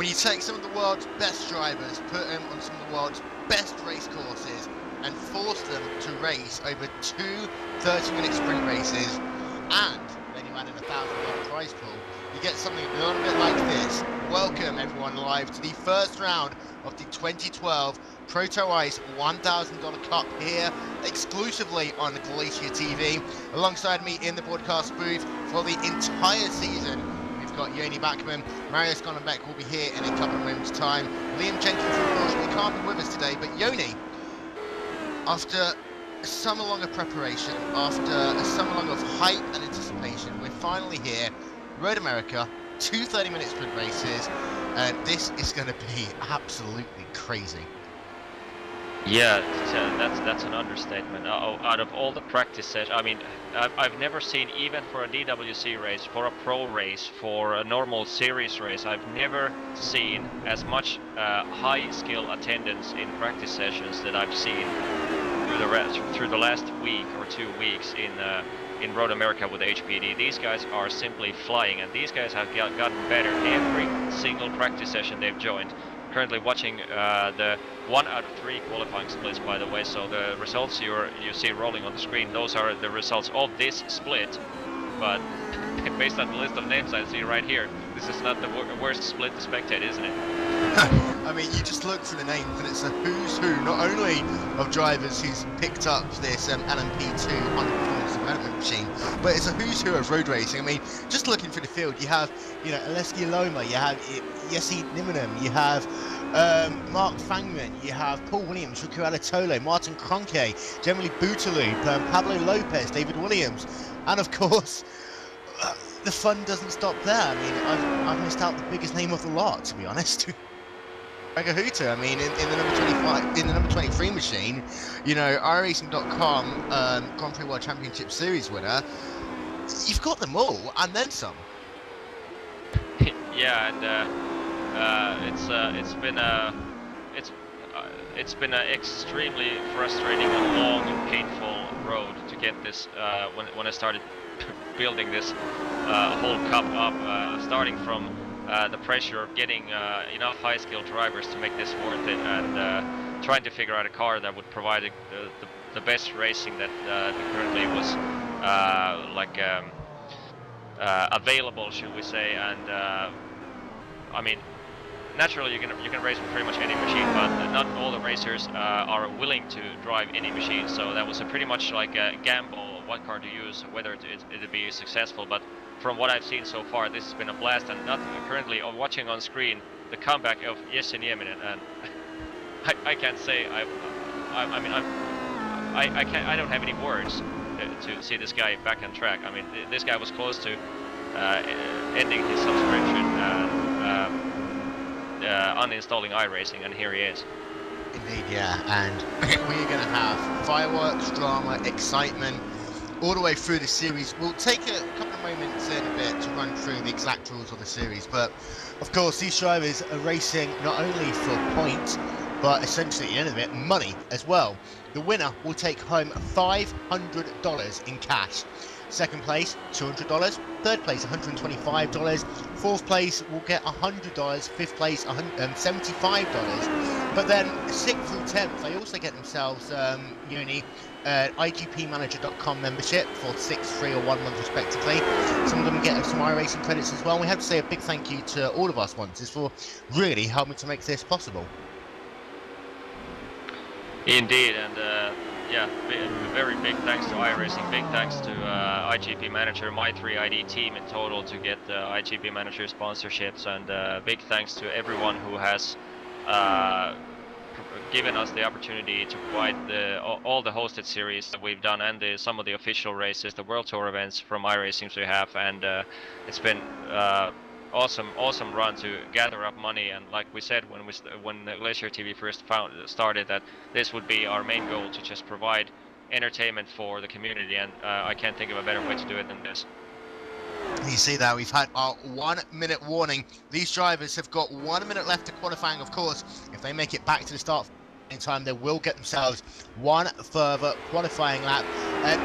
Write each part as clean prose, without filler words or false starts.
When you take some of the world's best drivers, put them on some of the world's best race courses, and force them to race over two 30-minute sprint races, and then you add in a $1,000 prize pool, you get something a little bit like this. Welcome everyone live to the first round of the 2012 ProtoICE $1,000 Cup here, exclusively on Glacier TV. Alongside me in the broadcast booth for the entire season, we've got Yoni Backman. Marius Gonenbeck will be here in a couple of moments' time. Liam Jenkins, unfortunately, can't be with us today, but Yoni, after a summer long of preparation, after a summer long of hype and anticipation, we're finally here. Road America, two 30-minute sprint races, and this is going to be absolutely crazy. Yeah, that's an understatement. Out of all the practice sessions, I mean, I've never seen, even for a DWC race, for a pro race, for a normal series race, I've never seen as much high skill attendance in practice sessions that I've seen through the last week or 2 weeks in Road America with HPD. These guys are simply flying, and these guys have gotten better every single practice session they've joined. Currently watching the 1 out of 3 qualifying splits, by the way, so the results you see rolling on the screen, those are the results of this split. But based on the list of names I see right here, this is not the worst split to spectate, isn't it? I mean, you just look for the names and it's a who's who, not only of drivers who's picked up this LMP2 on the performance development machine, but it's a who's who of road racing. I mean, just looking through the field, you have, you know, Aleski Loma, you have Jesse Nimmerman, you have Mark Fangman, you have Paul Williams, Rico Alatolo, Martin Kroenke, Gemily Bootaloo, Pablo Lopez, David Williams, and of course, the fun doesn't stop there. I mean, I've missed out the biggest name of the lot, to be honest. Agahuta, I mean, in the number 25, in the number 23 machine, you know, iRacing.com Grand Prix World Championship Series winner. You've got them all, and then some. Yeah, and it's been an extremely frustrating and long and painful road to get this. When I started building this whole cup up, starting from the pressure of getting enough high-skilled drivers to make this worth it, and trying to figure out a car that would provide the best racing that currently was available, should we say. And I mean, naturally you can race with pretty much any machine, but not all the racers are willing to drive any machine. So that was pretty much like a gamble what car to use, whether it'd be successful. But from what I've seen so far, this has been a blast, and not currently watching on screen the comeback of Jesse Nieminen, and I can't say I don't have any words to see this guy back on track. I mean, this guy was close to ending his subscription and uninstalling iRacing, and here he is. Indeed, yeah, and we're going to have fireworks, drama, excitement all the way through the series. We'll take a couple of moments in a bit to run through the exact rules of the series, but of course these drivers are racing not only for points, but essentially at the end of it, money as well. The winner will take home $500 in cash. Second place, $200. Third place, $125. Fourth place will get $100. Fifth place, $75. But then 6th through 10th, they also get themselves IGPmanager.com membership for 6, 3 or 1 month respectively. Some of them get some iRacing credits as well. We have to say a big thank you to all of our sponsors for really helping to make this possible. Indeed, and yeah, very big thanks to iRacing, big thanks to IGP Manager, my 3ID team in total to get IGP Manager sponsorships, and big thanks to everyone who has given us the opportunity to provide all the hosted series that we've done, and some of the official races, the World Tour events from iRacing we have, and it's been awesome run to gather up money. And like we said when Glacier TV first started, that this would be our main goal, to just provide entertainment for the community, and I can't think of a better way to do it than this. You see that we've had our 1 minute warning. These drivers have got 1 minute left to qualifying. Of course, if they make it back to the start in time, they will get themselves one further qualifying lap.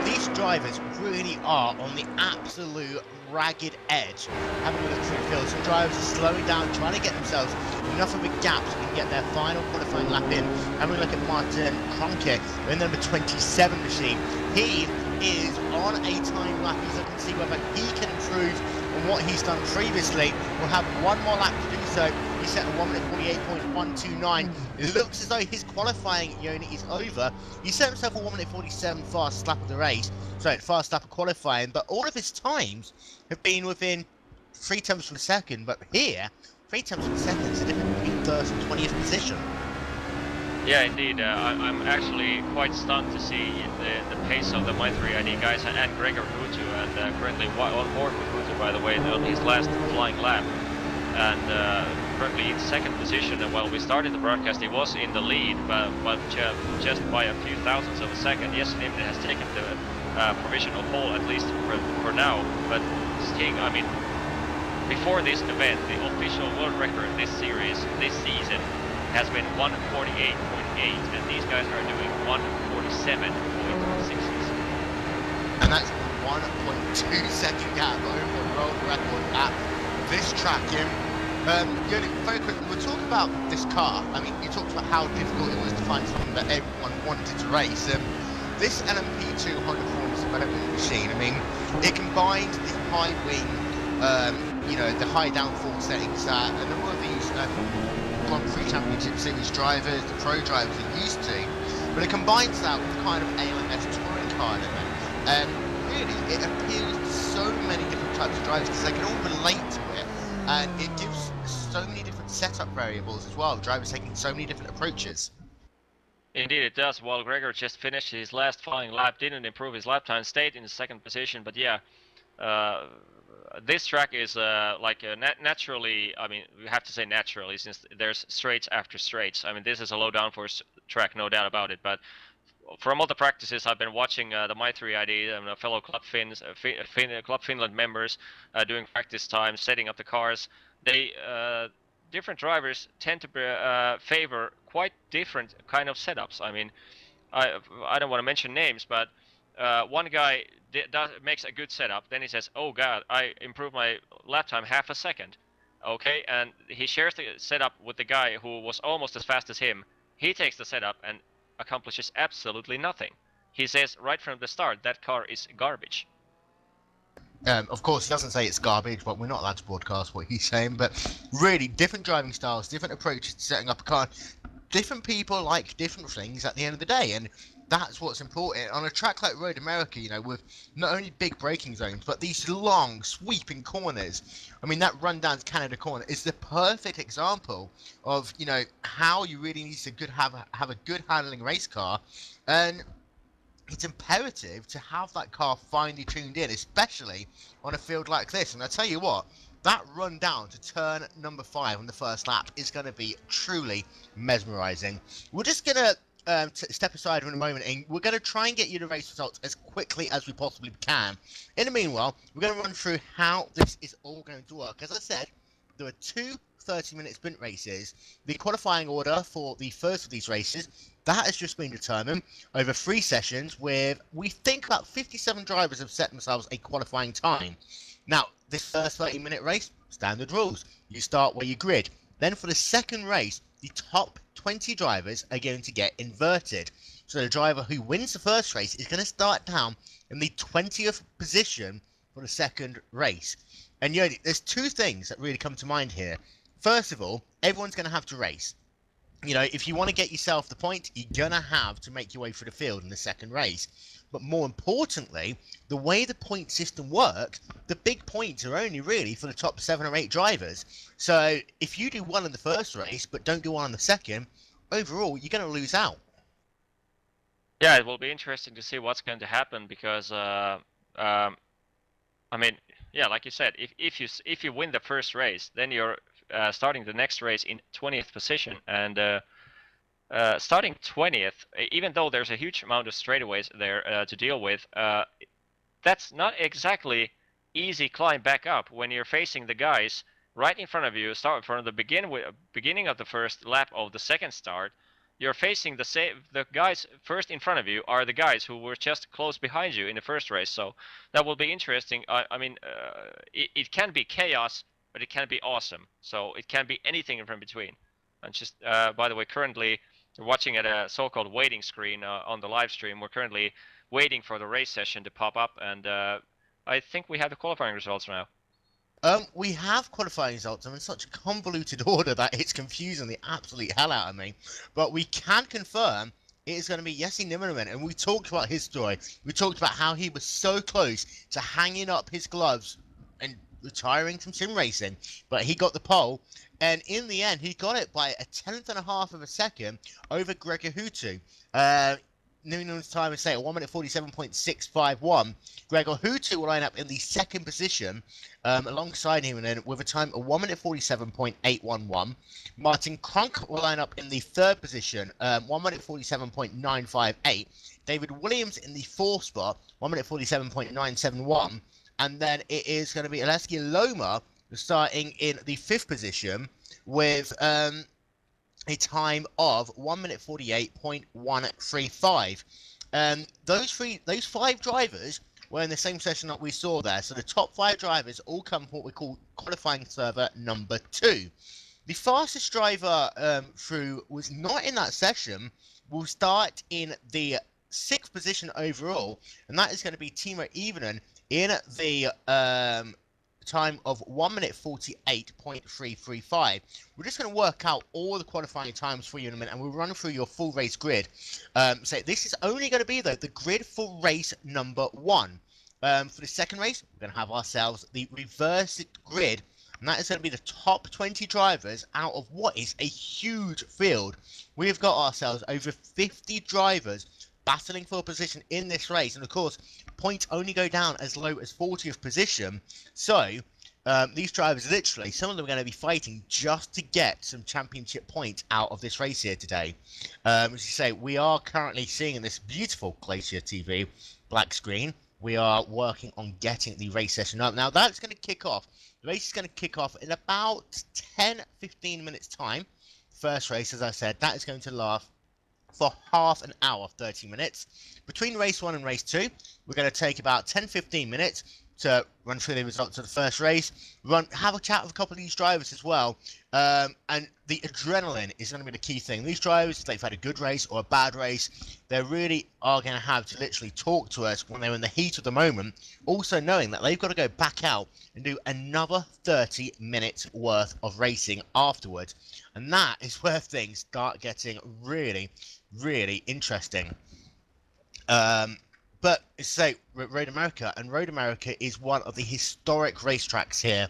These drivers really are on the absolute ragged edge. Having a look through the field, some drivers are slowing down, trying to get themselves enough of a gap so they can get their final qualifying lap in. Having a look at Martin Kronke in the number 27 machine. He is on a time lap. He's looking to see whether he can improve on what he's done previously. We'll have one more lap to do so. He set a 1:48.129. It looks as though his qualifying unit is over. He set himself a 1:47 fast lap of the race, sorry, fast lap of qualifying, but all of his times have been within 3 tenths of a second. But here, 3 tenths of a second is the difference between 1st and 20th position. Yeah, indeed. I'm actually quite stunned to see the pace of the My3ID guys and Gregor Hutu, and currently on board with Hutu, by the way, on his last flying lap. And currently in 2nd position, and while we started the broadcast he was in the lead, but just by a few thousandths of a second. Yes, Nimne has taken the provisional pole, at least for now, but Sting, I mean, before this event, the official world record this series, this season, has been 1:48.8, and these guys are doing 1:47.6. And that's 1.2 second gap over the world record at this track. Very quickly, we'll talk about this car. I mean, you talked about how difficult it was to find something that everyone wanted to race. This LMP2 Honda Performance Development Machine, I mean, it combines the high wing, the high downforce settings that a number of these Grand Prix Championship Series drivers, the pro drivers are used to, but it combines that with kind of ALMS touring car element, and really it appeals to so many different types of drivers because they can all relate to it, and it gives so many different setup variables as well, drivers taking so many different approaches. Indeed it does. While Gregor just finished his last flying lap, didn't improve his lap time, stayed in the 2nd position, but yeah, this track is naturally, I mean, we have to say naturally, since there's straights after straights. I mean, this is a low downforce track, no doubt about it, but from all the practices I've been watching, the My3ID and fellow Club Club Finland members doing practice time, setting up the cars, they different drivers tend to favor quite different kind of setups. I mean, I don't want to mention names, but one guy makes a good setup, then he says, oh god, I improved my lap time half a second. Okay, and he shares the setup with the guy who was almost as fast as him. He takes the setup and accomplishes absolutely nothing. He says right from the start that car is garbage. Of course, he doesn't say it's garbage, but we're not allowed to broadcast what he's saying. But really, different driving styles, different approaches to setting up a car. Different people like different things at the end of the day, and that's what's important. On a track like Road America, with not only big braking zones, but these long, sweeping corners. I mean, that run-down to Canada corner is the perfect example of, how you really need to have a good handling race car. And it's imperative to have that car finely tuned in, especially on a field like this. And I tell you what, that run down to turn number 5 on the first lap is going to be truly mesmerizing. We're just going to step aside for a moment, and we're going to try and get you the race results as quickly as we possibly can. In the meanwhile, we're going to run through how this is all going to work. As I said, there are 2 30-minute sprint races. The qualifying order for the first of these races, that has just been determined over 3 sessions, with we think about 57 drivers have set themselves a qualifying time. Now, this first 30-minute race, standard rules. You start where you grid. Then for the second race, the top 20 drivers are going to get inverted. So the driver who wins the first race is going to start down in the 20th position for the second race. And there's 2 things that really come to mind here. First of all, everyone's going to have to race. If you want to get yourself the point, you're going to have to make your way through the field in the second race. But more importantly, the way the point system works, the big points are only really for the top 7 or 8 drivers. So if you do well in the first race, but don't do well in the second, overall, you're going to lose out. Yeah, it will be interesting to see what's going to happen because, I mean, yeah, like you said, if you win the first race, then you're starting the next race in 20th position, and starting 20th, even though there's a huge amount of straightaways there to deal with, that's not exactly easy climb back up when you're facing the guys right in front of you. Start from the beginning of the first lap of the second start. you're facing the guys first in front of you are the guys who were just close behind you in the first race. So that will be interesting. I mean, it can be chaos, but it can be awesome. So it can be anything in between. And just by the way, currently we're watching at a so-called waiting screen on the live stream. We're currently waiting for the race session to pop up, and I think we have the qualifying results now. We have qualifying results. I'm in such a convoluted order that it's confusing the absolute hell out of me. But we can confirm it is going to be Jesse Nimmerman, and we talked about his story. We talked about how he was so close to hanging up his gloves and retiring from sim racing, but he got the pole, and in the end, he got it by a 1/10.5 of a second over Gregor Hutu. Nimmerman's time is say at 1 minute 47.651. Gregor Hutu will line up in the second position alongside him, and then with a time of 1 minute 47.811. Martin Kronk will line up in the third position, 1 minute 47.958. David Williams in the fourth spot, 1 minute 47.971. And then it is going to be Aleski Loma starting in the fifth position with a time of 1 minute 48.135. Those five drivers were in the same session that we saw there. So the top five drivers all come from what we call qualifying server number 2. The fastest driver through was not in that session. Will start in the sixth position overall, and that is going to be Timo Ivonen in the time of 1 minute 48.335. We're just going to work out all the qualifying times for you in a minute, and we'll run through your full race grid. So this is only going to be, though, the grid for race number 1. For the second race, we're going to have ourselves the reverse grid, and that is going to be the top 20 drivers out of what is a huge field. We've got ourselves over 50 drivers battling for a position in this race, and of course points only go down as low as 40th position. So these drivers, literally some of them are going to be fighting just to get some championship points out of this race here today. As you say, we are currently seeing in this beautiful Glacier TV black screen, we are working on getting the race session up. Now that's going to kick off. The race is going to kick off in about 10-15 minutes time. First race, as I said, that is going to last for half an hour, 30 minutes. Between race 1 and race 2, we're going to take about 10-15 minutes to run through the results of the first race, have a chat with a couple of these drivers as well, and the adrenaline is going to be the key thing. These drivers, if they've had a good race or a bad race, they really are going to have to literally talk to us when they're in the heat of the moment, also knowing that they've got to go back out and do another 30 minutes worth of racing afterwards, and that is where things start getting really, really interesting. But say Road America, and Road America is one of the historic racetracks here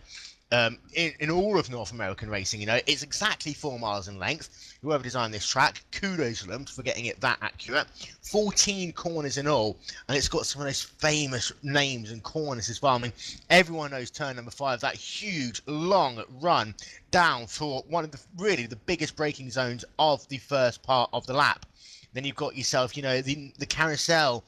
in all of North American racing. You know, it's exactly 4 miles in length. Whoever designed this track, kudos to them for getting it that accurate. 14 corners in all, and it's got some of those famous names and corners as well. I mean, everyone knows turn number 5, that huge long run down for one of the really the biggest braking zones of the first part of the lap. Then you've got yourself, you know, the carousel.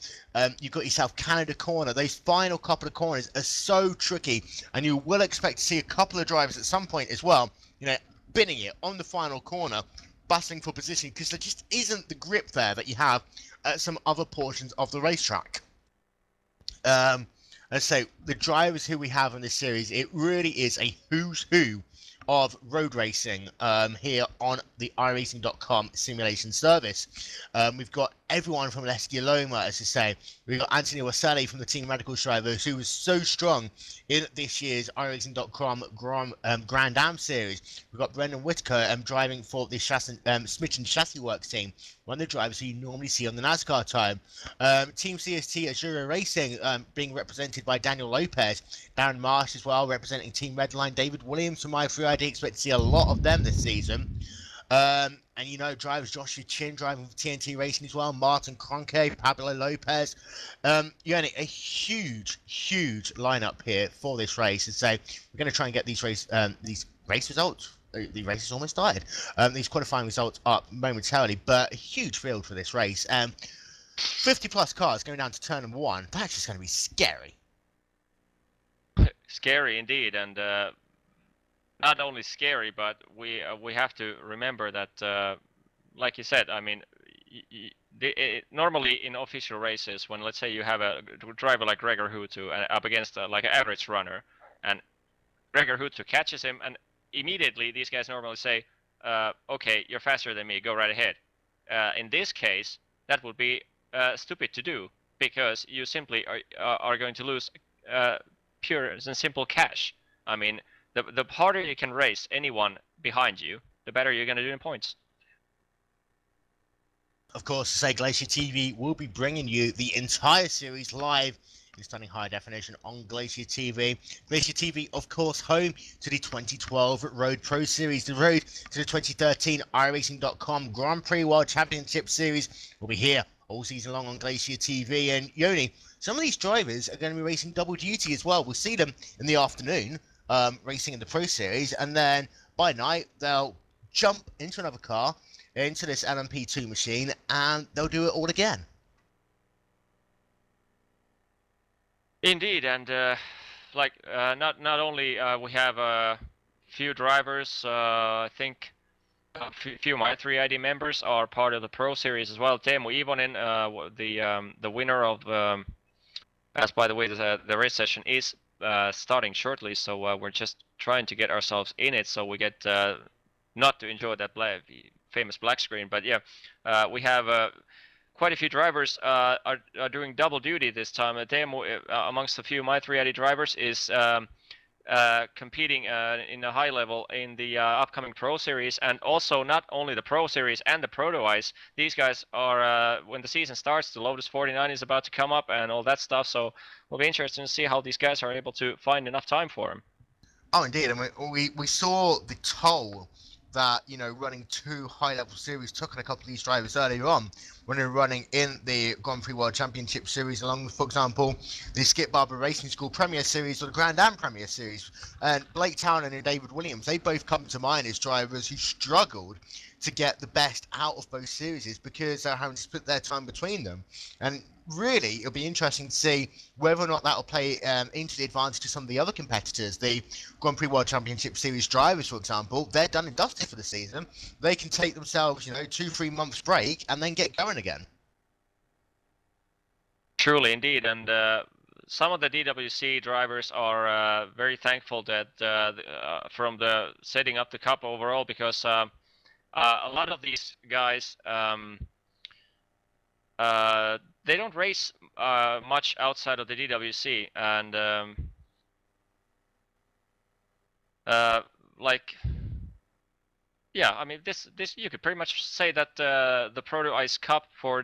You've got yourself Canada Corner. Those final couple of corners are so tricky, and you will expect to see a couple of drivers at some point as well, you know, binning it on the final corner, battling for position, because there just isn't the grip there that you have at some other portions of the racetrack. And so the drivers who we have in this series, it really is a who's who of road racing here on the iRacing.com simulation service. We've got everyone from Aleski Loma, as I say. We've got Anthony Waselli from the Team Radical Drivers, who was so strong in this year's iRacing.com Grand Am series. We've got Brendan Whitaker driving for the Smith and Chassis Works team, one of the drivers who you normally see on the NASCAR time. Team CST Azura Racing being represented by Daniel Lopez. Darren Marsh as well, representing Team Redline. David Williams from i3ID, expect to see a lot of them this season. And you know, drivers Joshua Chin driving for TNT Racing as well, Martin Cronke, Pablo Lopez. Yeah, a huge lineup here for this race. And so we're going to try and get these race results. The race has almost started. These qualifying results up momentarily, but a huge field for this race. 50 plus cars going down to turn number 1. That's just going to be scary. Scary indeed, and not only scary, but we have to remember that like you said, I mean, normally in official races, when let's say you have a driver like Gregor Hutu up against like an average runner, and Gregor Hutu catches him, and immediately these guys normally say, okay, you're faster than me, go right ahead. In this case, that would be stupid to do, because you simply are going to lose pure and simple cash. I mean, the harder you can race anyone behind you, the better you're going to do in points. Of course, say Glacier TV will be bringing you the entire series live in stunning high definition on Glacier TV. Glacier TV, of course, home to the 2012 Road Pro Series. The road to the 2013 iRacing.com Grand Prix World Championship Series will be here all season long on Glacier TV. And Yoni, some of these drivers are going to be racing double duty as well. We'll see them in the afternoon racing in the Pro Series, and then by night they'll jump into another car, into this LMP2 machine, and they'll do it all again. Indeed, and not only we have a few drivers, I think a few My3ID members are part of the Pro Series as well. Teemu Ivonen, the winner of, as by the way, the race session is starting shortly, so we're just trying to get ourselves in it, so we get not to enjoy that famous black screen. But yeah, we have quite a few drivers are doing double duty this time. Teemu, amongst a few My3ID drivers, is competing in a high level in the upcoming Pro Series, and also not only the Pro Series and the ProtoICE. These guys are, when the season starts, the Lotus 49 is about to come up and all that stuff, so it'll be interesting to see how these guys are able to find enough time for them. Oh, indeed, and we saw the toll that, you know, running two high-level series took on a couple of these drivers earlier on when they were running in the Grand Prix World Championship Series, along with, for example, the Skip Barber Racing School Premier Series or the Grand Am Premier Series. And Blake Townend and David Williams, they both come to mind as drivers who struggled to get the best out of both series because they're having to split their time between them. And really, it'll be interesting to see whether or not that will play into the advantage to some of the other competitors. The Grand Prix World Championship Series drivers, for example, they're done and dusted for the season. They can take themselves, you know, 2-3 months break and then get going again. Truly, indeed, and some of the DWC drivers are very thankful that from the setting up the cup overall, because a lot of these guys they don't race much outside of the DWC, and yeah, I mean, this you could pretty much say that the ProtoICE Cup for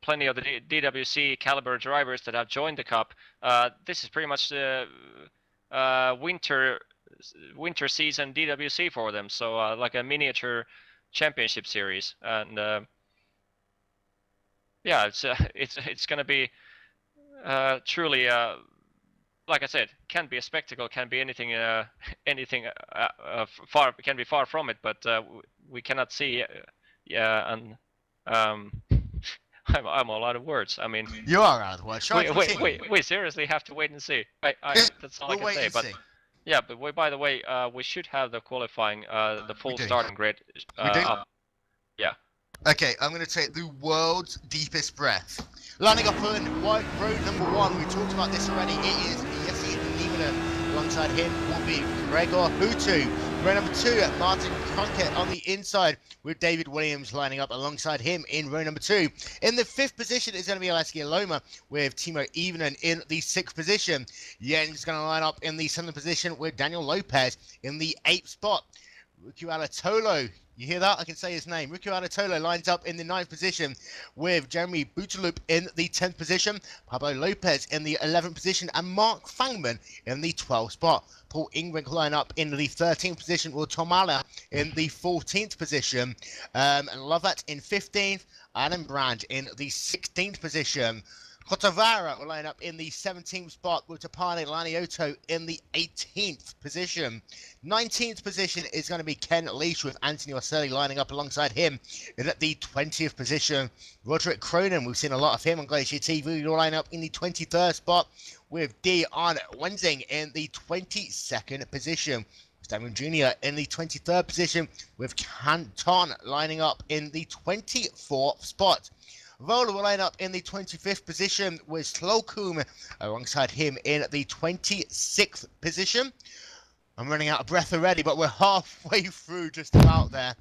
plenty of the DWC caliber drivers that have joined the cup, this is pretty much the winter season DWC for them. So like a miniature championship series, and yeah, it's going to be truly, like I said, can be a spectacle, can be anything, can be far from it, but we cannot see. Yeah, and I'm all out of words. I mean, you are out of words. We seriously have to wait and see. That's all I can say. But yeah, but by the way, we should have the qualifying, the full starting grid up. Yeah. Okay, I'm going to take the world's deepest breath. Lining up on road number 1, we talked about this already. It is Jesse Nieminen. Alongside him will be Gregor Hutu. Row number 2, Martin Cronkett on the inside with David Williams lining up alongside him in row number 2. In the 5th position is going to be Alessia Loma with Timo Ivonen in the 6th position. Jens is going to line up in the 7th position with Daniel Lopez in the 8th spot. Riku Alatolo, you hear that? I can say his name. Riku Alatolo lines up in the 9th position with Jeremy Bouteloup in the 10th position, Pablo Lopez in the 11th position, and Mark Fangman in the 12th spot. Paul Ingwink line up in the 13th position with Tom Aller in the 14th position, and Lovat in 15th, Adam Brand in the 16th position. Kotavara will line up in the 17th spot with Tapane Lanioto in the 18th position. 19th position is going to be Ken Leash with Anthony Orselli lining up alongside him in at the 20th position. Roderick Cronin, we've seen a lot of him on Glacier TV, will line up in the 23rd spot with Dion Wenzing in the 22nd position. Daniel Jr. in the 23rd position, with Canton lining up in the 24th spot. Vola will line up in the 25th position, with Slocum alongside him in the 26th position. I'm running out of breath already, but we're halfway through just about there.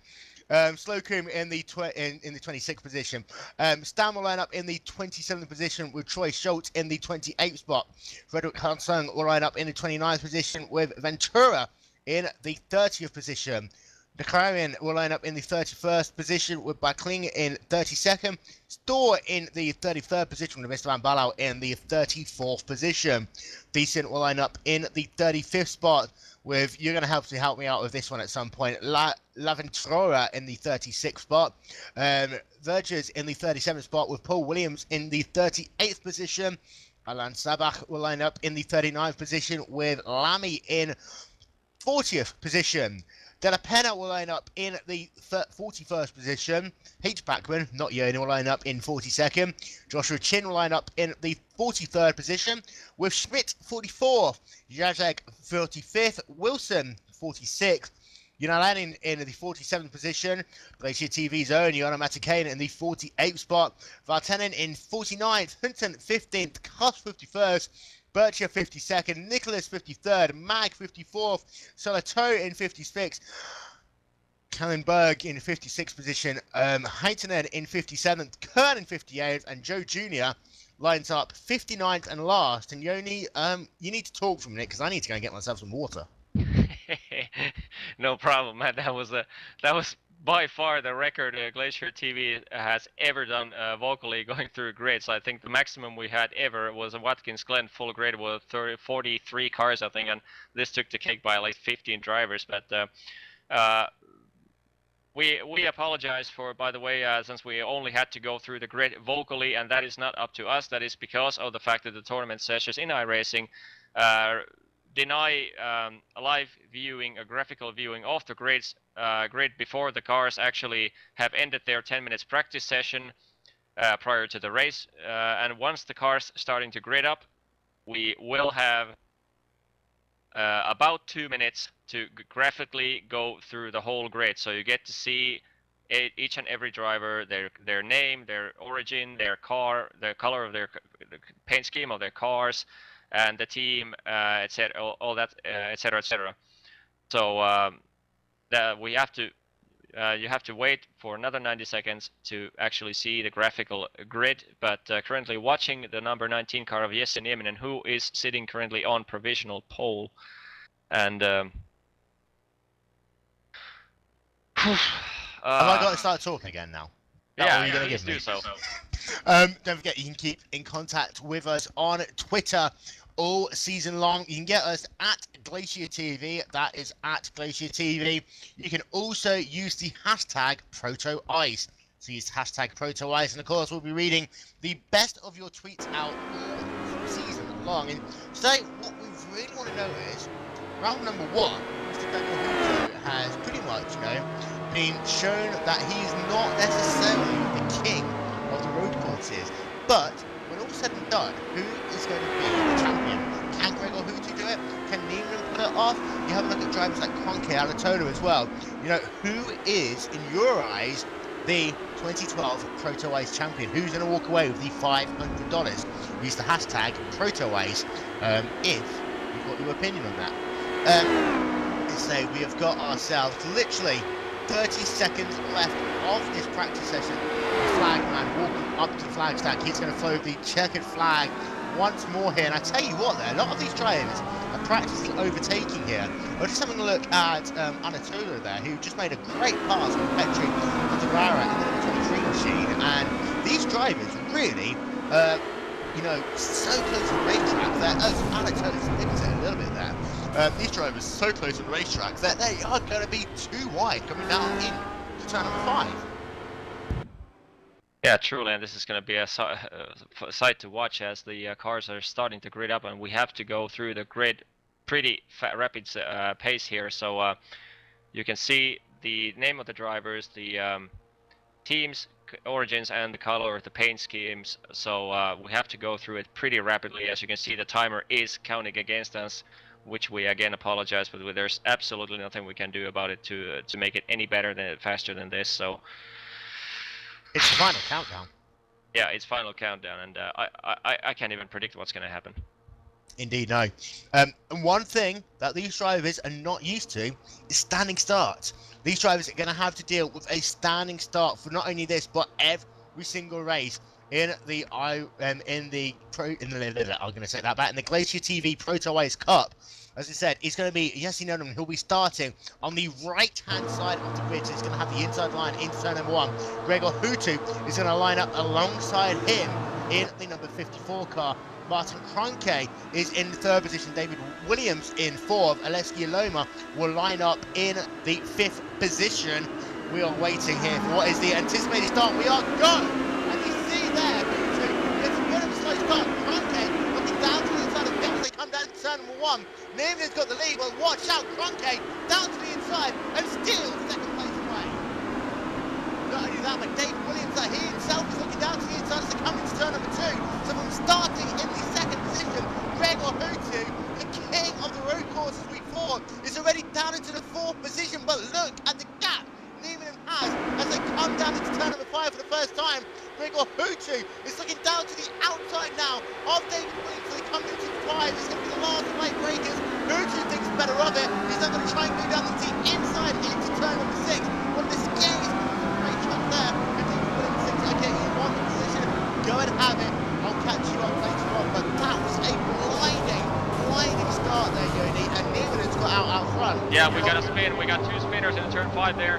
Slocum in the 26th position. Stan will line up in the 27th position, with Troy Schultz in the 28th spot. Frederick Hansung will line up in the 29th position, with Ventura in the 30th position. The Clarion will line up in the 31st position, with Bakling in 32nd. Storr in the 33rd position, with Mr. Van Balau in the 34th position. Decent will line up in the 35th spot, with, you're going to have to help me out with this one at some point, Laventura in the 36th spot. Vergers in the 37th spot, with Paul Williams in the 38th position. Alan Sabach will line up in the 39th position, with Lamy in 40th position. De La Pena will line up in the 41st position. H. Backman, not Yoni, will line up in 42nd. Joshua Chin will line up in the 43rd position, with Schmidt 44th, Jacek 35th, Wilson 46th, Yunalanin in the 47th position, Glacier TV's own Yana Matakane in the 48th spot, Vartanen in 49th, Hunton 15th, Cuss 51st, Bircher 52nd, Nicholas 53rd, Mag 54th, Solato in 56th, Kallenberg in 56th position, Heitenen in 57th, Kern in 58th, and Joe Jr. lines up 59th and last. And Yoni, you need to talk for a minute because I need to go and get myself some water. No problem, man. That was by far the record Glacier TV has ever done vocally going through grids. I think the maximum we had ever was a Watkins Glen full grid with 43 cars, I think, and this took the cake by like 15 drivers. But we apologize for, by the way, since we only had to go through the grid vocally, and that is not up to us. That is because of the fact that the tournament sessions in iRacing deny a live viewing, a graphical viewing of the grid before the cars actually have ended their 10 minutes practice session prior to the race. And once the cars starting to grid up, we will have about 2 minutes to graphically go through the whole grid. So you get to see each and every driver, their name, their origin, their car, the color of their paint scheme of their cars, and the team, etc., all that, etc., etc. So we have to, you have to wait for another 90 seconds to actually see the graphical grid. But currently watching the number 19 car of Jesse Nieminen, who is sitting currently on provisional pole, and Have I got to start talking again now? Yeah, please do so. Don't forget, you can keep in contact with us on Twitter all season long. You can get us at Glacier TV. That is at Glacier TV. You can also use the hashtag ProtoICE. So use hashtag ProtoICE, and of course we'll be reading the best of your tweets out all season long. And today, what we really want to know is, round number 1, Mr. Daniel Huto has pretty much, been shown that he's not necessarily the king of the road courses. But when all said and done, who is going to be the champion? Can Gregor Huto do it? Can Neiman put it off? You have a look at drivers like Conke, Alatola as well. Who is, in your eyes, the 2012 ProtoICE champion? Who's going to walk away with the $500? Use the hashtag ProtoICE if you've got your opinion on that. Let's say we have got ourselves literally 30 seconds left of this practice session. The flag man walking up to the flag stack. He's going to throw the checkered flag once more here. And I tell you what, there, a lot of these drivers are practicing overtaking here. I was just having a look at Anatola there, who just made a great pass from Petri to Ferrara in the number 23 machine. And these drivers really, so close to the racetrack that, as Anatola's a little bit there. These drivers so close to the racetrack that they are going to be too wide coming down into turn number 5. Yeah, truly, and this is going to be a sight to watch as the cars are starting to grid up, and we have to go through the grid pretty rapid pace here. So you can see the name of the drivers, the teams, origins, and the color of the paint schemes. So we have to go through it pretty rapidly. As you can see, the timer is counting against us which we again apologize, but there's absolutely nothing we can do about it to make it any better than faster than this. So It's the final countdown. yeah, it's final countdown, and I can't even predict what's going to happen. Indeed, no. And one thing that these drivers are not used to is standing starts. These drivers are going to have to deal with a standing start for not only this, but every single race in the I'm going to say that back in the Glacier TV ProtoICE Cup. As I said, it's going to be Jesse Nolan who'll be starting on the right-hand side of the grid. So he's going to have the inside line into turn number 1. Gregor Hutu is going to line up alongside him in the number 54 car. Martin Kroenke is in the 3rd position. David Williams in 4th. Aleski Loma will line up in the 5th position. We are waiting here for what is the anticipated start. We are go! And you see there, it's a bit of a slow start. Kroenke looking down to the inside of the gap as they come down to turn number 1. Neiman's got the lead, but watch out, Kroenke down to the inside and steals 2nd place away. Not only that, but David Williams, he himself is looking down to the inside as they come into turn number 2. So from starting in the 2nd position, Gregor Hutu, the king of the road courses week 4, is already down into the 4th position. But look at the gap Neiman has as they come down into turn number 5 for the first time. Gregor Hutu is looking down to the outside now of David Williams. So they come into 5. It's going to be the last late breakers. Hutu thinks better of it. He's now going to try and go down the inside into turn number 6. One of the scariest race tracks there. David Williams thinks, okay, you want the position, go and have it. I'll catch you up later on. But that was a blinding start there, Yoni, and Neiman has got out front. Yeah, we got a spin. We got 2 spinners in turn 5 there.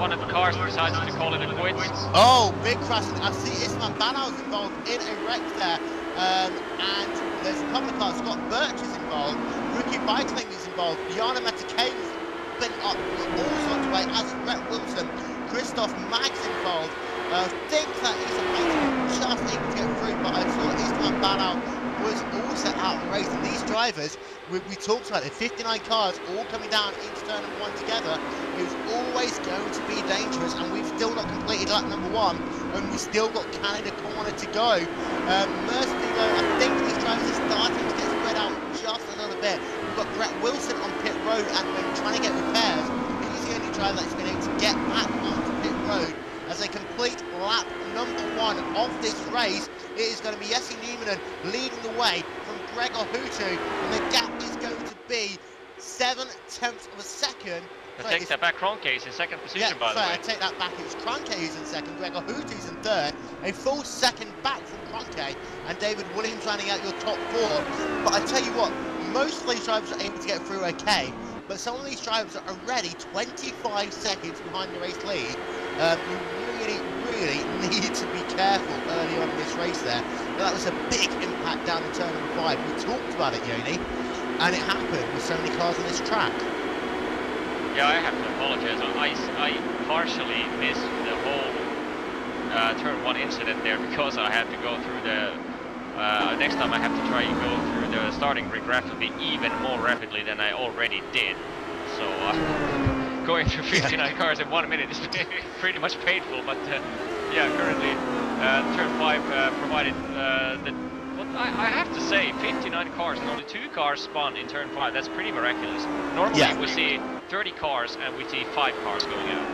One of the cars decides to call it a quit. Oh, big crash. I see Isman Banal's involved in a wreck there. And there's a couple of cars. Scott Birch is involved. Ricky Bikeling is involved. Yana Motegi has been up all sorts of way, as is Brett Wilson. Christoph Mag's involved. I think that he's just able to get through, but I saw Isman Banal was all set out and race. And these drivers, we talked about it, 59 cars all coming down into turn number 1 together. It was always going to be dangerous, and we've still not completed lap number 1, and we've still got Canada corner to go. Mercifully though, I think these drivers are starting to get spread out just a little bit. We've got Brett Wilson on pit road, and we're trying to get repairs. He's the only driver that's been able to get back onto pit road. As they complete lap number 1 of this race, it is going to be Jesse Neiman leading the way from Gregor Hutu, and the gap is going to be 7/10 of a second. I take that back. Kroenke is in 2nd position, by the way. I take that back. It's Kroenke who's in 2nd, Gregor Hutu's in 3rd. A full second back from Kroenke, and David Williams rounding out your top 4. But I tell you what, most of these drivers are able to get through okay, but some of these drivers are already 25 seconds behind the race lead. You really need to be careful early on in this race there. But that was a big impact down in turn number 5. We talked about it, Yoni, and it happened with so many cars on this track. Yeah, I have to apologize. I partially missed the whole turn 1 incident there because I had to go through the... next time I have to try and go through the starting grid rapidly, even more rapidly than I already did. So going through 59 cars in 1 minute is pretty much painful. But yeah, currently turn 5 provided I have to say, 59 cars and only 2 cars spun in turn 5. That's pretty miraculous. Normally we see 30 cars and we see 5 cars going out.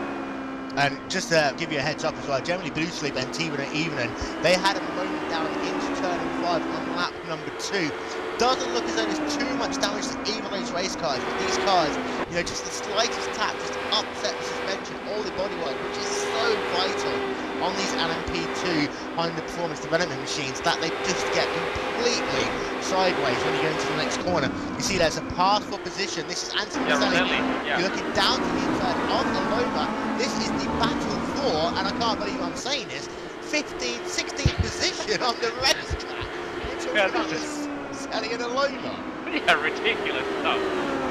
And just to give you a heads up as well, generally Blue Sleep and Teeman and Evening, they had a moment down into turn 5 on lap number 2. Doesn't look as though there's too much damage to either of those race cars, but these cars, you know, just the slightest tap just upset the suspension, all the bodywork, which is so vital on these LMP2 high performance development machines, that they just get completely sideways when you go into the next corner. You see there's a path for position. This is Anthony Roselli. You're looking down to the inside of the Loma. This is the battle for, and I can't believe I'm saying this, 15th, 16th position on the racetrack. We're talking about Roselli and Loma. Yeah, ridiculous stuff.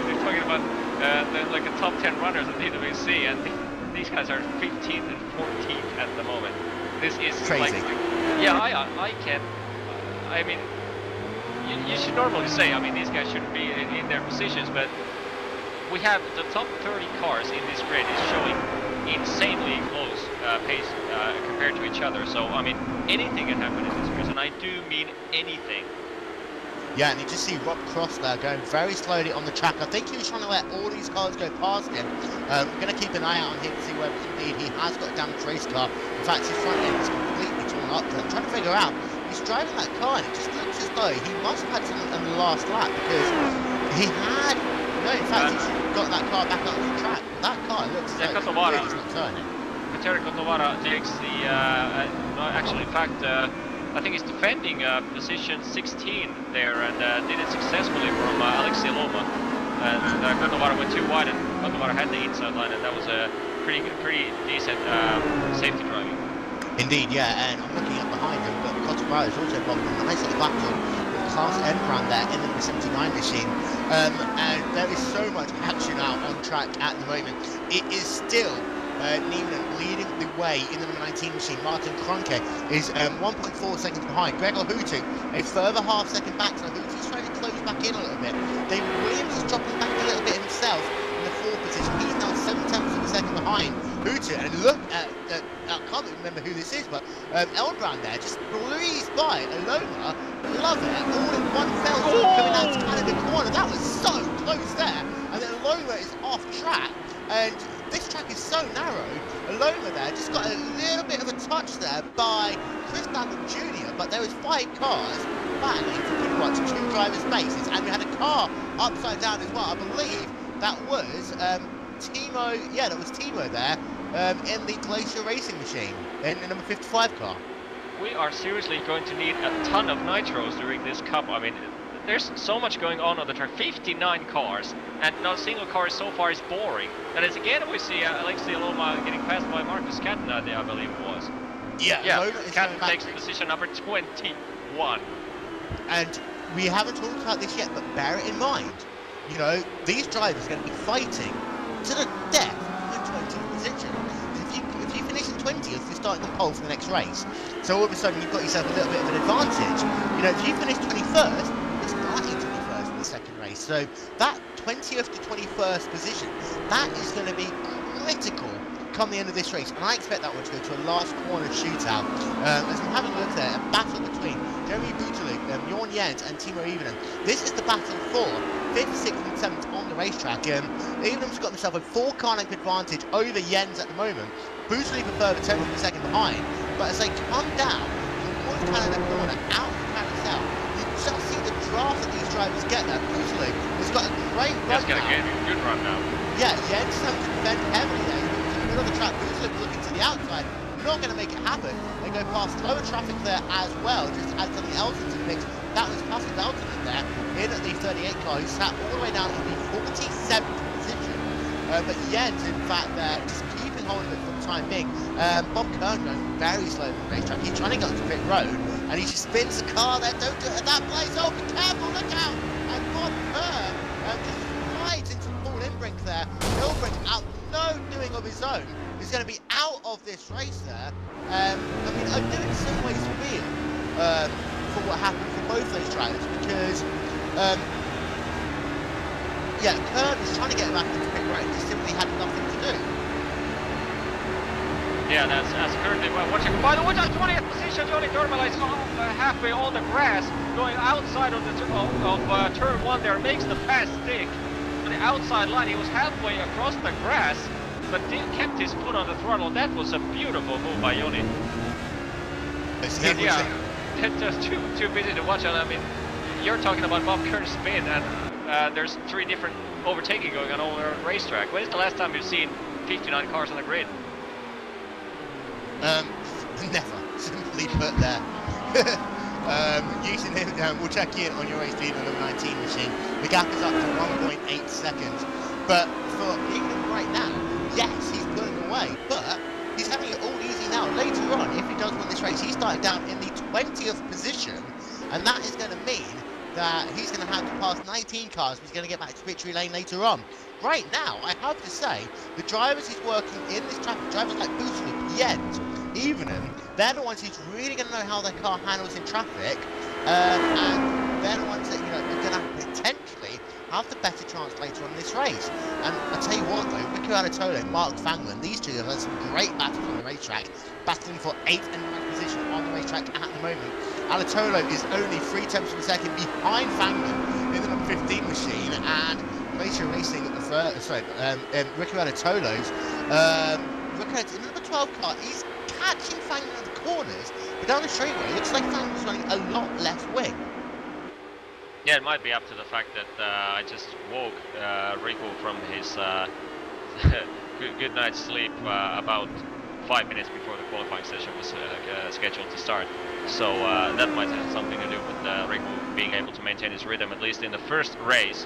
We're talking about like a top 10 runners at DWC, and these guys are 15th and 14th at the moment. This is crazy. Like, yeah, I can. I mean, you should normally say, I mean, these guys shouldn't be in their positions, but we have the top 30 cars in this grid is showing insanely close pace compared to each other. So, I mean, anything can happen in this race, and I do mean anything. Yeah, and you just see Rob Cross there going very slowly on the track. I think he was trying to let all these cars go past him. We're going to keep an eye out on him to see whether indeed he has got a damaged race car. In fact, his front end is completely torn up. I'm trying to figure out, he's driving that car and it just looks as though he must have had something on the last lap because he had, no, in fact, he's got that car back onto the track. That car looks like it's not turning. Kotovara takes the, no, actually, in fact, I think he's defending position 16 there and did it successfully from Alexei Loma. And Kotovara went too wide and Kotovara had the inside line and that was a pretty decent safety driving. Indeed, yeah, and I'm looking up behind him, but Kotovara is also involved in a nice little battle with Klaus Enbrand there in the number 79 machine. And there is so much action out on track at the moment. It is still Niemann leading the way in the number 19 machine. Martin Kronke is 1.4 seconds behind. Gregor Hutu a further half second back, so Hutu's trying to close back in a little bit. David Williams is dropping back a little bit himself in the fourth position. He's now 7/10 of a second behind Hutu, and look at, I can't remember who this is, but Elbrand there just breezed by Aloma. Love it, all in one fell swoop coming out to Canada corner. That was so close there, and then Aloma is off track, and this track is so narrow. Aloma there just got a little bit of a touch there by Chris Babbitt Jr., but there was 5 cars battling for pretty much 2 drivers' spaces, and we had a car upside down as well. I believe that was Timo, yeah, that was Timo there in the Glacier Racing machine, in the number 55 car. We are seriously going to need a ton of nitros during this cup. I mean, there's so much going on the track. 59 cars, and not a single car so far is boring. And as again we see Alexei Loma getting passed by Marcus Catton, I believe it was. Yeah, Catton takes position number 21. And we haven't talked about this yet, but bear it in mind. You know, these drivers are going to be fighting to the death in 20th position. If you finish in 20th, you're starting on pole for the next race. So all of a sudden you've got yourself a little bit of an advantage. You know, if you finish 21st, you're starting 21st for the second race. So that 20th to 21st position, that is going to be critical come the end of this race, and I expect that one to go to a last corner shootout. As I'm having a look there, a battle between Jeremy Bouteloup, Jorn Jens and Timo Ivinen. This is the battle for 5th, 6th and 7th on the racetrack. Ivenen's got himself a 4-car length advantage over Jens at the moment. Bouteloup a further 10th of a second behind, but as they come down towards Canada corner, out of the carousel, you just see the draft that these drivers get there. Bouteloup has got a great run. He's got a good run now. Yeah, Jens has to defend heavily there. Of the track, Bouteloup looking to the outside, not going to make it happen. They go past slower traffic there as well, just to add something else into the mix. That was Pascal Belton there in at the 38 car, who sat all the way down in the 47th position. But Jens, in fact, there just keeping hold of it for the time being. Bob Kern going very slow on the racetrack. He's trying to get onto pit road, and he just spins the car there. Don't do it at that place. Oh, be careful, look out! And Bob Kern just slides into Paul Imbrink there. Ilbrink out. No doing of his own is going to be out of this race there. I mean, I do in some ways feel for what happened for both those drivers because, yeah, Kern was trying to get back into pit road, just simply had nothing to do. Yeah, that's currently watching. By the way, 20th position, Johnny Dormala is halfway on the grass, going outside of the turn 1 there, makes the fast stick. The outside line, he was halfway across the grass, but kept his foot on the throttle. That was a beautiful move by Joni. Just too busy to watch. I mean, you're talking about Bob Kern's spin, and there's 3 different overtaking going on over the racetrack. When is the last time you've seen 59 cars on the grid? Never. Simply put there. Using him, we'll check in on your race lead on the 19 machine. The gap is up to 1.8 seconds. But for England right now, yes, he's pulling away, but he's having it all easy now. Later on, if he does win this race, he's starting down in the 20th position, and that is going to mean that he's going to have to pass 19 cars, but he's going to get back to victory lane later on. Right now, I have to say, the drivers he's working in this traffic, drivers like Bouteloup, Jens, Ivinen, they're the ones who's really going to know how their car handles in traffic, and they're the ones that, you know, are going to potentially have the better chance later on in this race. And I tell you what though, Ricky Anatolo, Mark Fangman, these two have had some great battles on the racetrack, battling for 8th and 9th position on the racetrack at the moment. Alatolo is only 3/10 of a second behind Fangman in the number 15 machine, and Glacier Racing, Ricky Alatolo's, in the number 12 car, he's catching Fangman at the corners, but down the straightaway, it looks like Fangman's running a lot less wing. Yeah, it might be up to the fact that I just woke Rico from his good night's sleep about 5 minutes before the qualifying session was scheduled to start. So that might have something to do with Rico being able to maintain his rhythm, at least in the first race.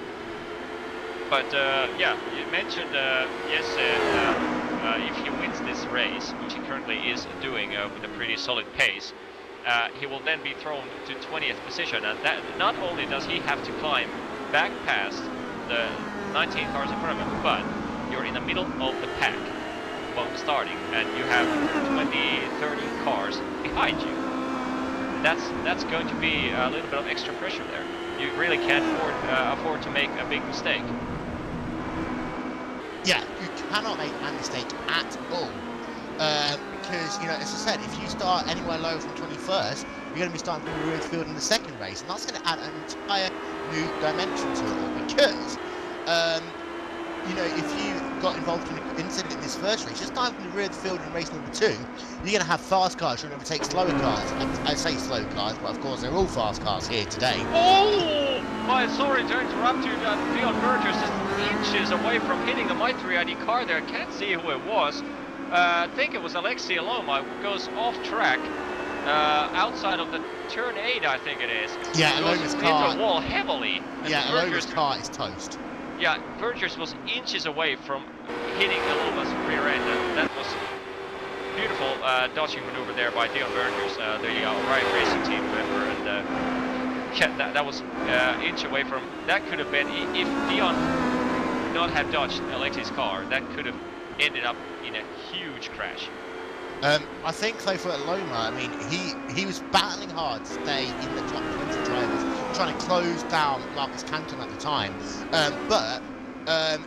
But yeah, you mentioned, yes, if he wins this race, which he currently is doing with a pretty solid pace, he will then be thrown to 20th position, and that not only does he have to climb back past the 19 cars in front of him, but you're in the middle of the pack while starting, and you have 20, 30 cars behind you. That's going to be a little bit of extra pressure there. You really can't afford to make a big mistake. Yeah, you cannot make a mistake at all. Because, you know, as I said, if you start anywhere lower from 21st, you're going to be starting from the rear field in the second race, and that's going to add an entire new dimension to it all. Because, you know, if you got involved in an incident in this first race, just starting from the rear of the field in race number 2, you're going to have fast cars trying to overtake slower cars. I say slow cars, but of course they're all fast cars here today. Oh! Well, sorry to interrupt you, Leon Burgess is inches away from hitting the Motegi ID car there. Can't see who it was. I think it was Alexei Aloma, who goes off track outside of the turn 8, I think it is. Yeah, Aloma's car. Hit the wall heavily. Yeah, Aloma's car is toast. Yeah, Burgess was inches away from hitting Aloma's rear end. That was beautiful dodging maneuver there by Dion Burgess, the Riot Racing team member, and yeah, that was inch away from. That could have been, if Dion would not have dodged Alexei's car, that could have ended up in a huge crash. I think so for Aloma. I mean, he was battling hard to stay in the top 20 drivers, trying to close down Marcus Canton at the time. But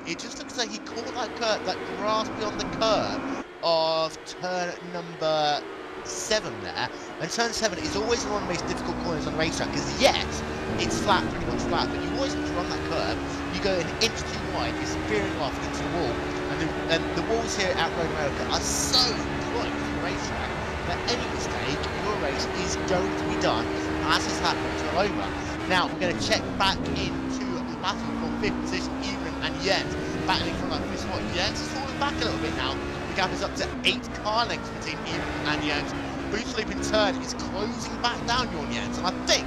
it just looks like he caught that grass beyond the curve of turn number 7 there. And turn 7 is always one of the most difficult corners on the racetrack, because yes, it's flat, pretty much flat, but you always have to run that curve. You go an inch too wide, you're spearing off into the wall. And the walls here at Road America are so close to the racetrack that any mistake, your race is going to be done, as has happened to Aloma. Now, we're going to check back into the battle for 5th position, Even and Jens, battling for that 5th spot. Jens is falling back a little bit now. The gap is up to 8 car lengths between Even and Jens. Boost loop in turn is closing back down on Jens, and I think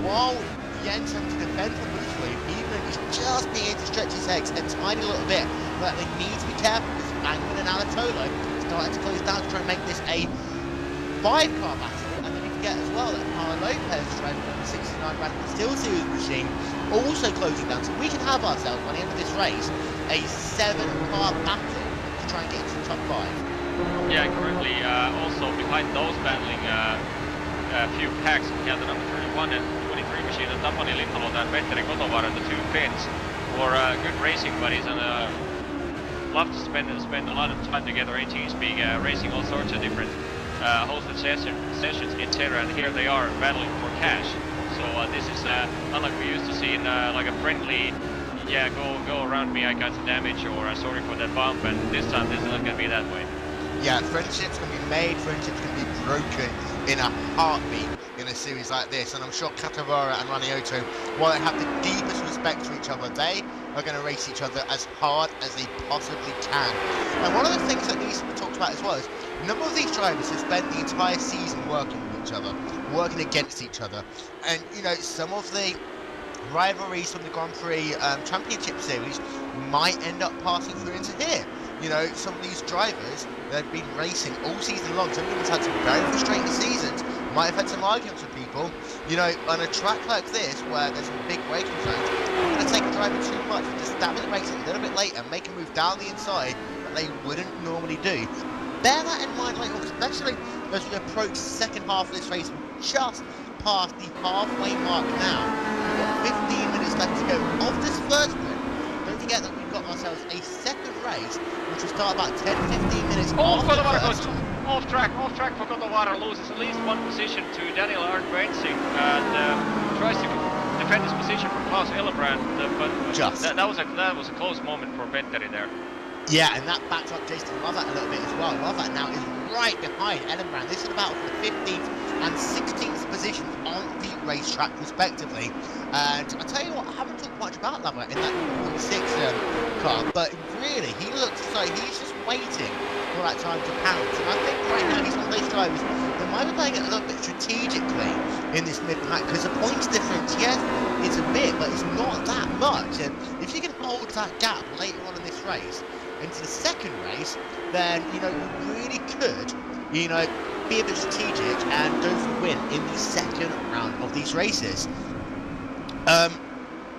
while Jens having to defend from boost loop, Even is just being able to stretch his legs a tiny little bit, but they need to be careful because Fangman and Alatolo starting to close down to try and make this a 5-car battle. And then we forget as well that Carlo Lopez, driving number 69 Radical Steel Series machine, also closing down. So we can have ourselves, by the end of this race, a 7-car battle to try and get into the top 5. Yeah, currently also behind those battling a few packs, we have the number 31 and 23 machine, and Tapani Lindalo and Petteri Kotovaara, the 2 Finns, were good racing buddies, and love to spend a lot of time together in TeamSpeak, racing all sorts of different hosted sessions, etc. And here they are battling for cash. So this is unlike we used to see in like a friendly, yeah, go around me, I got some damage, or sorry for that bump. And this time this is not going to be that way. Yeah, friendships can be made, friendships can be broken in a heartbeat in a series like this, and I'm sure Katawara and Ranioto, while they have the deepest respect for each other, they are going to race each other as hard as they possibly can. And one of the things that needs to be talked about as well is a number of these drivers have spent the entire season working with each other, working against each other, and you know, some of the rivalries from the Grand Prix Championship Series might end up passing through into here. You know, some of these drivers that have been racing all season long, some of them have had some very frustrating seasons, might have had some arguments with people. You know, on a track like this, where there's some big braking zones, I'm going to take a driver too much, just stab in the brakes a little bit later, make a move down the inside that they wouldn't normally do. Bear that in mind later on, especially as we approach the second half of this race, just past the halfway mark now. We've got 15 minutes left to go of this first one. Don't forget that we've got ourselves a second race, which will start about 10-15 minutes after the first. off track for Kotovaara, loses at least one position to Daniel Arndt-Bensing and tries to defend his position from Klaus Ellebrand, but that was a close moment for Petteri there. Yeah, and that backs up Jason Lovatt a little bit as well. Lovatt now is right behind Ellebrand. This is about for the 15th and 16th positions on the racetrack respectively. And I tell you what, I haven't talked much about Lovatt in that 46 car, but really he looks like he's just waiting for that time to pounce. And I think right now he's one of those drivers that might be playing it a little bit strategically in this mid-pack, because the points difference, yes, it's a bit, but it's not that much. And if you can hold that gap later on in this race into the second race, then, you know, you really could, you know, be a bit strategic and go for a win in the second round of these races.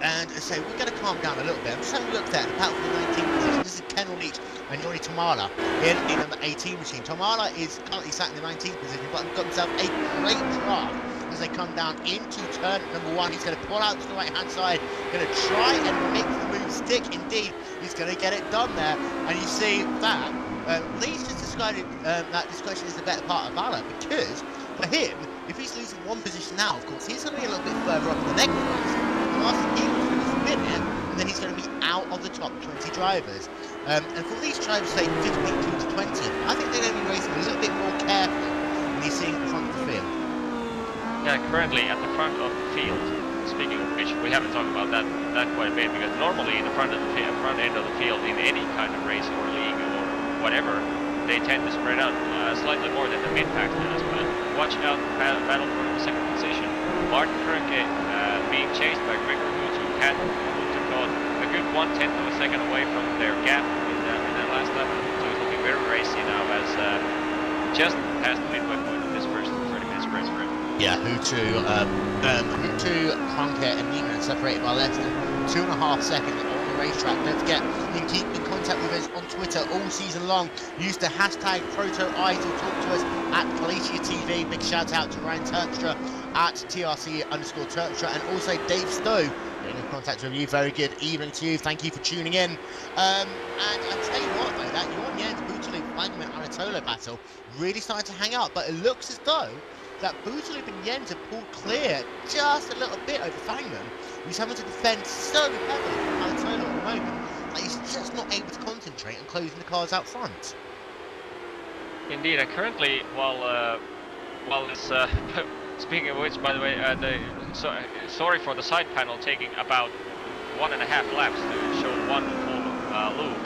And so we're going to calm down a little bit. I'm just having a look there, apart from the 19th position. This is Ken Leach and Yoni Tamala in number 18 machine. Tamala is currently sat in the 19th position, but got himself a great draft as they come down into turn number 1. He's going to pull out to the right-hand side, going to try and make the move stick. Indeed, he's going to get it done there. And you see that Leach just decided that discretion is the better part of valor, because for him, if he's losing one position now, of course, he's going to be a little bit further up in the next race. He was going to spin it, and then he's going to be out of the top 20 drivers. And for these drivers, say 15 to 20, I think they're going to be racing a little bit more careful when he's seeing the front of the field. Yeah, currently at the front of the field, speaking of which, we haven't talked about that quite a bit, because normally in the front end of the field in any kind of race or league or whatever, they tend to spread out slightly more than the mid-pack does. But watch out, battle for the second position. Martin Kröke being chased by Greg Hutu, who had got a good 1/10 of a second away from their gap in that last lap. So he's looking very racy now, as just past the midway point of this first 30-minute sprint. Yeah, Hutu, Kröke and Neiman separated by less than 2.5 seconds on the racetrack. Don't forget, you can keep in contact with us on Twitter all season long. Use the hashtag ProtoICE to talk to us at Galicia TV. Big shout out to Ryan Terpstra at TRC_Terpstra, and also Dave Stowe getting in contact with you. Very good evening to you. Thank you for tuning in. And I'll tell you what though, that Jorn Jens Booterloop Flagman Anatola battle really started to hang out, but it looks as though that Booterloop and Jens have pulled clear just a little bit over Fangman, who's having to defend so heavily from Anatola at the moment that he's just not able to concentrate on closing the cars out front. Indeed, and currently, while this, speaking of which, by the way, sorry for the side panel taking about 1.5 laps to show one full loop,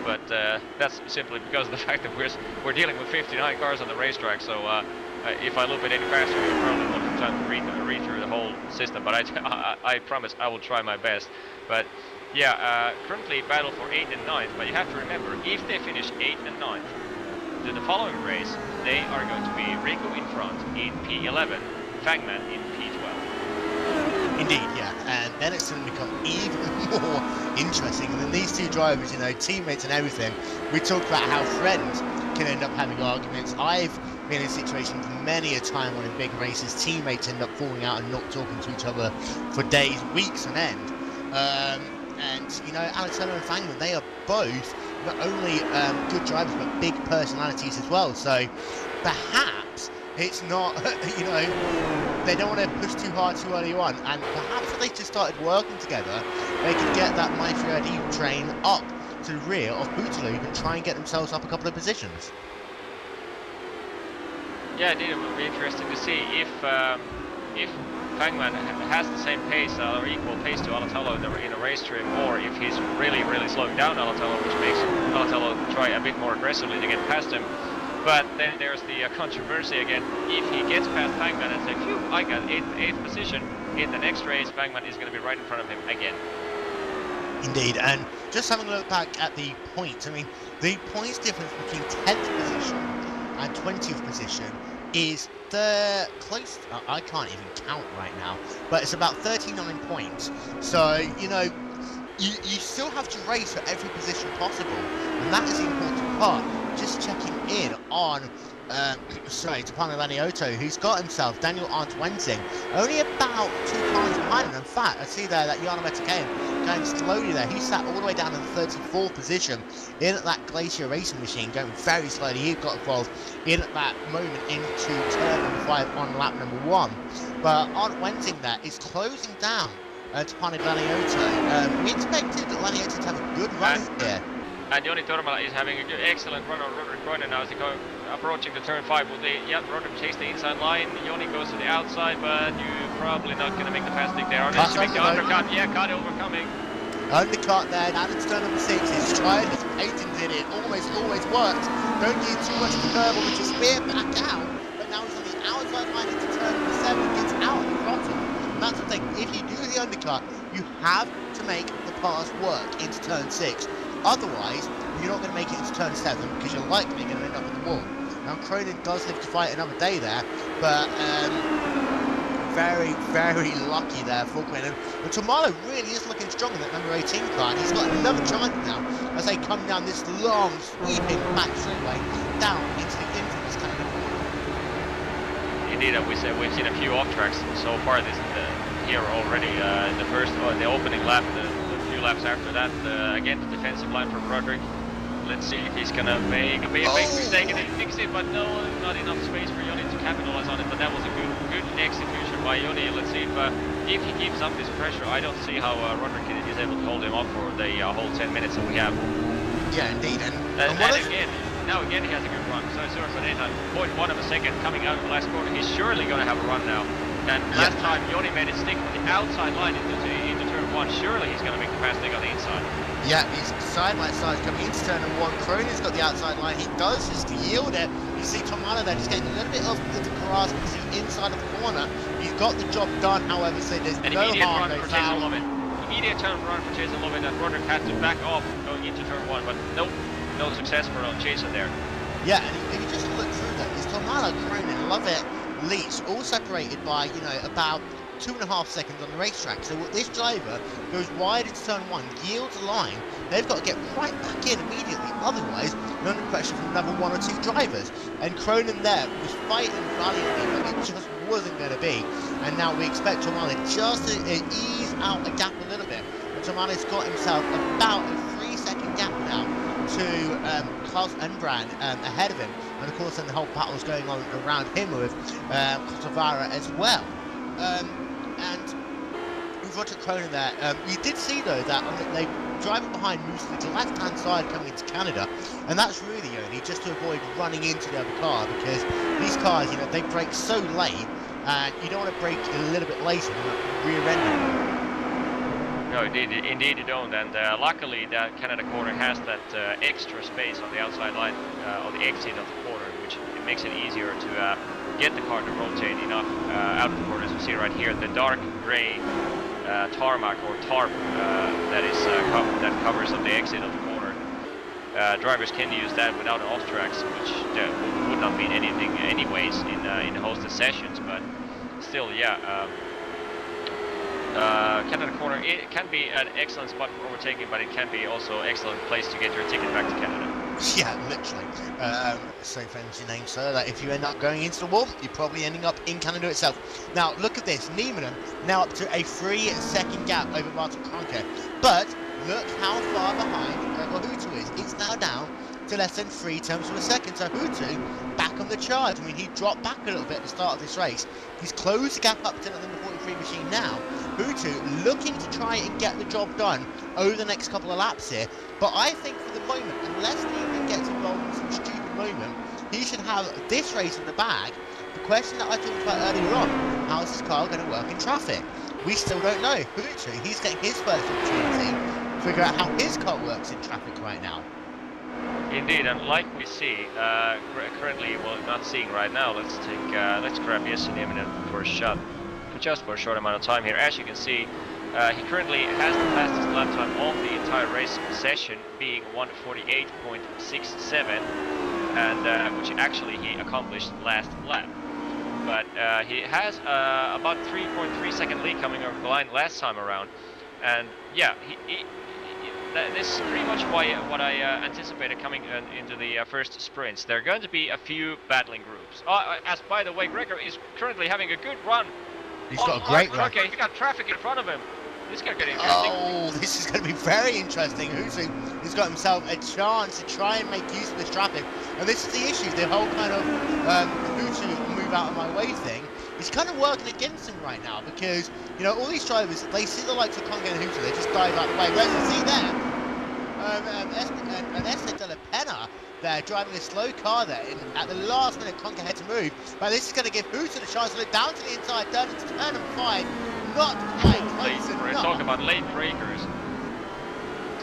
but that's simply because of the fact that we're dealing with 59 cars on the racetrack. So if I loop it any faster, you'll probably won't have time to read through the whole system. But I promise I will try my best. But yeah, currently battle for 8th and 9th. But you have to remember, if they finish 8th and 9th, to the following race, they are going to be Rico in front in P11, Fangman in P12. Indeed, yeah, and then it's going to become even more interesting. And then these two drivers, you know, teammates and everything, we talked about how friends can end up having arguments. I've been in situations many a time when in big races, teammates end up falling out and not talking to each other for days, weeks on end. And, you know, Anatola and Fangman, they are both not only good drivers, but big personalities as well. So perhaps it's not, you know, they don't want to push too hard too early on. And perhaps if they just started working together, they could get that Maestro ID train up to the rear of Booterloop and try and get themselves up a couple of positions. Yeah, indeed, it would be interesting to see if Fangman has the same pace or equal pace to Alatalo in a race trim, or if he's really slowing down Alatalo, which makes Alatalo try a bit more aggressively to get past him. But then there's the controversy again. If he gets past Fangman and says, phew, I got 8th position, in the next race Fangman is going to be right in front of him again. Indeed, and just having a look back at the points, I mean, the points difference between 10th position and 20th position is the close, I can't even count right now, but it's about 39 points. So, you know, you still have to race for every position possible, and that is the important part. Just checking in on, Tapano Lanioto, who's got himself Daniel Arndt-Bensing only about 2 cars behind him. In fact, I see there that Yana Motegi going slowly there. He sat all the way down in the 34th position in that Glacier racing machine, going very slowly. He got involved in that moment into turn number 5 on lap number 1. But on Wensing there is closing down Tony Laniotto. We expected Laniotto to have a good run here. And Joni Turmala is having a good, excellent run on Roderick Cronin now as they go approaching the turn 5. Well, Roderick takes the inside line. Joni goes to the outside, but you're probably not going to make the fast stick there. Unless you make the undercut. Yeah, cut overcoming. Undercut there, down into turn number 6. He's trying his patents in it. Almost always works. Don't need too much to curve with his spear back out. But now he's on the outside line into turn number 7. Gets out of the throttle. And that's the thing. If you do the undercut, you have to make the pass work into turn 6. Otherwise, you're not going to make it into turn 7 because you're likely going to end up on the wall. Now, Cronin does live to fight another day there, but very, very lucky there for Cronin. And Tomalo really is looking strong in that number 18 car, and he's got another chance now as they come down this long, sweeping back straightaway down into the infamous Canada corner. Indeed, we've seen a few off tracks so far this here already. The first, the opening lap, the few laps after that, again the defensive line from Roderick. Let's see if he's gonna make a big mistake and then fix it, but no, not enough space for Joni to capitalize on it. But that was a good execution by Joni. Let's see if he keeps up this pressure. I don't see how Roderick is able to hold him up for the whole 10 minutes that we have. Yeah, indeed. And again he has a good run. So 0.1 of a second coming out of the last corner. He's surely gonna have a run now. And last time Joni made it stick with the outside line into turn 1. Surely he's gonna make the fast stick on the inside. Yeah, he's side by side coming into turn number 1. Cronin's got the outside line. He does just yield it. You see Tomala there just getting a little bit of the grasp to the inside of the corner. He's got the job done, however, so there's no harm. Immediate turn run for Jason Lovett, and Roderick had to back off going into turn 1, but nope, no success for Jason there. Yeah, and if you just look through that, it's Tomala, Cronin, Lovett, Leach, all separated by, about 2.5 seconds on the racetrack. So this driver goes wide into turn 1, yields the line. They've got to get right back in immediately. Otherwise, you're under pressure from another 1 or 2 drivers. And Cronin there was fighting valiantly, but it just wasn't going to be. And now we expect Tomala just to ease out the gap a little bit. And Tomala's got himself about a 3-second gap now to Klaus Enbrand ahead of him. And of course, then the whole battle's going on around him with Kosovara as well. And with Roger Cronin there, you did see though that they driving behind moves to the left-hand side coming into Canada, and that's really only just to avoid running into the other car, because these cars, they brake so late, and you don't want to brake a little bit later and rear-end. No, indeed you don't, and luckily that Canada corner has that extra space on the outside line, on the exit of the corner, which it makes it easier to get the car to rotate enough out of the corner, as we see right here. The dark grey tarmac or tarp that covers up the exit of the corner. Drivers can use that without an off tracks, which would not mean anything anyways in the hosted sessions, but still, yeah. Canada corner, it can be an excellent spot for overtaking, but it can be also an excellent place to get your ticket back to Canada. Yeah, literally. So famous your name, sir, that if you end up going into the wall, you're probably ending up in Canada itself. Now, look at this. Niemanen now up to a 3-second gap over Martin Kronke. But look how far behind Hutu is. It's now down to less than 3 tenths of a second. So Hutu back on the charge. I mean, he dropped back a little bit at the start of this race. He's closed the gap up to the number 43 machine now. Hutu looking to try and get the job done over the next couple of laps here. But I think for the moment, unless Niemanen gets involved in some stupid moment, he should have this race in the bag. The question that I talked about earlier on, how is this car going to work in traffic? We still don't know. Hutu, he's getting his first opportunity to figure out how his car works in traffic right now. Indeed, and like we see, currently, well, not seeing right now, let's grab Jesse Niemanen for a shot, just for a short amount of time here. As you can see, he currently has the fastest lap time of the entire race session, being 1:48.67, and which actually he accomplished last lap. But he has about 3.3 second lead coming over the line last time around, and yeah, this is pretty much what I anticipated coming into the first sprints. There are going to be a few battling groups. As by the way, Gregor is currently having a good run. He's got a great run. Okay, he's got traffic in front of him. This could get interesting. Oh, this is going to be very interesting. Husu has got himself a chance to try and make use of this traffic. And this is the issue, the whole kind of Husu move out of my way thing. It's kind of working against him right now because, you know, all these drivers, they see the likes of Conga and Husu, they just dive out of the way. Whereas you see there, an Esther de la Pena there driving a slow car there. At the last minute, Conga had to move. But this is going to give Husu the chance to look down to the inside, turn into turn 5. Not quite close enough. We're talking about late breakers.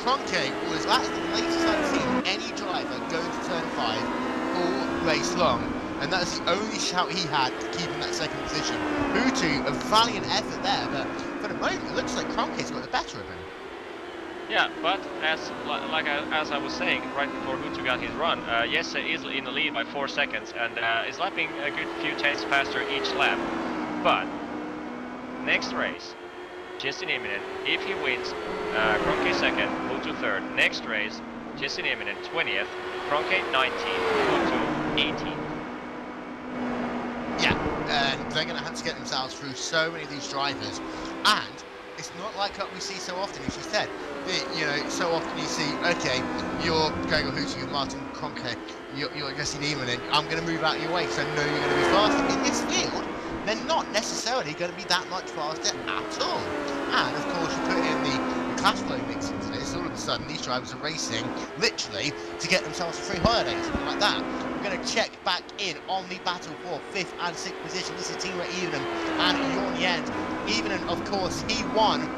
Francorchamps was that's the latest I've seen any driver going to turn 5 all race long, and that's the only shout he had to keep in that second position. Husu, a valiant effort there, but for the moment it looks like Francorchamps got the better of him. Yeah, but as I was saying right before Husu got his run, Jesse is in the lead by 4 seconds and is lapping a good few tenths faster each lap. But next race, Jesse Nieminen, if he wins, Francorchamps second, Husu third. Next race, Jesse Nieminen 20th, Francorchamps 19th, Husu 18th. Yeah, and they're going to have to get themselves through so many of these drivers, and it's not like what we see so often, as you said. You know, so often you see, okay, you're going with Husu, you're Martin Francorchamps, you're Jesse Nieminen, I'm going to move out of your way, so I know you're going to be faster. In this field, they're not necessarily going to be that much faster at all. And of course, you put in the cash flow mix into this, all of a sudden these drivers are racing literally to get themselves a free holiday, something like that. We're going to check back in on the battle for 5th and 6th position. This is Timo Evenen and Jorn Jens. Evenen, of course, he won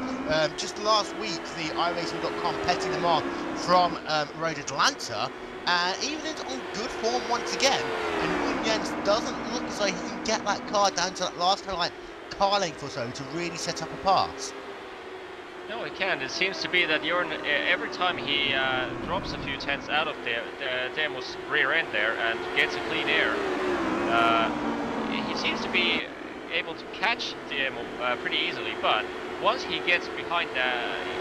just last week the iRacing.com Petit Le Mans from Road Atlanta. Evenen's on good form once again, and Jorn Jens doesn't look as though he can get that car down to that last kind of like car length or so to really set up a pass. No, he can't. It seems to be that Jorn, every time he drops a few tenths out of the Teemu's rear end there and gets a clean air, he seems to be able to catch Teemu pretty easily, but once he gets behind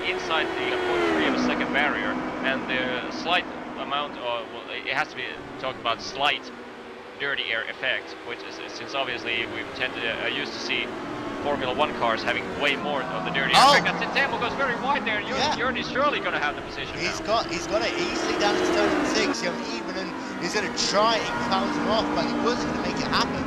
inside the 0.3 of a second barrier and the slight amount of, well, it has to be talked about slight dirty air effect, which is, since obviously we tend to used to see Formula 1 cars having way more of the dirty air effect. Teemu goes very wide there, and Jorn is surely going to have the position He's got it easily down to turn 6. Evenen is going to try and close him off, but he wasn't going to make it happen.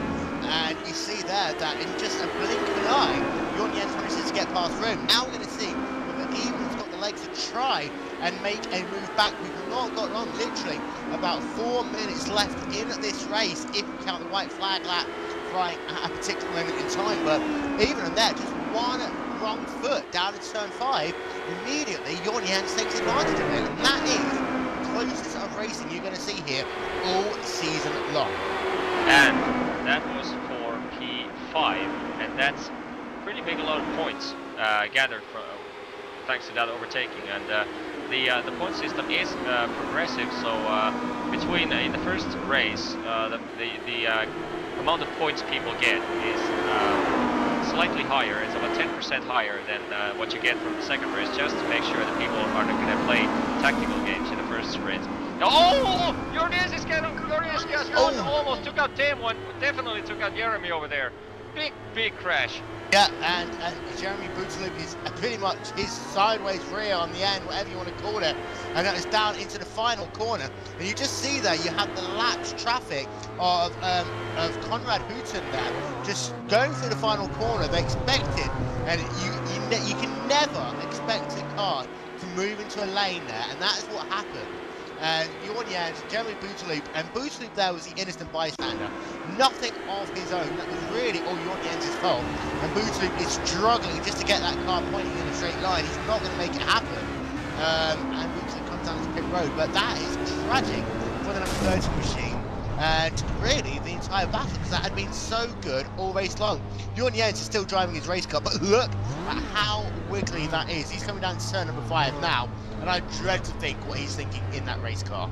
And you see there that in just a blink of an eye, Jorn Jens manages to get past through. Now we're going to see whether Evenen's got the legs to try and make a move back. We've not got long, literally about 4 minutes left in this race, if we count the white flag lap flying at a particular moment in time. But Evenen there, just one wrong foot down to turn 5, immediately Jorn Jens takes advantage of it. And that is the closest of racing you're going to see here all season long. And that was for P5, and that's pretty big, a lot of points gathered from, thanks to that overtaking. And the point system is progressive, so between in the first race, the amount of points people get is slightly higher. It's about 10% higher than what you get from the second race, just to make sure that people are not going to play tactical games in the first sprint. Oh! Jorn Jens is almost took out Teemu and definitely took out Jeremy over there. Big crash. Yeah, and Jeremy Bootloop is pretty much his sideways rear on the end, whatever you want to call it, and that is down into the final corner. And you just see there, you have the lapsed traffic of Conrad Hooton there, just going through the final corner. They expected, and you can never expect a car to move into a lane there, and that is what happened. And Jorn Jens, Jeremy Bootloop, and Bootloop there was the innocent bystander. Nothing of his own. That was really all Jorn Jens' fault. And Bootloop is struggling just to get that car pointing in a straight line. He's not going to make it happen. And Bootloop comes down to pit road. But that is tragic for the number 30 machine. And really, the entire battle, because that had been so good all race long. Jorn Jens is still driving his race car, but look at how wiggly that is. He's coming down to turn number 5 now. And I dread to think what he's thinking in that race car.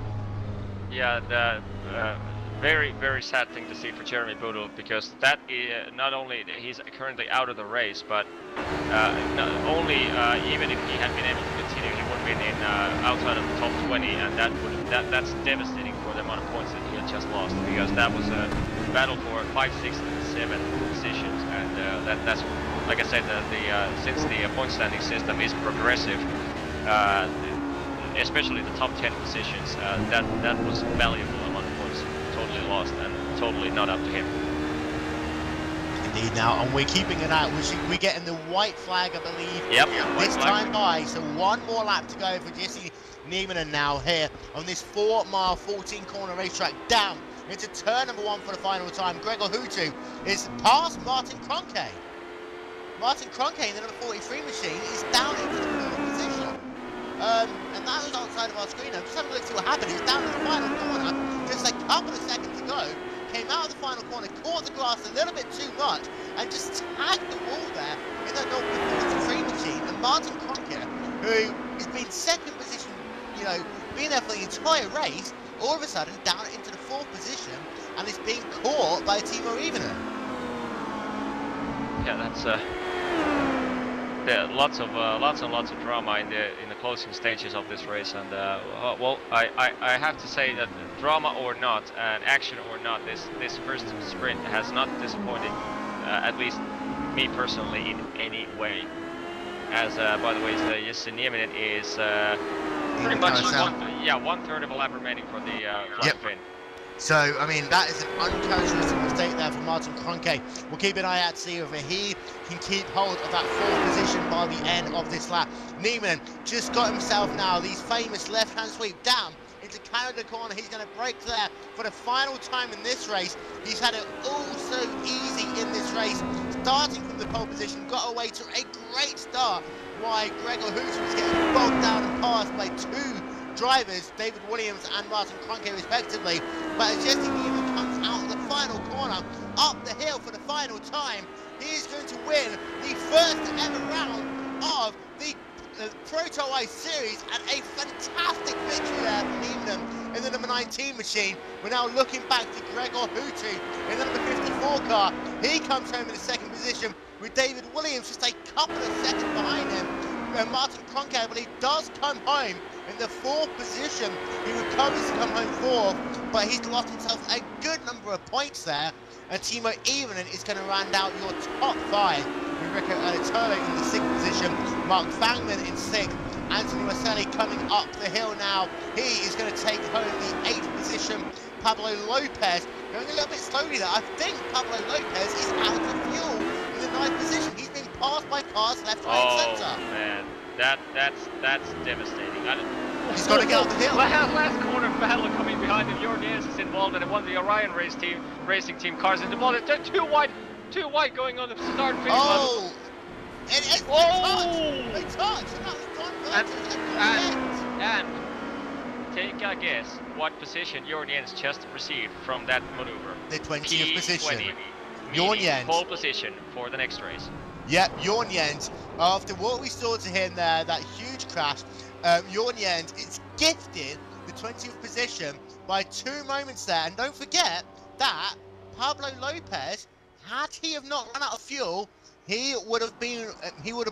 Yeah, the very, very sad thing to see for Jeremy Boodle, because that is, not only he's currently out of the race, but not only even if he had been able to continue, he would have been in outside of the top 20, and that's devastating for the amount of points that he had just lost, because that was a battle for 5, 6, and 7 positions, and that's like I said, since the point standing system is progressive, especially the top 10 positions, that was valuable amount of points totally lost and totally not up to him. Indeed now, and we're keeping it out. We're getting the white flag, I believe, Yep, this time by. So one more lap to go for Jesse Niemanen now here on this 4-mile, 14-corner racetrack down into turn number 1 for the final time. Gregor Hutu is past Martin Kroenke. Martin Kroenke in the number 43 machine is down into the 4th position. And that was outside of our screen. I'm just having a look to see what happened. He was down in the final corner, just a couple of seconds to go. Came out of the final corner, caught the grass a little bit too much, and just tagged the wall there in that number 43 machine. And Martin Kroenke, who has been second position, being there for the entire race, all of a sudden down into the 4th position, and is being caught by Timo Iivonen. Yeah, that's lots and lots of drama in the closing stages of this race, and well, I have to say that drama or not, and action or not, this first sprint has not disappointed, at least me personally, in any way. As by the way, Jesse Niemanen is pretty much one third of a lap remaining for the flying Finn. So, I mean, that is an uncharacteristic mistake there for Martin Kroenke. We'll keep an eye out to see if he can keep hold of that 4th position by the end of this lap. Niemanen just got himself now these famous left-hand sweep down into Canada corner. He's going to break there for the final time in this race. He's had it all so easy in this race. Starting from the pole position, got away to a great start. Why Gregor Hutu was getting bogged down and passed by 2 drivers, David Williams and Martin Kroenke respectively, but as Jesse Niemanen comes out of the final corner, up the hill for the final time, he is going to win the first ever round of the ProtoICE series, and a fantastic victory there for Niemanen in the number 19 machine. We're now looking back to Gregor Hutu in the number 54 car. He comes home in the 2nd position with David Williams just a couple of seconds behind him. Martin Kroenke, I believe, does come home in the 4th position. He recovers to come home 4th, but he's lost himself a good number of points there. And Timo Iivonen is going to round out your top 5 with Rico Ertolo in the 6th position, Mark Vangman in 6th, Anthony Marcelli coming up the hill now. He is going to take home the 8th position. Pablo Lopez going a little bit slowly there. I think Pablo Lopez is out of fuel in the 9th position. He's been passed by cars left, right, and centre. Oh man, that's devastating. He's got to get up the hill. Last corner battle coming behind him. Jordan is involved, and one of the Orion racing team cars in the ball. Too wide going on the start finish. Oh, they touched. And take a guess what position Jordan Jens just received from that maneuver. The 20th position. Jordan Jens. Pole position for the next race. Yep, Jordan Jens, after what we saw to him there, that huge crash, Jordan Jens is gifted the 20th position by 2 moments there. And don't forget that Pablo Lopez, had he have not run out of fuel, he would have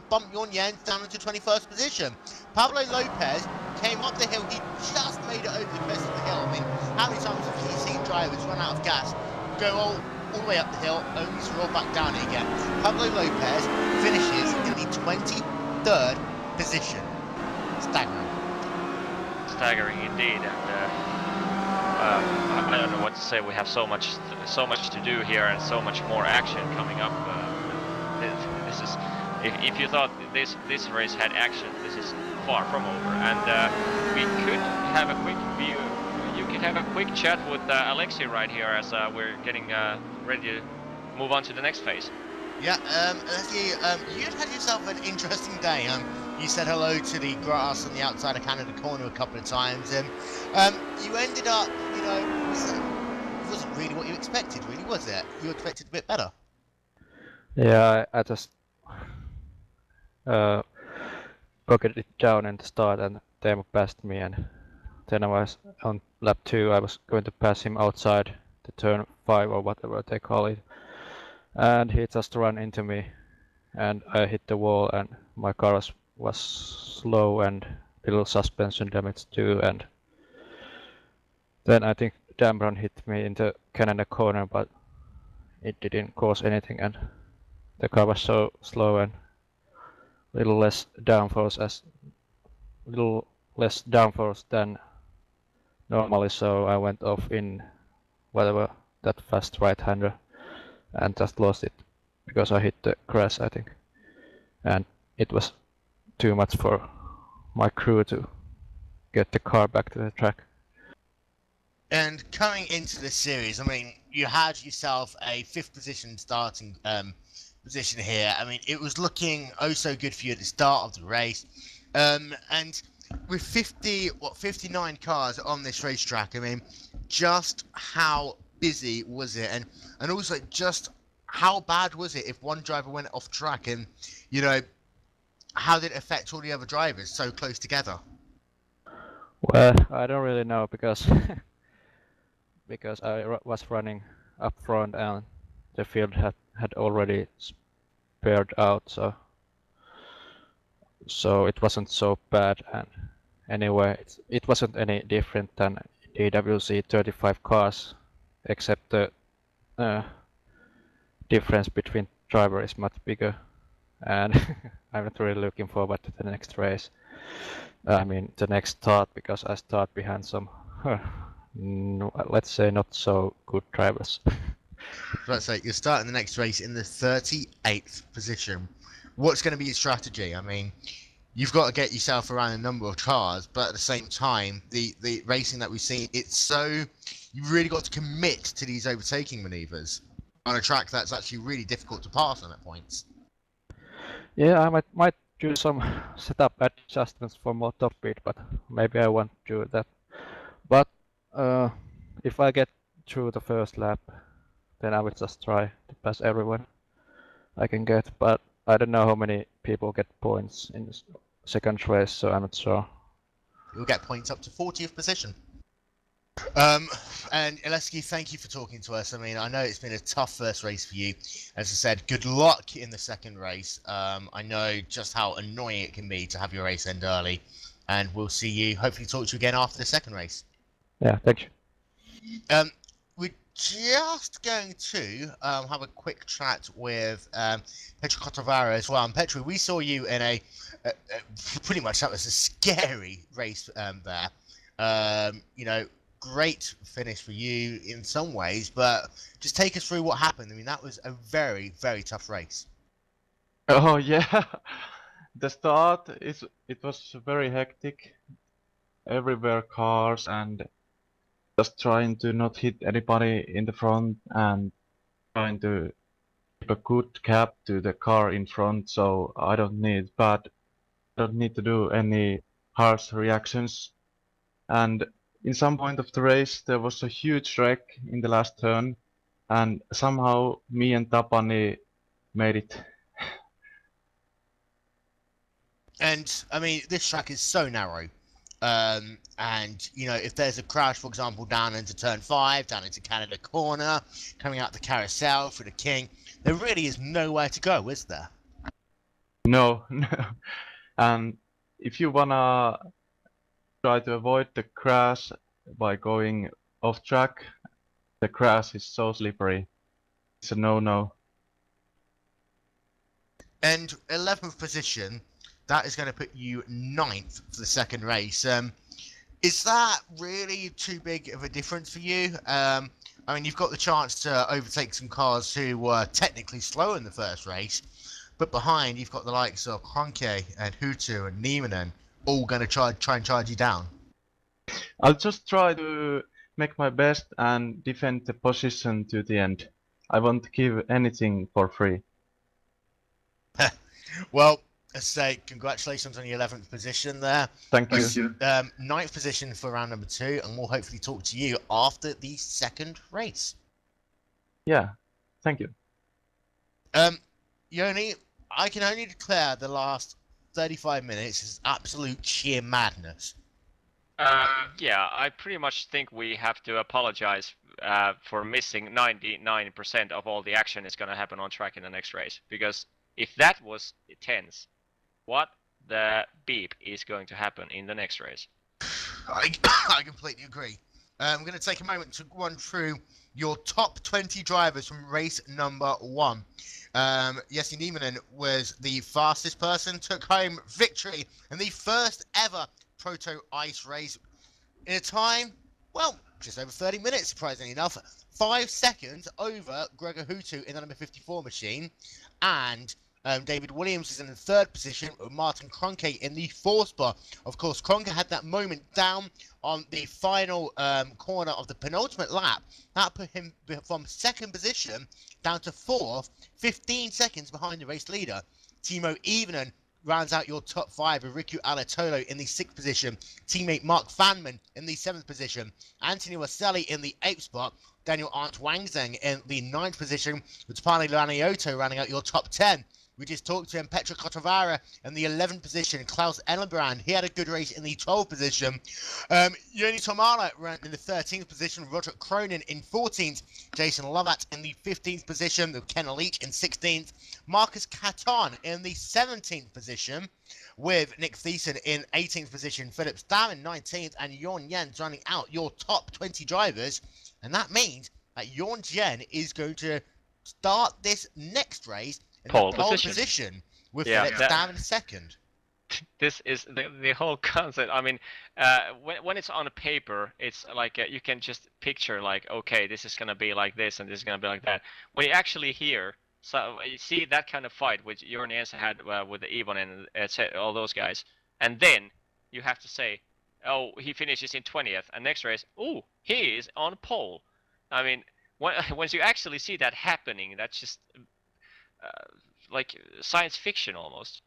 bumped Jordan Jens down into 21st position. Pablo Lopez came up the hill, he just made it over the crest of the hill. I mean, how many times have you seen drivers run out of gas, go all the way up the hill, only to roll back down it again? Pablo Lopez finishes in the 23rd position. Staggering. Staggering indeed, and I don't know what to say. We have so much to do here, and so much more action coming up. This is, if you thought this race had action, this is far from over. And we could have a quick view. You could have a quick chat with Alexei right here as we're getting ready to move on to the next phase. Yeah, Alexei, you'd had yourself an interesting day. You said hello to the grass on the outside of Canada corner a couple of times, and you ended up, it wasn't really what you expected, really, was it? You expected a bit better. Yeah, I just pocketed it down in the start, and Teemu passed me, and then I was on lap 2. I was going to pass him outside the turn 5 or whatever they call it, and he just ran into me, and I hit the wall, and my car was slow and little suspension damage too, and then I think Damron hit me in the Canada corner, but it didn't cause anything, and the car was so slow and little less downforce than normally, so I went off in whatever that fast right-hander and just lost it because I hit the grass, I think, and it was too much for my crew to get the car back to the track. And coming into this series, I mean, you had yourself a 5th position starting position here. I mean, it was looking oh so good for you at the start of the race. And with 59 cars on this racetrack, I mean, just how busy was it? And also just how bad was it if one driver went off track, and, you know, how did it affect all the other drivers so close together? Well, I don't really know because because I was running up front and the field had already spared out, so it wasn't so bad. And anyway, it wasn't any different than DWC 35 cars, except the difference between driver is much bigger, and I'm not really looking forward to the next race. I mean, the next start, because I start behind some, let's say, not so good drivers. Let's say you're starting the next race in the 38th position. What's going to be your strategy? I mean, you've got to get yourself around a number of cars, but at the same time, the racing that we've seen, it's so, you've really got to commit to these overtaking maneuvers on a track that's actually really difficult to pass on at points. Yeah, I might do some setup adjustments for more top speed, but maybe I won't do that. But if I get through the first lap, then I will just try to pass everyone I can get. But I don't know how many people get points in the second race, so I'm not sure. You'll get points up to 40th position. And Oleski, thank you for talking to us. I mean, I know it's been a tough first race for you. As I said, good luck in the second race. I know just how annoying it can be to have your race end early, and we'll see you, hopefully talk to you again after the second race. Yeah, thank you. We're just going to have a quick chat with Petro Kotovara as well. And Petro, we saw you in a pretty much, that was a scary race there. You know, great finish for you in some ways, but just take us through what happened. I mean, that was a very, very tough race. Oh yeah, the start it was very hectic. Everywhere cars and just trying to not hit anybody in the front and trying to keep a good gap to the car in front, so I don't need to do any harsh reactions. And in some point of the race there was a huge wreck in the last turn, and somehow me and Tapani made it. And I mean, this track is so narrow. And you know, if there's a crash, for example, down into turn 5, down into Canada corner, coming out the carousel for the King, there really is nowhere to go, is there? No, no. And if you wanna try to avoid the crash by going off track, the crash is so slippery. It's a no-no. And 11th position, that is going to put you 9th for the second race. Is that really too big of a difference for you? I mean, you've got the chance to overtake some cars who were technically slow in the first race, but behind you've got the likes of Honke and Hutu and Niemanen all going to try and charge you down. I'll just try to make my best and defend the position to the end. I won't give anything for free. Well, let's say congratulations on your 11th position there. Thank you. 9th position for round number 2, and we'll hopefully talk to you after the second race. Yeah, thank you. Yoni, I can only declare the last 35 minutes is absolute sheer madness. Yeah, I pretty much think we have to apologize for missing 99% of all the action is going to happen on track in the next race. Because if that was tense, what the beep is going to happen in the next race? I completely agree. I'm going to take a moment to run through your top 20 drivers from race number 1. Jesse Nieminen was the fastest person, took home victory in the first ever ProtoICE race in a time, well, just over 30 minutes, surprisingly enough. 5 seconds over Gregor Hutu in the number 54 machine. And David Williams is in the 3rd position with Martin Kroenke in the 4th spot. Of course, Kroenke had that moment down on the final corner of the penultimate lap. That put him from 2nd position down to 4th, 15 seconds behind the race leader. Timo Ivinen rounds out your top 5 with Riku Alatolo in the 6th position. Teammate Mark Vanman in the 7th position. Anthony Waselli in the 8th spot. Daniel Arndt Wangzeng in the 9th position. With Tapani Lanioto rounding out your top 10. We just talked to him. Petra Kotovara in the 11th position. Klaus Ellenbrand, he had a good race in the 12th position. Joni Tomala ran in the 13th position. Roderick Cronin in 14th. Jason Lovat in the 15th position. With Ken Leach in 16th. Marcus Caton in the 17th position. With Nick Thiessen in 18th position. Philip Starr in 19th. And Jorn Jens running out your top 20 drivers. And that means that Jorn Jens is going to start this next race in pole pole position. position with Yeah, Philip Starr in 2nd. This is the whole concept. I mean, when it's on paper, it's like you can just picture like, okay, this is gonna be like this and this is gonna be like that. When you actually hear, so you see that kind of fight which Jorn Jensen had with the Evon and all those guys, and then you have to say, oh, he finishes in 20th, and next race, oh, he is on pole. I mean, once you actually see that happening, that's just like science fiction almost.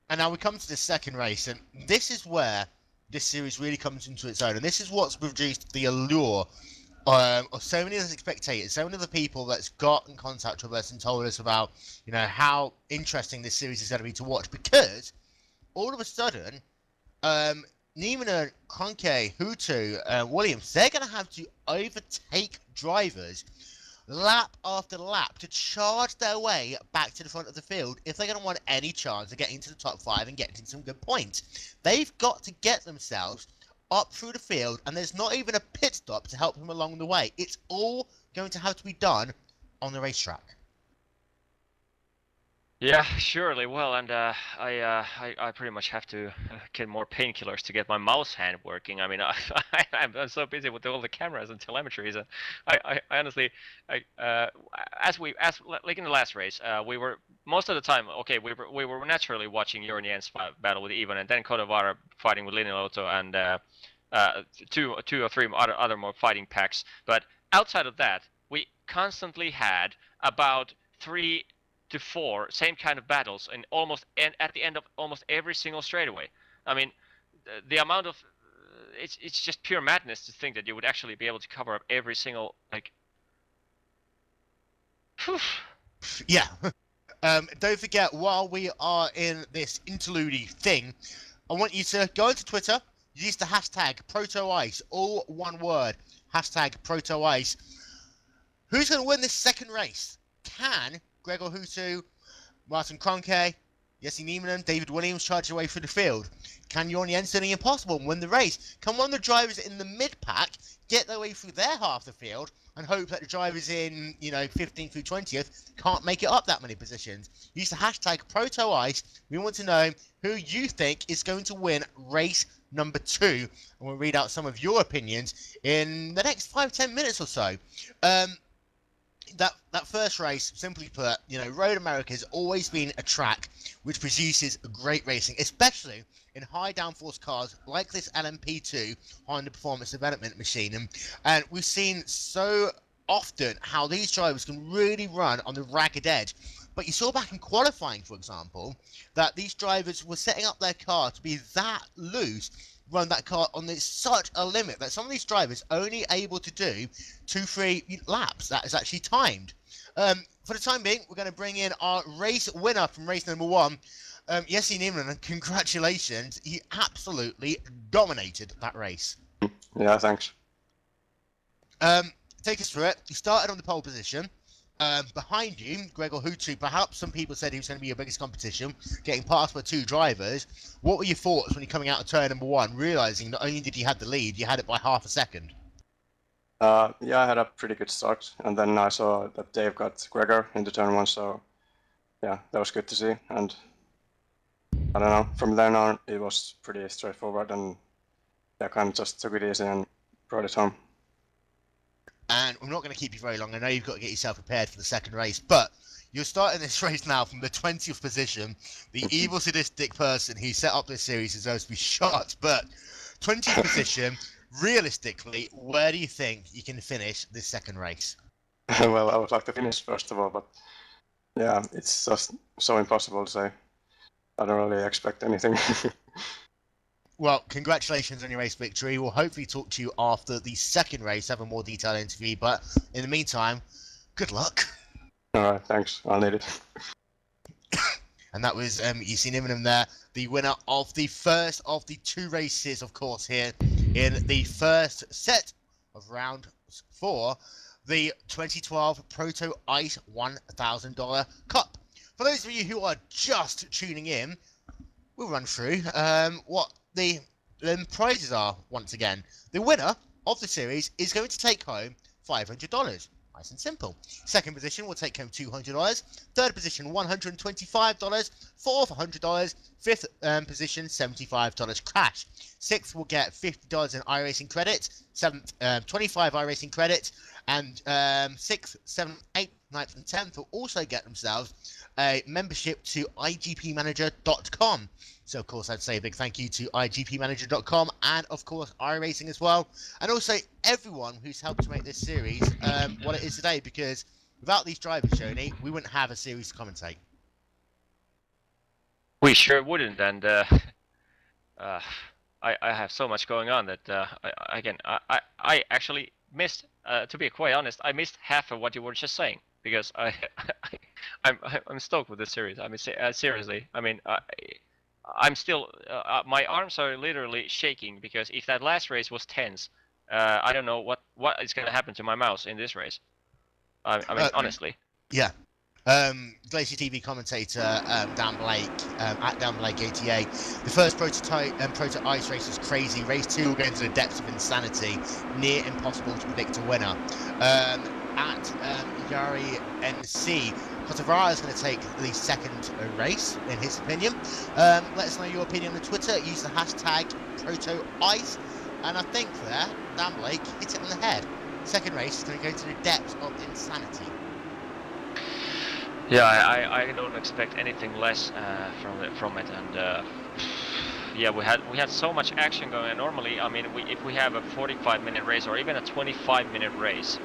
And now we come to the second race, and this is where this series really comes into its own. And this is what's produced the allure of so many of the spectators, so many of the people that's got in contact with us and told us about, you know, how interesting this series is going to be to watch. Because all of a sudden, Nieminen, Kroenke, Hutu, Williams, they're going to have to overtake drivers lap after lap to charge their way back to the front of the field if they're going to want any chance of getting to the top 5 and getting some good points. They've got to get themselves up through the field, and there's not even a pit stop to help them along the way. It's all going to have to be done on the racetrack. Yeah, surely. Well, and I pretty much have to get more painkillers to get my mouse hand working. I mean, I'm so busy with all the cameras and telemetries, and I honestly, as like in the last race, we were most of the time okay. We were naturally watching Jorn Jens battle with Ivan, and then Kotovara fighting with Linilauto, and two or three other more fighting packs. But outside of that, we constantly had about 3 to 4 same kind of battles and at the end of almost every single straightaway. I mean, the amount of it's just pure madness to think that you would actually be able to cover up every single like. Yeah. Don't forget, while we are in this interlude thing, I want you to go into Twitter, use the hashtag ProtoICE, all one word, hashtag ProtoICE. Who's going to win this second race? Can Gregor Hutu, Martin Kroenke, Jesse Nieminen, David Williams charge away through the field? Can Jorn Jensen the impossible and win the race? Can one of the drivers in the mid-pack get their way through their half the field and hope that the drivers in, 15th through 20th can't make it up that many positions? Use the hashtag ProtoICE. We want to know who you think is going to win race number 2. And we'll read out some of your opinions in the next 5-10 minutes or so. That first race, simply put, Road America has always been a track which produces great racing, especially in high downforce cars like this LMP2 Honda Performance Development Machine. And we've seen so often how these drivers can really run on the ragged edge. But you saw back in qualifying, for example, that these drivers were setting up their car to be that loose, run that car on such a limit that some of these drivers only able to do 2-3 laps. That is actually timed. For the time being, we're going to bring in our race winner from race number 1, Jesse Nieminen, and congratulations. He absolutely dominated that race. Yeah, thanks. Take us through it. He started on the pole position. Behind you, Gregor Hutu, perhaps some people said he was going to be your biggest competition, getting passed by 2 drivers. What were your thoughts when you're coming out of turn number 1, realising not only did you have the lead, you had it by half a second? Yeah, I had a pretty good start, and then I saw that Dave got Gregor into turn 1, so yeah, that was good to see. And I don't know, from then on it was pretty straightforward, and yeah, kind of just took it easy and brought it home. And I'm not going to keep you very long. I know you've got to get yourself prepared for the second race, but you're starting this race now from the 20th position. The evil sadistic person who set up this series deserves to be shot, but 20th position, realistically, where do you think you can finish this second race? Well, I would like to finish first of all, but yeah, it's just so impossible to say. I don't really expect anything. Well, congratulations on your race victory. We'll hopefully talk to you after the second race, have a more detailed interview, but in the meantime, good luck. Alright, thanks. I'll need it. And that was Jussi Niminen there, the winner of the first of the 2 races, of course, here in the first set of round 4, the 2012 ProtoICE $1,000 Cup. For those of you who are just tuning in, we'll run through what the prizes are once again. The winner of the series is going to take home $500. Nice and simple. Second position will take home $200. Third position, $125. Fourth, $100. Fifth position, $75 cash. Sixth will get $50 in iRacing credit. Seventh, 25 iRacing credit. And 6th, 7th, 8th, 9th, and 10th will also get themselves a membership to igpmanager.com. So, of course, I'd say a big thank you to igpmanager.com and, of course, iRacing as well. And also everyone who's helped to make this series what it is today, because without these drivers, Joni, we wouldn't have a series to commentate. We sure wouldn't, and I have so much going on that I actually missed, to be quite honest, I missed half of what you were just saying, because I'm stoked with this series. I mean, seriously, I mean, I'm still, my arms are literally shaking, because if that last race was tense, I don't know what is going to happen to my mouse in this race. I mean, honestly. Yeah. Glacier TV commentator Dan Blake at Dan Blake ATA. The first ProtoICE race was crazy. Race 2 will go into the depths of insanity. Near impossible to predict a winner. At Yari NC, Kotavara is going to take the second race, in his opinion. Let us know your opinion on Twitter. Use the hashtag ProtoICE. And I think there, Dan Blake hit it on the head. Second race is going to go into the depths of insanity. Yeah, I don't expect anything less from it, and yeah, we had so much action going on. Normally, I mean, if we have a 45-minute race or even a 25-minute race,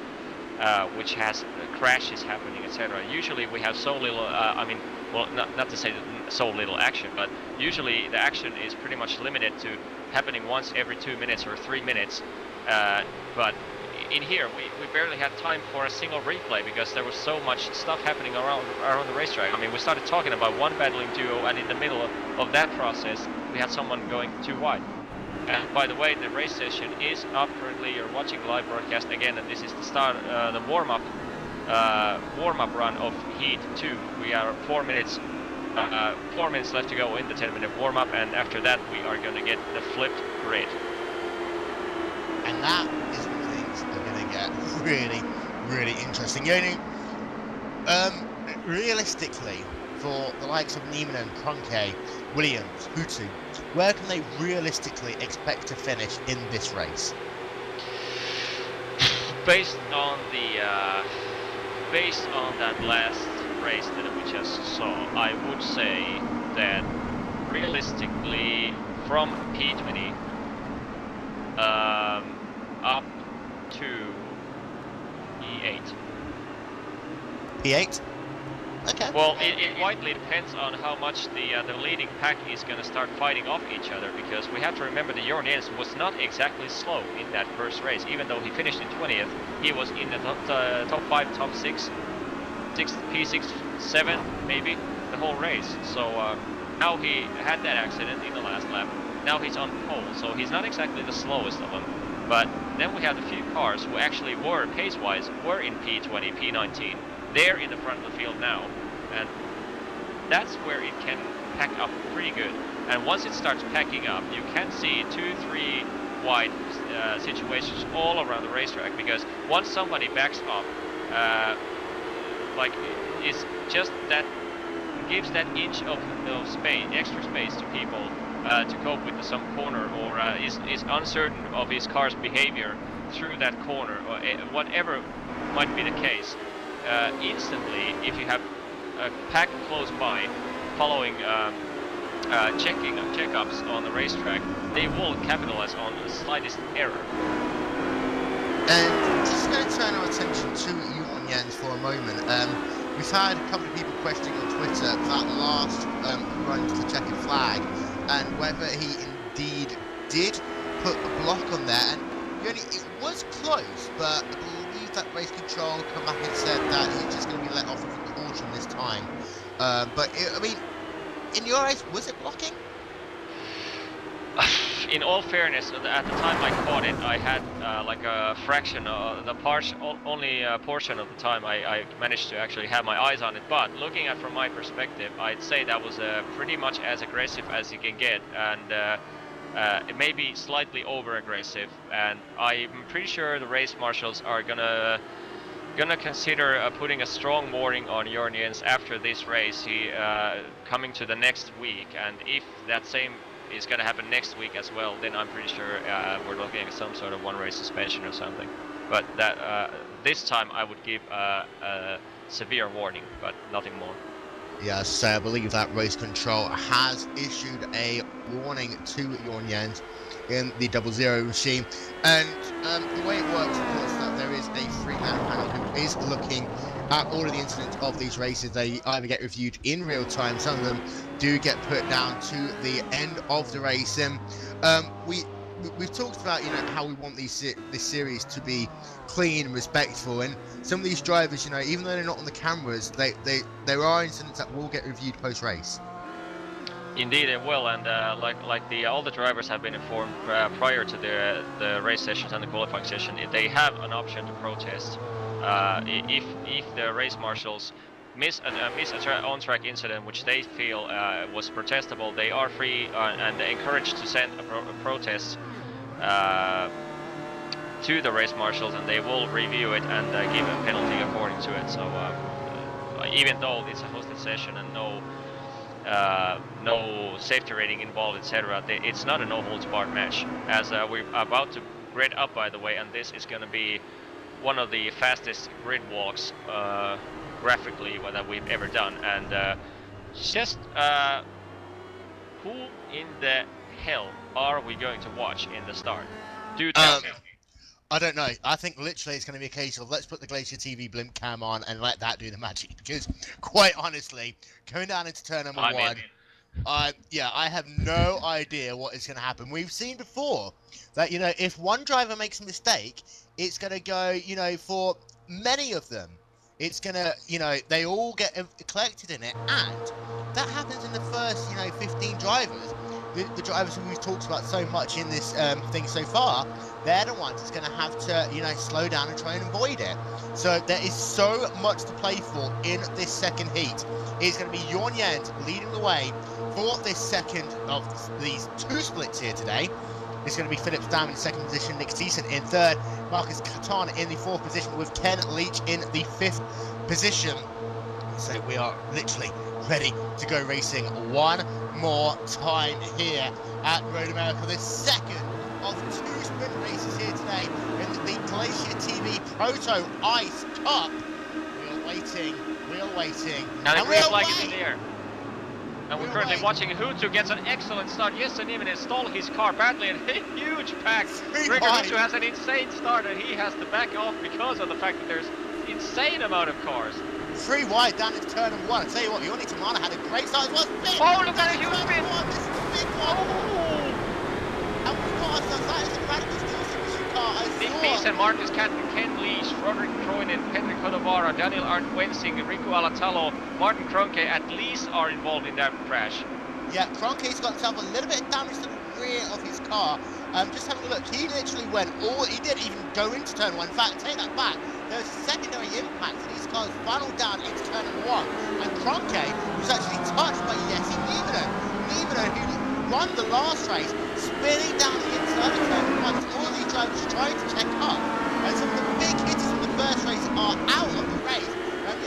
which has crashes happening, etc. Usually we have so little. I mean, well, not to say so little action, but usually the action is pretty much limited to happening once every 2 minutes or 3 minutes. But in here, we barely had time for a single replay, because there was so much stuff happening around the racetrack. I mean, we started talking about one battling duo, and in the middle of that process, we had someone going too wide. And by the way, the race session is up currently. You're watching live broadcast again, and this is the start, the warm-up run of Heat 2. We are 4 minutes left to go in the 10-minute warm-up, and after that, we are going to get the flipped grid. And that is when things are going to get really, really interesting. Yoni, realistically, for the likes of Nieminen, Kroenke, Williams, Hutu, where can they realistically expect to finish in this race? Based on that last race that we just saw, I would say that realistically from P20 up to E8. P8? Okay. Well, it widely depends on how much the leading pack is going to start fighting off each other, because we have to remember that Jorn Jens was not exactly slow in that first race. Even though he finished in 20th, he was in the top 5, top 6, P6, 7 maybe, the whole race. So now he had that accident in the last lap. Now he's on pole, so he's not exactly the slowest of them. But then we have a few cars who actually were, pace-wise, were in P20, P19. they're in the front of the field now, and that's where it can pack up pretty good. And once it starts packing up, you can see 2-3 wide situations all around the racetrack, because once somebody backs up, like it's just that gives that inch of space, extra space to people to cope with some corner, or is uncertain of his car's behavior through that corner, or whatever might be the case. Instantly, if you have a pack close by, following checkups on the racetrack, they will capitalize on the slightest error. And just going to turn our attention to Johan Jens for a moment. We've had a couple of people questioning on Twitter that last run to the checkered flag, and whether he indeed did put a block on there. And it was close, but I believe that race control come back and said that he's just going to be let off with a caution this time. But I mean, in your eyes, was it blocking? In all fairness, at the time I caught it, I had like a fraction of the only portion of the time I managed to actually have my eyes on it. But looking at from my perspective, I'd say that was pretty much as aggressive as you can get, and it may be slightly over aggressive. And I'm pretty sure the race marshals are gonna consider putting a strong warning on Johan Jens after this race. He coming to the next week, and if that same is going to happen next week as well, then I'm pretty sure we're looking at some sort of one-race suspension or something. But that this time I would give a severe warning, but nothing more. Yes, so I believe that race control has issued a warning to Johan Jens in the 00 machine. And the way it works, of course, that there is a three-man panel who is looking at all of the incidents of these races. They either get reviewed in real time, some of them do get put down to the end of the race. And we've talked about, how we want this series to be clean and respectful, and some of these drivers, even though they're not on the cameras, there are incidents that will get reviewed post-race. Indeed, it will, and all the drivers have been informed prior to the race sessions and the qualifying session. They have an option to protest if the race marshals miss a on-track incident which they feel was protestable. They are free and encouraged to send a protest to the race marshals, and they will review it and give a penalty according to it. So even though it's a hosted session and no safety rating involved, etc., it's not a no-holds-barred match, as we're about to grid up, by the way, and this is going to be one of the fastest grid walks graphically that we've ever done. And just who in the hell are we going to watch in the start? Do tell me. I don't know. I think literally it's going to be a case of let's put the Glacier TV blimp cam on and let that do the magic. Because quite honestly, going down into turn number one, I have no idea what is going to happen. We've seen before that, if one driver makes a mistake, it's going to go, for many of them. It's going to, they all get collected in it. And that happens in the first, 15 drivers. The drivers who we've talked about so much in this thing so far, they're the ones that's going to have to, slow down and try and avoid it. So there is so much to play for in this second heat. It's going to be Johan Jens leading the way for this second of these two splits here today. It's going to be Phillip Island in second position, Nick Thiessen in third, Marcus Katana in the fourth position, with Ken Leach in the fifth position. So we are literally ready to go racing one more time here at Road America. The second of two sprint races here today in the Glacier TV ProtoICE Cup. We are waiting. And the green flag is in the air. And we're currently watching Hutu gets an excellent start. Yes, and even install his car badly, and a huge pack. Gregor Hutu has an insane start, and he has to back off because of the fact that there's insane amount of cars. 3 wide down into turn number one. I tell you what, Yoni Tamana had a great start as well. Spin. Oh, look at a huge spin! This is a big one. Oh. And we've got ourselves, that is a radical steel signature car. Nick Thiessen, Marcus Catton, Ken Leach, Roderick Cronin, Henrik Codovara, Daniel Arndt Wensing, Riku Alatalo, Martin Kroenke at least are involved in that crash. Yeah, Kroenke's got himself a little bit of damage to the rear of his car. Just having a look, he literally went all, he didn't even go into turn 1. In fact, take that back, there's secondary impacts, these cars final down into turn 1, and Kronke was actually touched by Jesse Nieminen. Nieminen, who won the last race, spinning down the inside of turn 1, so all these drivers trying to check up, and some of the big hitters from the first race are out of the race.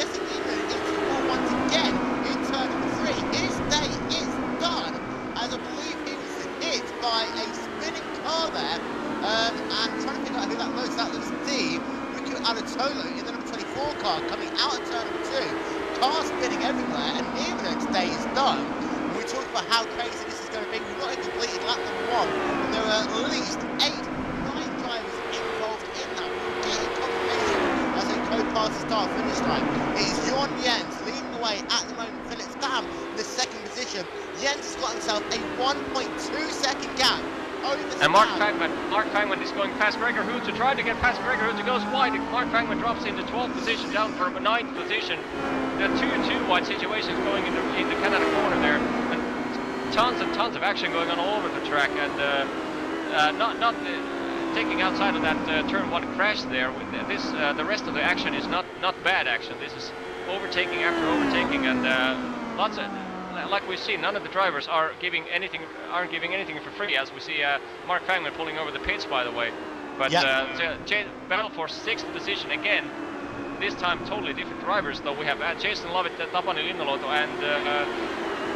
Jesse Nieminen into the wall once again in turn 3. His day is done, as I believe he was hit by a spinning car there. I'm trying to figure out who that was. That was Rico Alatolo in the number 24 car coming out of turn 2. Car spinning everywhere, and Niemenen's day is done. When we talk about how crazy this is going to be, we've not even completed lap number 1, and there are at least 8, 9 drivers involved in that. We'll get a confirmation as they go past the start finish line. It is Johan Jens leading the way at the moment. Phillip Island in the second position. Jens has got himself a 1.2 second gap. And Mark Fangman is going past Gregor Hooter, trying to get past Gregor Hooter, goes wide. Mark Fangman drops into 12th position, down from a 9th position. The 2-2 wide situations going in the Canada corner there, and tons of action going on all over the track, and not taking outside of that turn 1 crash there. With this, the rest of the action is not bad action. This is overtaking after overtaking, and lots of. Like we've seen, none of the drivers aren't giving anything for free, as we see Mark Fangman pulling over the pits, by the way. But battle for 6th position again. This time totally different drivers, though. We have Jason Lovett, Tapani Linnaloto, and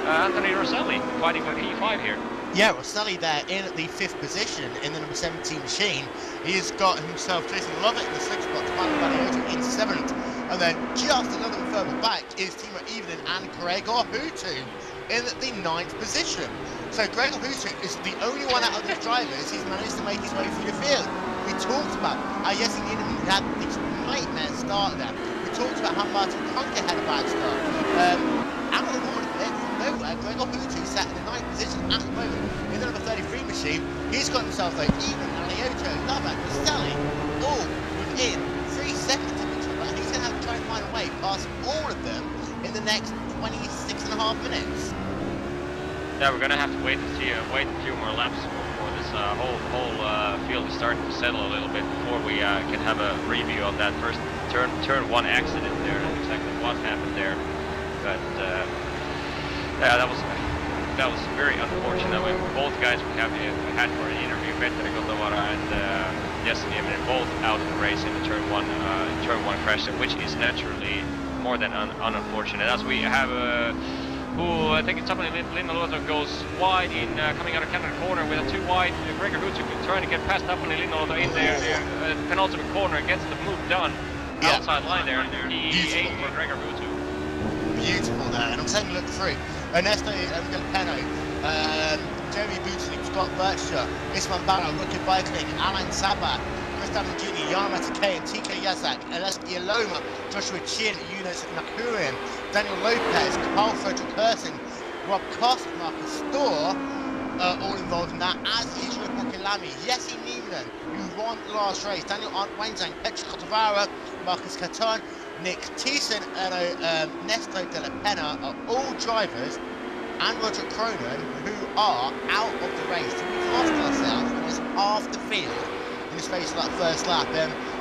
Anthony Rosselli fighting for P5 here. Yeah, Rosselli there in at the 5th position in the number 17 machine. He's got himself Jason Lovett in the 6th spot, Tapani Linnaloto in 7th. And then just a little bit further back is Timo Evelyn and Gregor Hootu in the 9th position. So Gregor Hootu is the only one out of these drivers who's managed to make his way through the field. We talked about how Jesse Nieminen had this nightmare start there. We talked about how Martin Kronke had a bad start. Out of all of it, from nowhere, Gregor Hootu sat in the 9th position at the moment in the number 33 machine. He's got himself though Evelyn, Alioto, Novak, Rosselli, all within 3 seconds. He's going to have to try and find a way past all of them in the next 26.5 minutes. Yeah, we're going to have to wait a few more laps before this whole field is starting to settle a little bit, before we can have a review of that first turn 1 accident there, and exactly what happened there. But yeah, that was very unfortunate. Both guys we had for an interview, Petteri Kotovara and Jesse Nieminen, both out of the race in the turn 1 crash, which is naturally more than unfortunate. As we have who I think it's Tapani Linnaloto goes wide in coming out of Canada corner with a 2 wide. Gregor Hootu trying to get past Tapani Linnaloto in there, penultimate corner, gets the move done. Outside line there, he aimed for Gregor Hootu. Beautiful there, and I'm taking a look through. Ernesto Galpeno, Jeremy Bootley, Scott Bircher, Isman Barrow, Rookie Biking, Alan Sabat, Chris Damon Jr., Yana Matakay, and TK Yazak, Aleski Aloma, Joshua Chin, Yunus Nakurian, Daniel Lopez, Carl Frederick Kersing, Rob Koss, Marcus Storr, all involved in that, as is Rebecca Lamy, Jesse Nieminen, who won the last race, Daniel Arndt Wenzang, Petr Kotovara, Marcus Caton, Nick Thiessen, and Nesto de la Pena are all drivers, and Roger Cronin, who are out of the race. So we've lost ourselves almost half the field in the space of that first lap.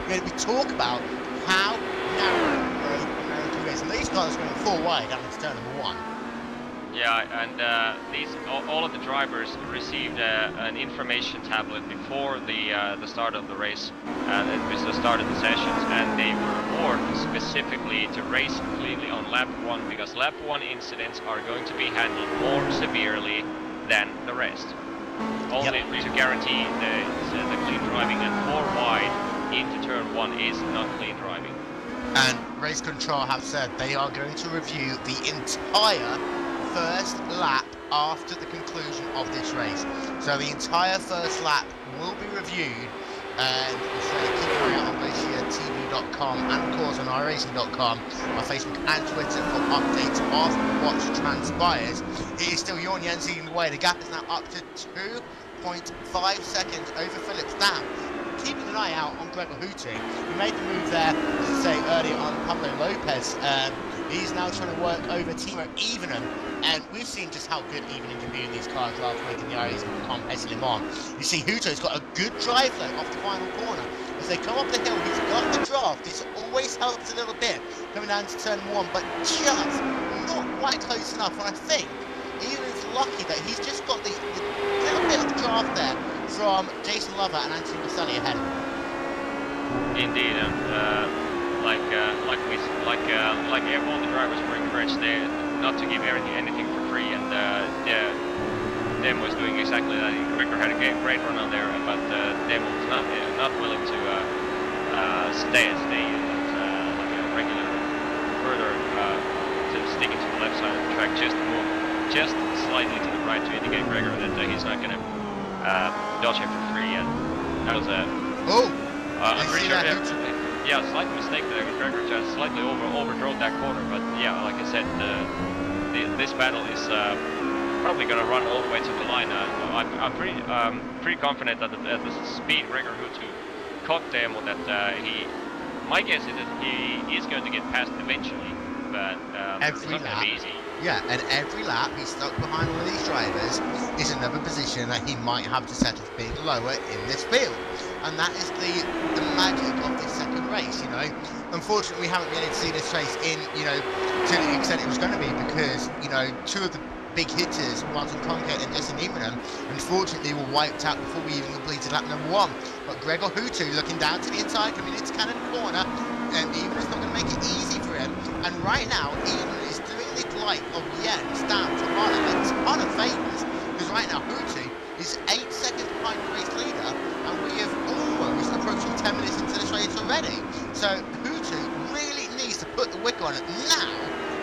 We talk about how narrow American is, and these cars are going 4 wide down into turn number 1. Yeah, and all of the drivers received an information tablet before the start of the race, it was the start of the sessions, and they were warned specifically to race completely on lap 1, because lap 1 incidents are going to be handled more severely than the rest. Only to guarantee the clean driving, and 4 wide into turn 1 is not clean driving. And race control have said they are going to review the entire first lap after the conclusion of this race. So the entire first lap will be reviewed, and so keep an eye out on RaceTV.com and of course on iRacing.com, our Facebook and Twitter for updates of what transpires. It is still Jorn Jens leading the way. The gap is now up to 2.5 seconds over Phillip Island. Keeping an eye out on Gregor Hootu. We made the move there, as I say earlier, on Pablo Lopez. He's now trying to work over Timo Evenham, and we've seen just how good Evenham can be in these cars last week in the Irish Comp S Le Mans. You see Hutto's got a good drive though off the final corner. As they come up the hill, he's got the draft. This always helps a little bit coming down to turn 1, but just not quite close enough. And I think Evenham's lucky that he's just got the little bit of the draft there from Jason Lover and Anthony Maselli ahead of him. Indeed, and like all the drivers were encouraged not to give anything for free, and Dem was doing exactly that. Gregor had a great run on there, but Dem was not willing to stay like a regular further to sticking to the left side of the track, just move just slightly to the right to indicate Gregor that he's not going to dodge him for free, and that was a I'm pretty sure. Yeah, slight mistake there. Gregor just slightly overdrove that corner, but yeah, like I said, this battle is probably going to run all the way to the line. I'm pretty confident that at the speed Gregor Hutto caught Demo, that my guess is that he is going to get past eventually, but it's not going to be easy. Yeah, and every lap he's stuck behind one of these drivers is another position that he might have to settle for being lower in this field. And that is the magic of this second race, you know. Unfortunately, we haven't been able to see this race in, you know, to the extent it was going to be, because, you know, two of the big hitters, Martin Conquet and Justin Evenham, unfortunately were wiped out before we even completed lap number 1. But Gregor Hutto looking down to the inside, coming into Canada corner, and Evenham's not going to make it easy for him. And right now, Evenham is doing the glight of Jens down to Rana. It's ton of favours, because right now Hutto is 8 seconds behind the race leader, and we have almost approaching 10 minutes into this race already. So Hutto really needs to put the wick on it now.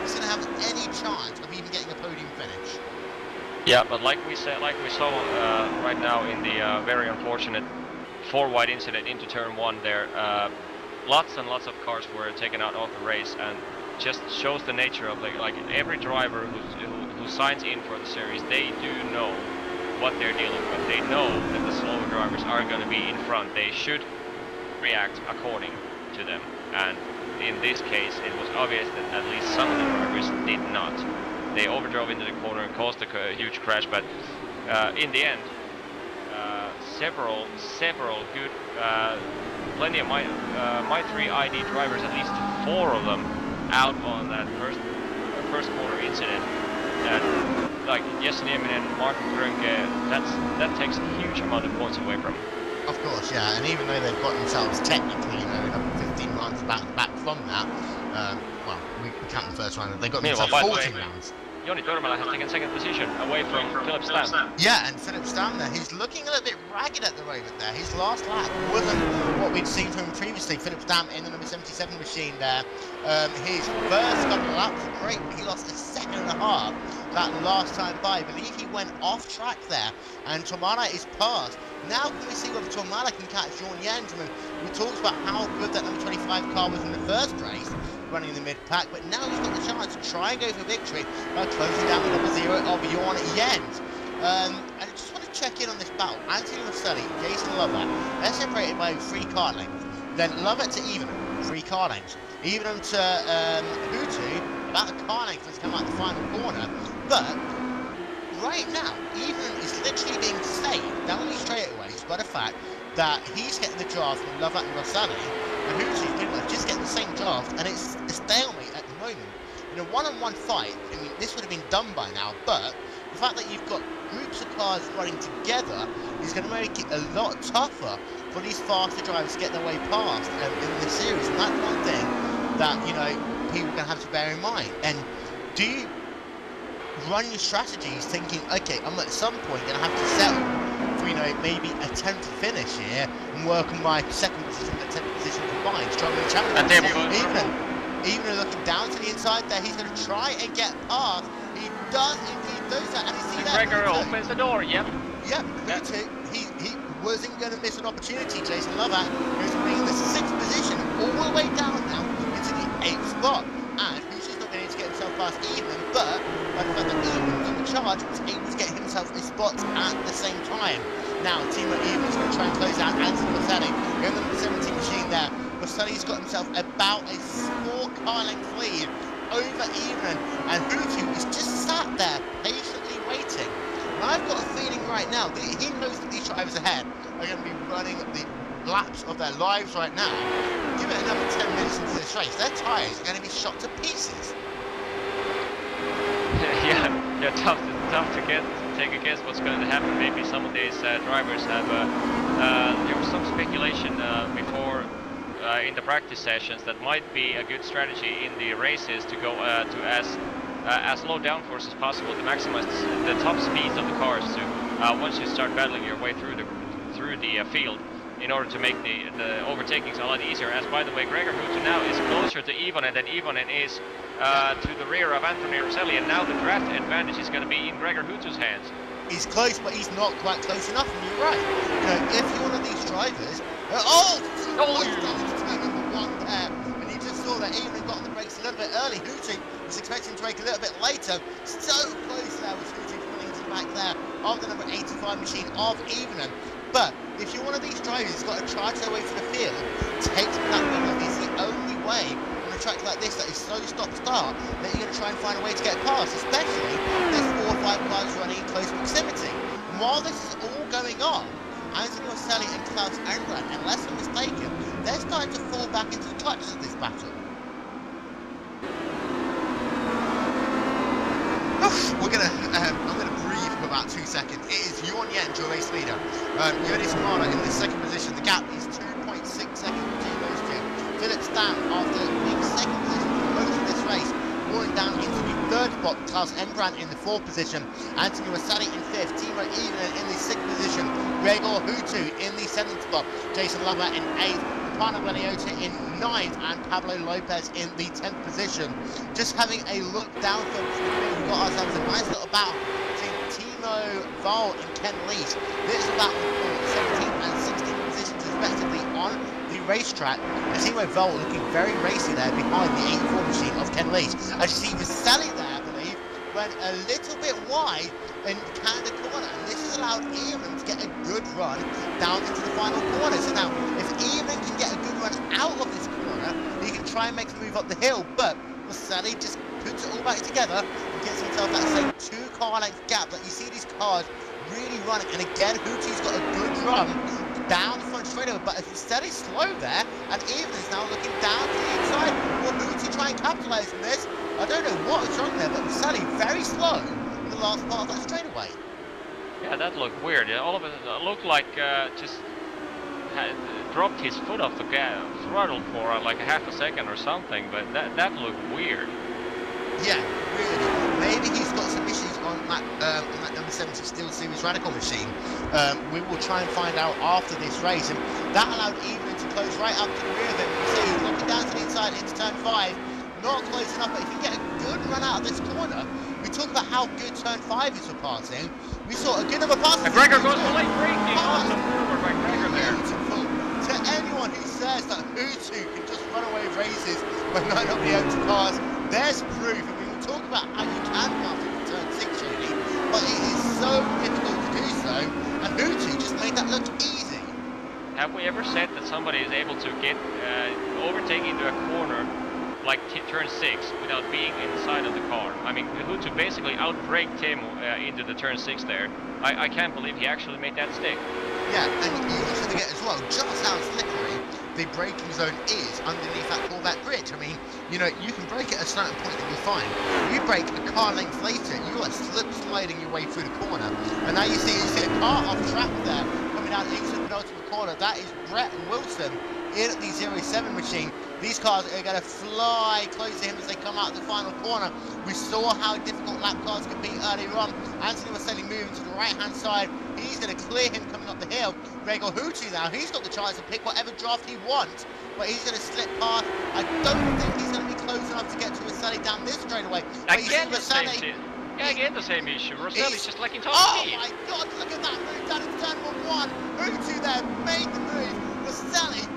He's going to have any chance of even getting a podium finish. Yeah, but like we saw right now in the very unfortunate 4-wide incident into turn 1 there, lots and lots of cars were taken out of the race, and just shows the nature of like every driver who signs in for the series, they do know what they're dealing with. They know that the slower drivers are going to be in front. They should react according to them, and in this case it was obvious that at least some of the drivers did not. They overdrove into the corner and caused a huge crash, but in the end several good plenty of my 3 ID drivers, at least 4 of them out on that first corner incident. And like Jesse Niemen and Martin Grönke, that takes a huge amount of points away from them. Of course, yeah, and even though they've got themselves technically, you know, another 15 rounds back from that, well, we count the first round, they got themselves 14 rounds. Joni Törmälä has taken second position away from Phillip Stam. Yeah, and Phillip Stam there, he's looking a little bit ragged at the moment there. His last lap wasn't what we'd seen from him previously. Phillip Stam in the number 77 machine there. His first couple of laps were great, but he lost a second and a half that last time by. I believe he went off track there, and Tomala is passed. Now can we see whether Tomala can catch Jean Jens? I mean, we talked about how good that number 25 car was in the first race, running in the mid-pack, but now he's got the chance to try and go for victory by closing down the number 0 of Jorn Jens. And I just want to check in on this battle. Anthony Maselli, Jason Lover, they're separated by 3 car lengths. Then Lover to Evenham, 3 car lengths. Evenham to Hutto, about a car length as come out the final corner. But right now, Evenham is literally being saved, not only straightaways, but the fact that he's getting the draft from Lover and Maselli, and Hutto's pretty much just getting the same draft, and it's a stalemate at the moment. In a one-on-one fight, I mean, this would have been done by now, but the fact that you've got groups of cars running together is going to make it a lot tougher for these faster drivers to get their way past in this series, and that's one thing that, you know, people are going to have to bear in mind. And do you run your strategies thinking, okay, I'm at some point going to have to settle for, you know, maybe a 10th finish here and work on my second position and 10th position combined, trying to win championship. Even looking down to the inside there, he's going to try and get past. He does indeed do that, and you see that. Gregor opens the door, yep. Yep, Hutto, he wasn't going to miss an opportunity. Jason Lover goes from being in the 6th position all the way down now into the 8th spot. And Hutto's not going to get himself past Evenham, but by the fact that Evenham's on the charge, was able to get himself his spots at the same time. Now, Timo Evenham's going to try and close out Anthony Maselli. Going on the 17 machine there. Maselli's got himself about a small car length lead over even, and Hutu is just sat there patiently waiting. And I've got a feeling right now that he knows that these drivers ahead are going to be running the laps of their lives right now. Give it another 10 minutes into this race, their tyres are going to be shot to pieces. Yeah, tough to take a guess what's going to happen. Maybe some of these drivers have. There was some speculation before in the practice sessions that might be a good strategy in the races to go to as low downforce as possible to maximize the top speeds of the cars. To once you start battling your way through the field, in order to make the overtakings a lot easier. As by the way, Gregor Hutu now is closer to Ivonen than Ivonen is to the rear of Anthony Rosselli, and now the draft advantage is going to be in Gregor Hutu's hands. He's close, but he's not quite close enough, and you're right. You know, if you're one of these drivers, turn number one there, and you just saw that Ivonen got on the brakes a little bit early. Hutu was expecting to brake a little bit later. So close there was Hutu pulling into the back there of the number 85 machine of Ivonen. But if you're one of these drivers who's got to charge their way to the field, take that wheel is the only way on a track like this that is so stop-start that you're going to try and find a way to get past, especially if there's 4 or 5 cars running in close proximity. And while this is all going on, Anthony Rosselli and Klaus Engbrandt, unless I'm mistaken, they're starting to fall back into the clutches of this battle. I'm gonna breathe for about 2 seconds. It is Jorn Jens, your race leader. Jonas Mara in the second position. The gap is 2.6 seconds between those two. Phillip Stam, after being second position for most of this race, falling down into the third spot. Klaus Engbrandt in the fourth position. Anthony Rosselli in fifth. Timo Ivonen in the sixth position. Gregor Hutu in the seventh spot. Jason Lover in eighth. Pano Beniota in 9th, and Pablo Lopez in the 10th position. Just having a look down from the field, we've got ourselves a nice little battle between Timo Vall and Ken Lees. This is a battle for 17th and 16th positions respectively on the racetrack. And Timo Vall looking very racy there behind the 84 machine of Ken Lees. As you see Rosselli there, I believe, went a little bit wide in Canada corner, and this has allowed Ivonen to get a good run down into the final corner. So now, if Ivonen can get a good run out of this corner, he can try and make a move up the hill, but Rosselli just puts it all back together and gets himself that same 2-car length gap that you see these cars really running. And again, Huti's got a good run down the front straightaway, but if Rosselli's slow there, and Ivanen's now looking down to the inside, will Huti try and capitalise on this? I don't know what is wrong there, but Rosselli very slow in the last part of that straightaway. Yeah, that looked weird. All of it looked like just had dropped his foot off the throttle for like a half a second or something, but that looked weird. Yeah, really. Maybe he's got some issues on that number 70 Steel Series Radical machine. We will try and find out after this race, and that allowed Ivonen to close right up to the rear of him. You see he's looking down to the inside into turn 5. Not close enough, but if you get a good run out of this corner, we talk about how good turn 5 is for passing. We saw a good number of passes. And Gregor goes for late braking. Awesome maneuver by Gregor there. Beautiful. To anyone who says that Hutu can just run away with races when might not be able to pass, there's proof. I mean, we talk about how you can pass in turn 6 really, but it is so difficult to do so, and Hutu just made that look easy. Have we ever said that somebody is able to get overtaking into a corner like turn 6 without being inside of the car? I mean, Hutu basically outbraked Timo into the turn 6 there. I can't believe he actually made that stick. Yeah, and you also forget as well just how slippery the braking zone is underneath that Corvette bridge. I mean, you know, you can brake at a certain point and you're fine. You brake a car length later, you are sliding your way through the corner. And now you see a car off track there coming out into the penultimate corner. That is Brett Wilson in the 07 machine. These cars are going to fly close to him as they come out the final corner. We saw how difficult lap cars could be earlier on. Anthony Rosselli moving to the right-hand side. He's going to clear him coming up the hill. Gregor Hutu now, he's got the chance to pick whatever draft he wants, but he's going to slip past. I don't think he's going to be close enough to get to Rosselli down this straightaway. Again, the same issue. Yeah, again the same issue. Rosselli's just like in top speed. Oh my God, look at that move down into turn 1. Hutu there made the move. Rosselli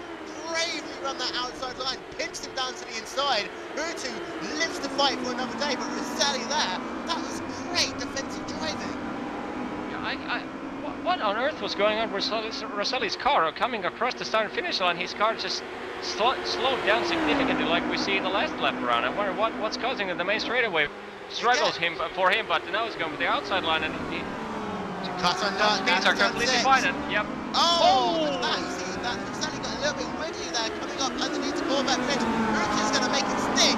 bravely run that outside line, pinched him down to the inside. Hutu lives to fight for another day, but Rosselli there, that was great defensive driving. Yeah, what on earth was going on with Rosselli's car coming across the start and finish line? His car just slowed down significantly, like we see in the last lap around. I wonder what's causing it. The main straightaway struggles for him, but now he's going with the outside line, and Cut under. speeds are completely fine. And yep. Oh! Look at that, you see that Stanley got a little bit wiggly there, coming up underneath the Corvette bridge. Rucci's going to make it stick.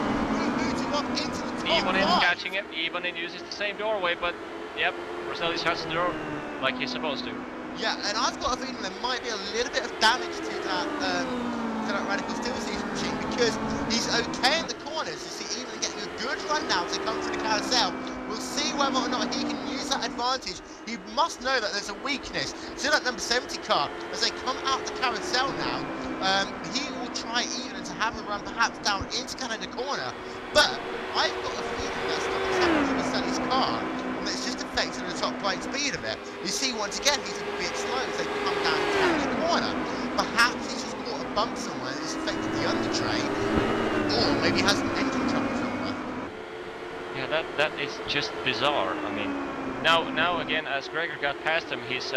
Rucci up into the top Even in five. catching him, even in uses the same doorway, but yep, Rosselli shuts the door like he's supposed to. Yeah, and I've got a feeling there might be a little bit of damage to that Radical Steel Season machine, because he's okay in the corners. You see, even getting a good run now to come through the carousel. We'll see whether or not he can use that advantage. He must know that there's a weakness. See that number 70 car, as they come out the carousel now, he will try even to have a run perhaps down into Canada corner. But I've got a feeling that's not what's happening to Rosselli's car, and it's just affecting the top right speed of it. You see, once again, he's a bit slow as they come down into Canada corner. Perhaps he's just caught a bump somewhere that's affected the undertray, or maybe he has some engine trouble somewhere. Yeah, that is just bizarre. I mean, now again, as Gregor got past him, his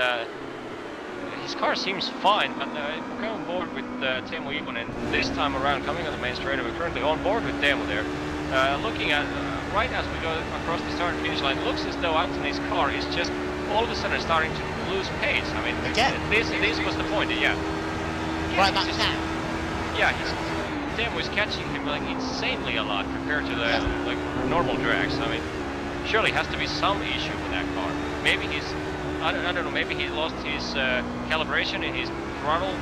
car seems fine, but we're on board with Teemu Ivonen this time around, coming on the main straightaway. We're currently on board with Teemu there. Looking at right as we go across the start and finish line, it looks as though Anthony's car is just all of a sudden starting to lose pace. I mean, again, this was the point. Yeah. Right back down. Yeah, Teemu is catching him like insanely a lot compared to the like normal drags. I mean, surely has to be some issue with that car. Maybe he's, I don't know, maybe he lost his calibration in his throttle,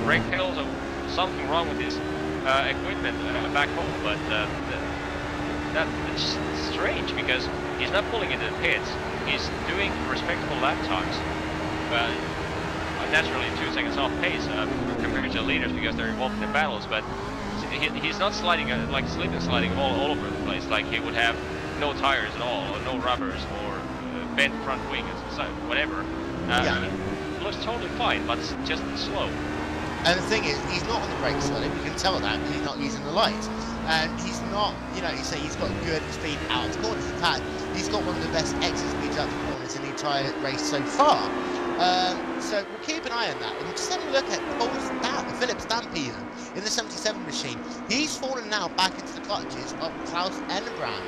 brake pedals, or something wrong with his equipment back home. But that's strange, because he's not pulling into the pits. He's doing respectable lap times. Naturally 2 seconds off pace compared to the leaders, because they're involved in the battles, but he's not sliding like slip and sliding all over the place, like he would have no tires at all, or no rubbers, or bent front wing, whatever. It looks totally fine, but it's just slow. And the thing is, he's not on the brakes on it. We can tell that he's not using the lights, and he's not. You know, you say he's got good speed out of the corners. In fact, he's got one of the best exit speeds out of the corners in the entire race so far. So we'll keep an eye on that. And we'll just have a look at Phillip Stampede in the 77 machine. He's fallen now back into the clutches of Klaus Ennebrand.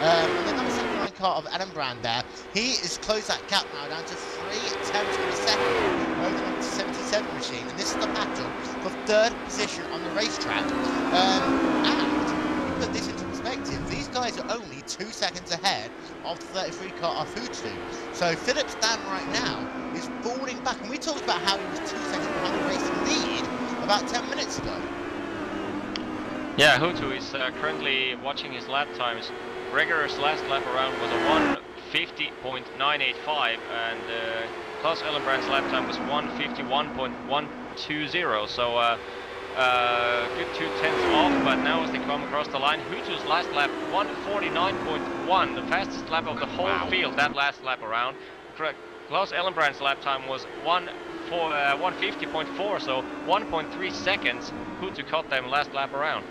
And the number 79 car of Ennebrand there, he has closed that gap now down to 3 tenths of a second over the number 77 machine. And this is the battle for third position on the racetrack. And to put this into perspective, these guys are only 2 seconds ahead of the 33 car of Hutu. So Phillip Stan right now is falling back, and we talked about how he was 2 seconds behind the racing lead about 10 minutes ago. Yeah, Hutu is currently watching his lap times. Gregor's last lap around was a 1:50.985, and Klaus Ellenbrand's lap time was 1:51.120. So good 2 tenths off, but now as they come across the line, Hutu's last lap 1:49.1, the fastest lap of the whole field that last lap around. Klaus Ellenbrand's lap time was 1:50.4, so 1.3 seconds. Hutu caught them last lap around.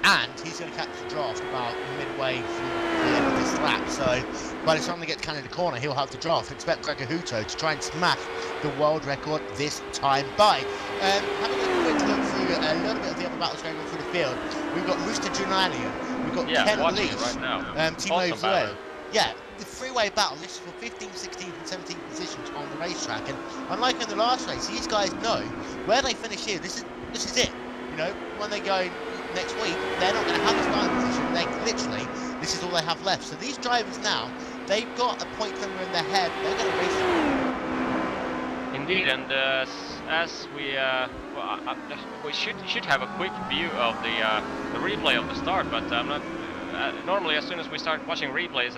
And he's going to catch the draft about midway through the end of this lap, so by the time they get to Canada corner, he'll have the draft. Expect Gregor Huto to try and smash the world record this time by. Having a quick look through a little bit of the other battles going on through the field, we've got Rooster Junalian, we've got Ken Lees, right now. Timo Zuel. Yeah, the three-way battle. This is for 15th, 16th and 17th positions on the racetrack, and unlike in the last race, these guys know where they finish here. This is it. You know, when they go next week, they're not going to have a starting position. They literally, this is all they have left. So these drivers now, they've got a point number in their head. They're going to race it. Indeed, and as we should have a quick view of the replay of the start, but I'm not. Normally, as soon as we start watching replays,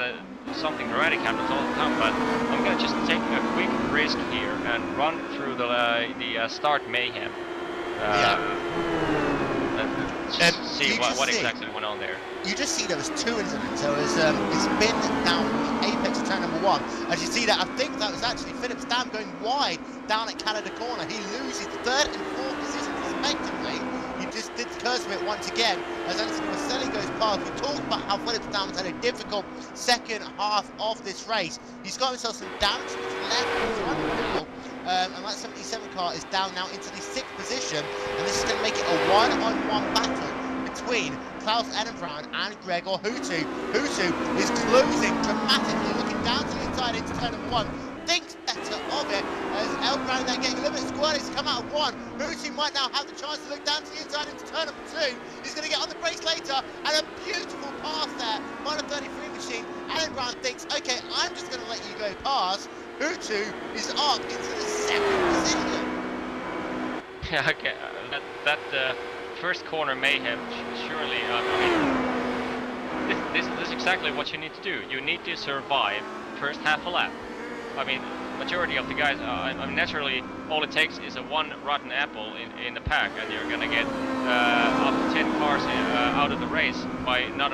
something dramatic happens all the time. But I'm going to just take a quick risk here and run through the start mayhem. Just see what exactly went on there. You just see there was 2 incidents. There was a spin down the apex of turn number 1. As you see that, I think that was actually Phillip Stam going wide down at Canada corner. He loses 3rd and 4th positions respectively. He just did the curse of it once again as Anthony Rosselli goes past. We talked about how Phillip Stam's had a difficult second half of this race. He's got himself some damage to the left front now. And that 77 car is down now into the 6th position. and this is going to make it a one-on-one battle between Klaus Edenbrand and Gregor Hutu. Hutu is closing dramatically, looking down to the inside into turn number 1. Thinks better of it as Edenbrand then getting a little bit squirrely to come out of 1. Hutu might now have the chance to look down to the inside into turn number 2. He's going to get on the brakes later, and a beautiful pass there by the 33 machine. Edenbrand thinks, okay, I'm just going to let you go past. Hutu is up into the 2nd position. Yeah, okay, that first corner mayhem, surely, I mean, this is exactly what you need to do. You need to survive first half a lap. I mean, majority of the guys, I mean, naturally, all it takes is a one rotten apple in the pack, and you're gonna get up to 10 cars out of the race by not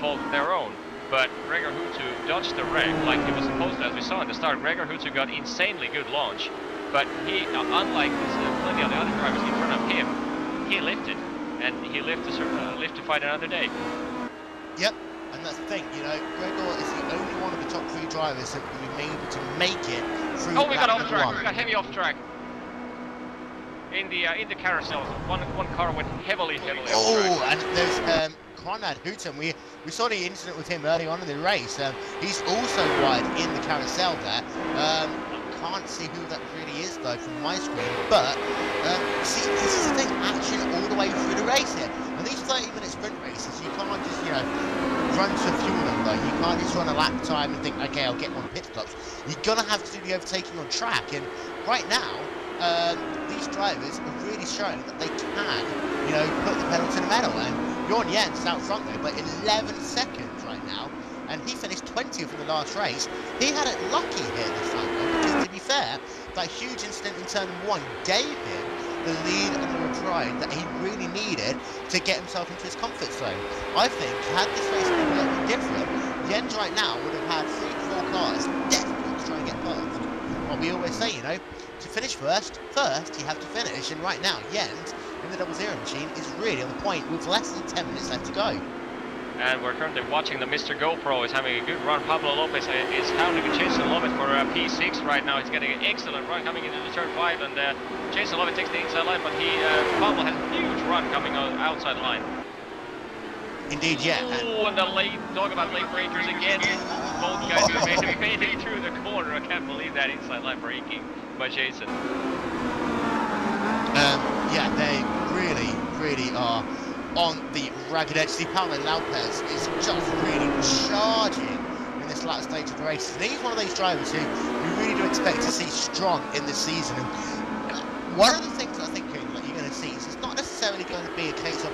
fault of their own. But Gregor Hutu dodged the wreck like he was supposed to, as we saw in the start. Gregor Hutu got insanely good launch, but he, unlike plenty of the other drivers in front of him, he lifted, and he lived to fight another day. Yep, and that's the thing, you know, Gregor is the only one of the top 3 drivers that will be able to make it through. Oh, we got off track. We got heavy off track. In the carousels, one car went heavily off track. Oh, and there's Konrad Huten. We saw the incident with him early on in the race. He's also wide in the carousel there. Can't see who that really is though from my screen, but see, this is the thing, action all the way through the race here. And these 30-minute sprint races, you can't just, you know, run to a fuel number. You can't just run a lap time and think, okay, I'll get 1 pit stops. You're gonna have to do the overtaking on track, and right now these drivers are really showing that they can, you know, put the pedal to the metal. And Jorn Jens out front though by 11 seconds right now, and he finished 20th in the last race. He had it lucky here this time though, because to be fair, that huge incident in turn 1 gave him the lead and the reprieve that he really needed to get himself into his comfort zone. I think had this race been a little bit different, Jens right now would have had 3 to 4 cars desperate to try and get past. What we always say, you know, to finish first you have to finish, and right now Jens in the 00 machine is really on the point with less than 10 minutes left to go. And we're currently watching the Mr. GoPro is having a good run. Pablo Lopez is hounding Jason Lovett for P6 right now. He's getting an excellent run coming into the turn 5, and Jason Lovett takes the inside line, but Pablo has a huge run coming on outside line. Indeed, yeah. Oh, and the late, talk about late breakers again. Both guys are made it through the corner. I can't believe that inside line braking by Jason. Yeah, they really are on the ragged edge. See, Pablo Lopez is just really charging in this last stage of the race. And he's one of those drivers who we really do expect to see strong in this season. And one of the things I think that you're going to see is it's not necessarily going to be a case of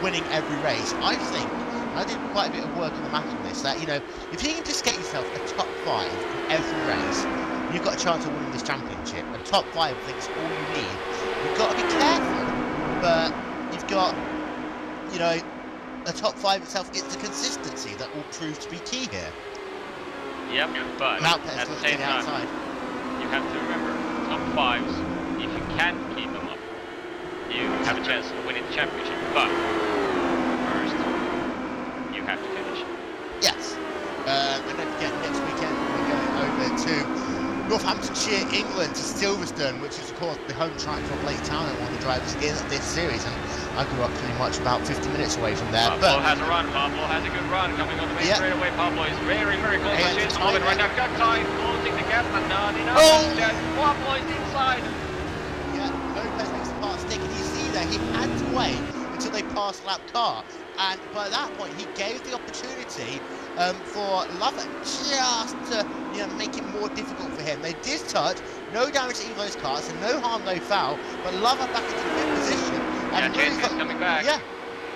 winning every race. I think, I did quite a bit of work on the math on this, that, you know, if you can just get yourself a top 5 in every race, you've got a chance of winning this championship. A top 5, I think, is all you need. You've got to be careful, but you've got, you know, a top 5 itself, it's the consistency that will prove to be key here. Yep, but at the same time, you have to remember, top 5s, if you can keep them up, you have a chance of winning the championship. But first, you have to finish. Yes. And don't forget, next weekend we're going over to Northamptonshire, England, to Silverstone, which is of course the home track for Blake Town and one of the drivers in this series. And I grew up pretty much about 50 minutes away from there. Pablo has a run. Pablo has a good run coming on the main straightaway. Pablo is very close to Jason Lovett right now. Got time, closing the gap, but not enough. Pablo is inside. Yeah, Lopez makes the pass stick, and you see there he had to wait until they passed lap car, and by that point he gave the opportunity for Lovett just to, you know, make it more difficult for him. They did touch, no damage to Evo's car, so no harm, no foul, but Lovett back into the position. And yeah, Jason's coming back. Yeah,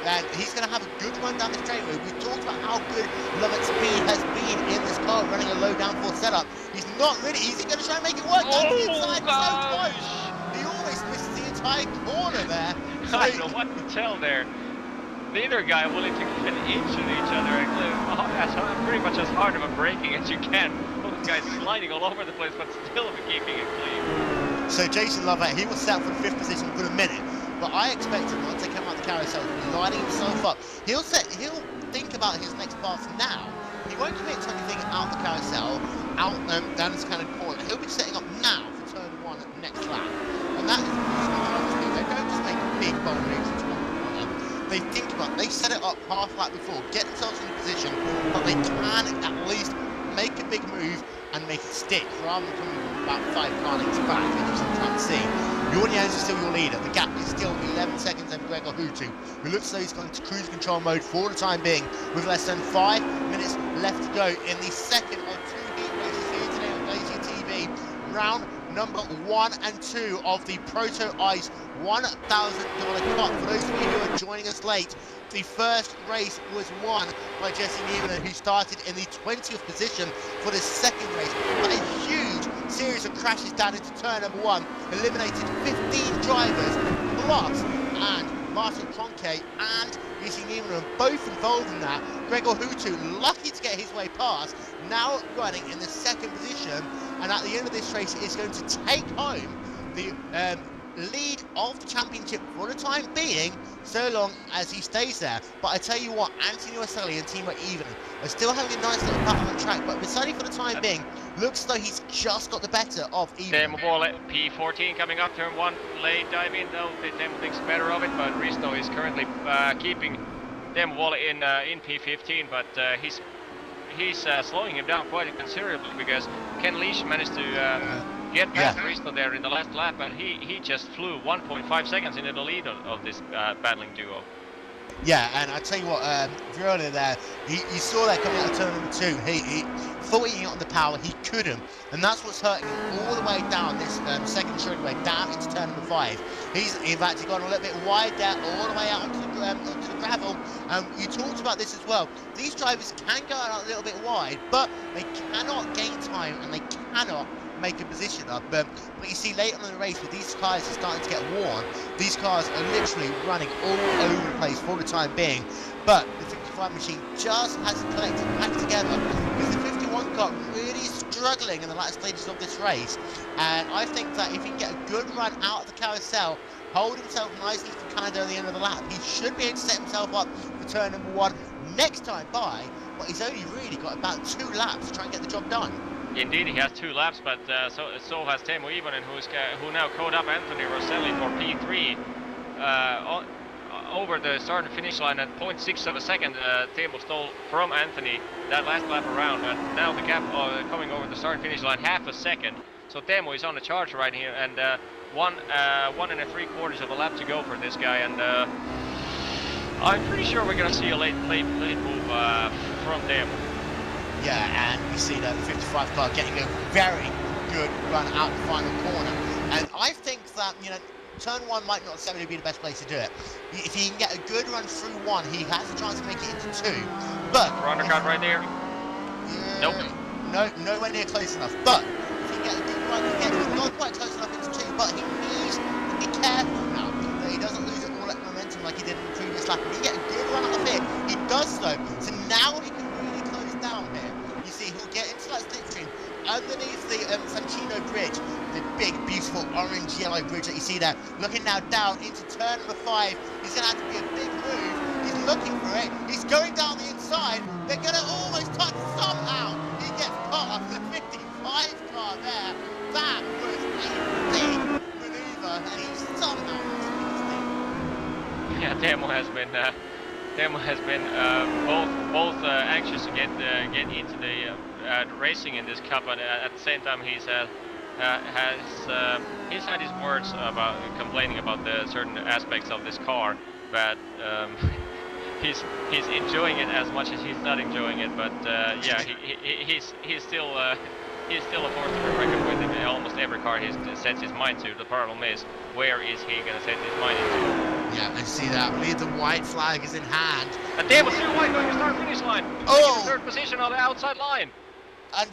and he's going to have a good run down the straightaway. We've talked about how good Lovett's speed has been in this car, running a low downforce setup. He's not really easy, going to try and make it work. Down to the inside, so close. He almost missed the entire corner there. So I don't know what to tell there. Neither guy willing to get an inch of each other, and pretty much as hard of a braking as you can. Both guys sliding all over the place, but still keeping it clean. So Jason Lovett, he was set for the 5th position for a minute, but I expect him, once they come out the carousel, to be lining himself up. He'll think about his next pass now. He won't commit to anything out the carousel, out down this kind of corner. He'll be setting up now for turn 1 next lap, and that is usually what they don't just make pole moves into one corner. They think about, they set it up half lap before, get themselves in position, but they can at least make a big move and make it stick rather than coming from about 5 car lengths back, as you sometimes see. Jorn Jens is still your leader. The gap is still 11 seconds over Gregor Hutu, who looks as though he's gone into cruise control mode for the time being, with less than 5 minutes left to go in the second of 2 heat races here today on Glacier TV. Round number 1 and 2 of the ProtoICE $1,000 Cup. For those of you who are joining us late, the first race was won by Jesse Niemann, who started in the 20th position for the second race. But a huge series of crashes down into turn number 1, eliminated 15 drivers, plus, and Martin Cronke and Jesse Niemann both involved in that. Gregor Hutu, lucky to get his way past, now running in the second position, and at the end of this race is going to take home the lead of the championship for the time being, so long as he stays there. But I tell you what, Anthony Waselli and Timo Even are still having a nice little battle on track, but Waselli for the time being looks as though he's just got the better of Even. Teemu Vuoli, P14 coming up, turn 1, late dive in though, Teemu thinks better of it, but Risto is currently keeping Teemu Vuoli in P15, but he's slowing him down quite considerably, because Ken Leash managed to get past Risto there in the last lap, and he just flew 1.5 seconds into the lead of this battling duo. Yeah, and I tell you what, earlier there, you saw that coming out of turn number 2. He thought he got on the power, he couldn't, and that's what's hurting him all the way down this second straightaway, down into turn number 5. He's in fact gone a little bit wide there, all the way out onto the gravel. You talked about this as well. These drivers can go out a little bit wide, but they cannot gain time and they cannot make a position up. But you see later on in the race, with these cars are starting to get worn, these cars are literally running all over the place for the time being. But the 55 machine just hasn't collected back together, because the 51 car really struggling in the latter stages of this race. And I think that if he can get a good run out of the carousel, hold himself nicely for Canada at the end of the lap, he should be able to set himself up for turn number 1 next time by. But he's only really got about 2 laps to try and get the job done. Indeed, he has 2 laps, but so has Teemu Ivonen, who now caught up Anthony Rosselli for P3 over the start and finish line at 0.6 of a second. Teemu stole from Anthony that last lap around, and now the gap coming over the start and finish line half a second. So Teemu is on the charge right here, and 1 1.75 of a lap to go for this guy, and I'm pretty sure we're gonna see a late move from Teemu. Yeah, and you see that the 55 car getting a very good run out the final corner. And I think that, you know, turn 1 might not necessarily be the best place to do it. If he can get a good run through 1, he has a chance to make it into 2. But undercut right there. Yeah, nope. Nowhere near close enough. But if he can get a good run, he's not quite close enough into 2, but he needs to be careful now that he doesn't lose all that momentum like he did in the previous lap. If he can get a good run out of here, he does so. So now he can really close down here. You see, he'll get into that slipstream underneath the Sancino Bridge, the big, beautiful orange-yellow bridge that you see there. Looking now down into turn number 5. He's going to have to be a big move. He's looking for it. He's going down the inside. They're going to almost touch somehow. He gets caught up the 55 car there. That was a big maneuver, and he somehow Yeah, Teemu has been both anxious to get into the racing in this cup, and at the same time he's had his words about complaining about the certain aspects of this car, but he's enjoying it as much as he's not enjoying it. But yeah, he's still a force to be reckoned with in almost every car he sets his mind to. The problem is, where is he going to set his mind into? Yeah, I see that. I believe the white flag is in hand. And Teemu still white going to start finish line. Oh! In third position on the outside line. And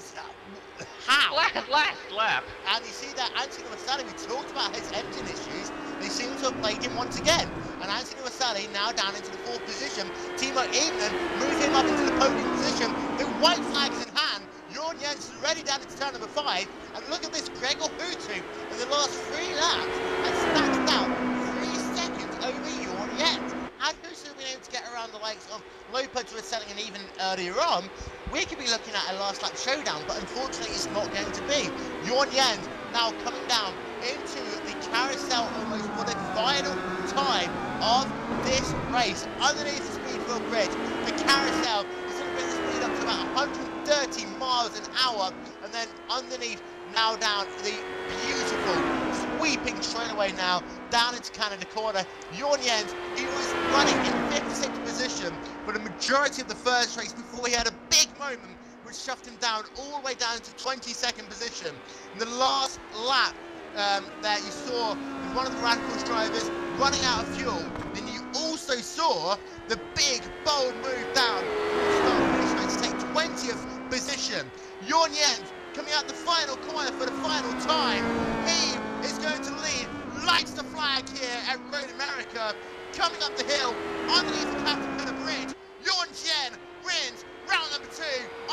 how? Last lap. And you see that Anthony Waselli, we talked about his engine issues, they seem to have plagued him once again. And Anthony Waselli now down into the 4th position. Timo Ivonen moved him up into the podium position. The white flag is in hand. Jorn Jens is ready down into turn number 5. And look at this, Gregor Hutu in the last 3 laps has snatched out 3 seconds over Jorn Jens. Had Hutu been able to get around the likes of Lopez was selling, and even earlier on, we could be looking at a last lap showdown, but unfortunately it's not going to be. Jorn Jens now coming down into the carousel almost for the final time race underneath the Speedville Bridge. The carousel is going to bring the speed up to about 130 miles an hour, and then underneath, now down the beautiful sweeping straightaway now down into Canada Corner. Jorn Jens, he was running in 5th, 6th position for the majority of the first race before he had a big moment which shoved him down all the way down to 22nd position. In the last lap there you saw one of the Francorchamps drivers running out of fuel. Then you also saw the big bold move down to take 20th position. Jorn Jens coming out the final corner for the final time. He is going to lead, lights the flag here at Road America. Coming up the hill underneath the Caterpillar Bridge, Jorn Jens wins round number 2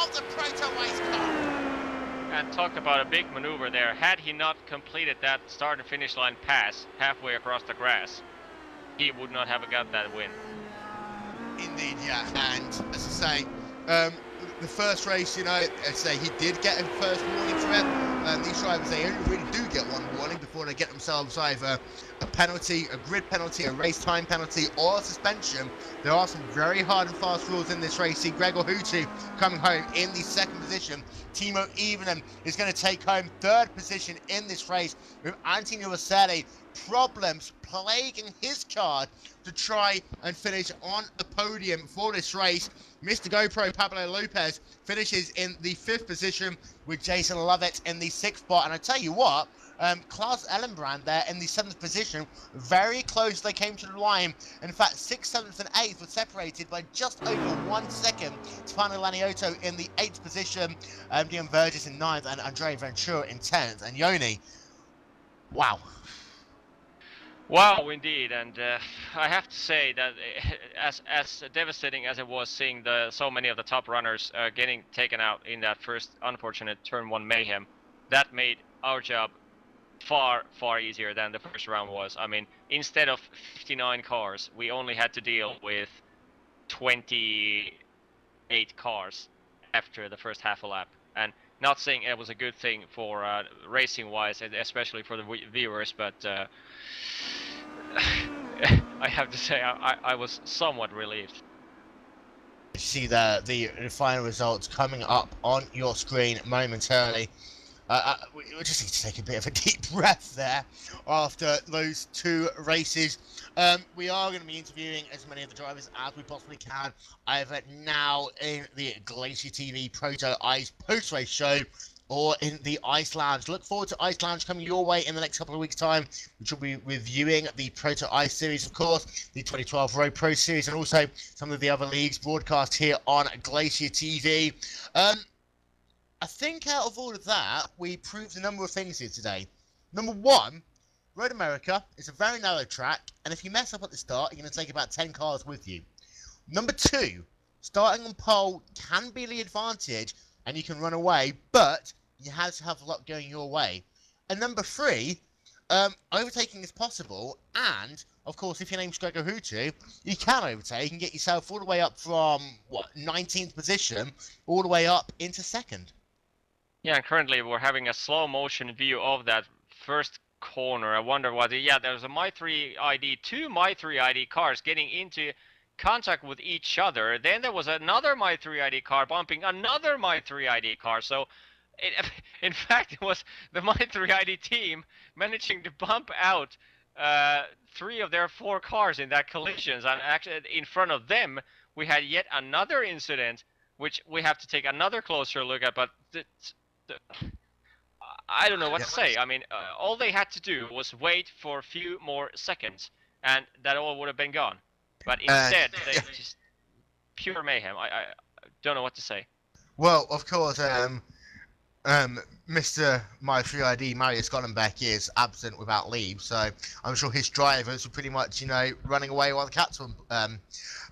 of the ProtoICE Cup. And talk about a big maneuver there. Had he not completed that start and finish line pass halfway across the grass, he would not have got that win. Indeed, yeah. And as I say, the first race, you know, as I say, he did get a first warning for it. These drivers, they only really do get one warning before they get themselves either a penalty, a grid penalty, a race time penalty, or a suspension. There are some very hard and fast rules in this race. See Gregor Hutu coming home in the 2nd position. Timo Evenen is going to take home 3rd position in this race, with Antonio Rosselli problems plaguing his car to try and finish on the podium for this race. Mr. GoPro Pablo Lopez finishes in the 5th position with Jason Lovett in the 6th spot. And I tell you what, Klaus Ellenbrand there in the 7th position, very close they came to the line. In fact, 6th, 7th and 8th were separated by just over 1 second. Stefano Laniotto in the 8th position, Dion Vergis in 9th, and Andrea Ventura in 10th. And Yoni, wow. Wow, indeed, and I have to say that as devastating as it was seeing so many of the top runners getting taken out in that first unfortunate turn 1 mayhem, that made our job far easier than the first round was. I mean, instead of 59 cars, we only had to deal with 28 cars after the first half a lap, and not saying it was a good thing for racing wise, especially for the viewers, but I have to say I was somewhat relieved. You see the final results coming up on your screen momentarily. We just need to take a bit of a deep breath there after those 2 races. We are going to be interviewing as many of the drivers as we possibly can, either now in the Glacier TV ProtoICE post-race show or in the Ice Lounge. Look forward to Ice Lounge coming your way in the next couple of weeks' time, which will be reviewing the ProtoICE series, of course, the 2012 Road Pro series, and also some of the other leagues broadcast here on Glacier TV. I think out of all of that, we proved a number of things here today. Number 1, Road America is a very narrow track, and if you mess up at the start, you're going to take about 10 cars with you. Number 2, starting on pole can be the advantage, and you can run away, but you have to have luck going your way. And number 3, overtaking is possible, and of course, if your name's Gregor Hutu, you can overtake and get yourself all the way up from, 19th position, all the way up into 2nd. Yeah, and currently we're having a slow motion view of that first corner. I wonder what, yeah, there's a My3 ID, 2 My3 ID cars getting into contact with each other. Then there was another My3 ID car bumping another My3 ID car. So in fact, it was the My3 ID team managing to bump out 3 of their 4 cars in that collisions. And actually in front of them, we had yet another incident, which we have to take another closer look at. But I don't know what to say. I mean, all they had to do was wait for a few more seconds, and that all would have been gone. But instead, they just pure mayhem. I don't know what to say. Well, of course, Mr. My3ID, Marius Gollenbeck, is absent without leave, so I'm sure his drivers were pretty much, running away while the cats were.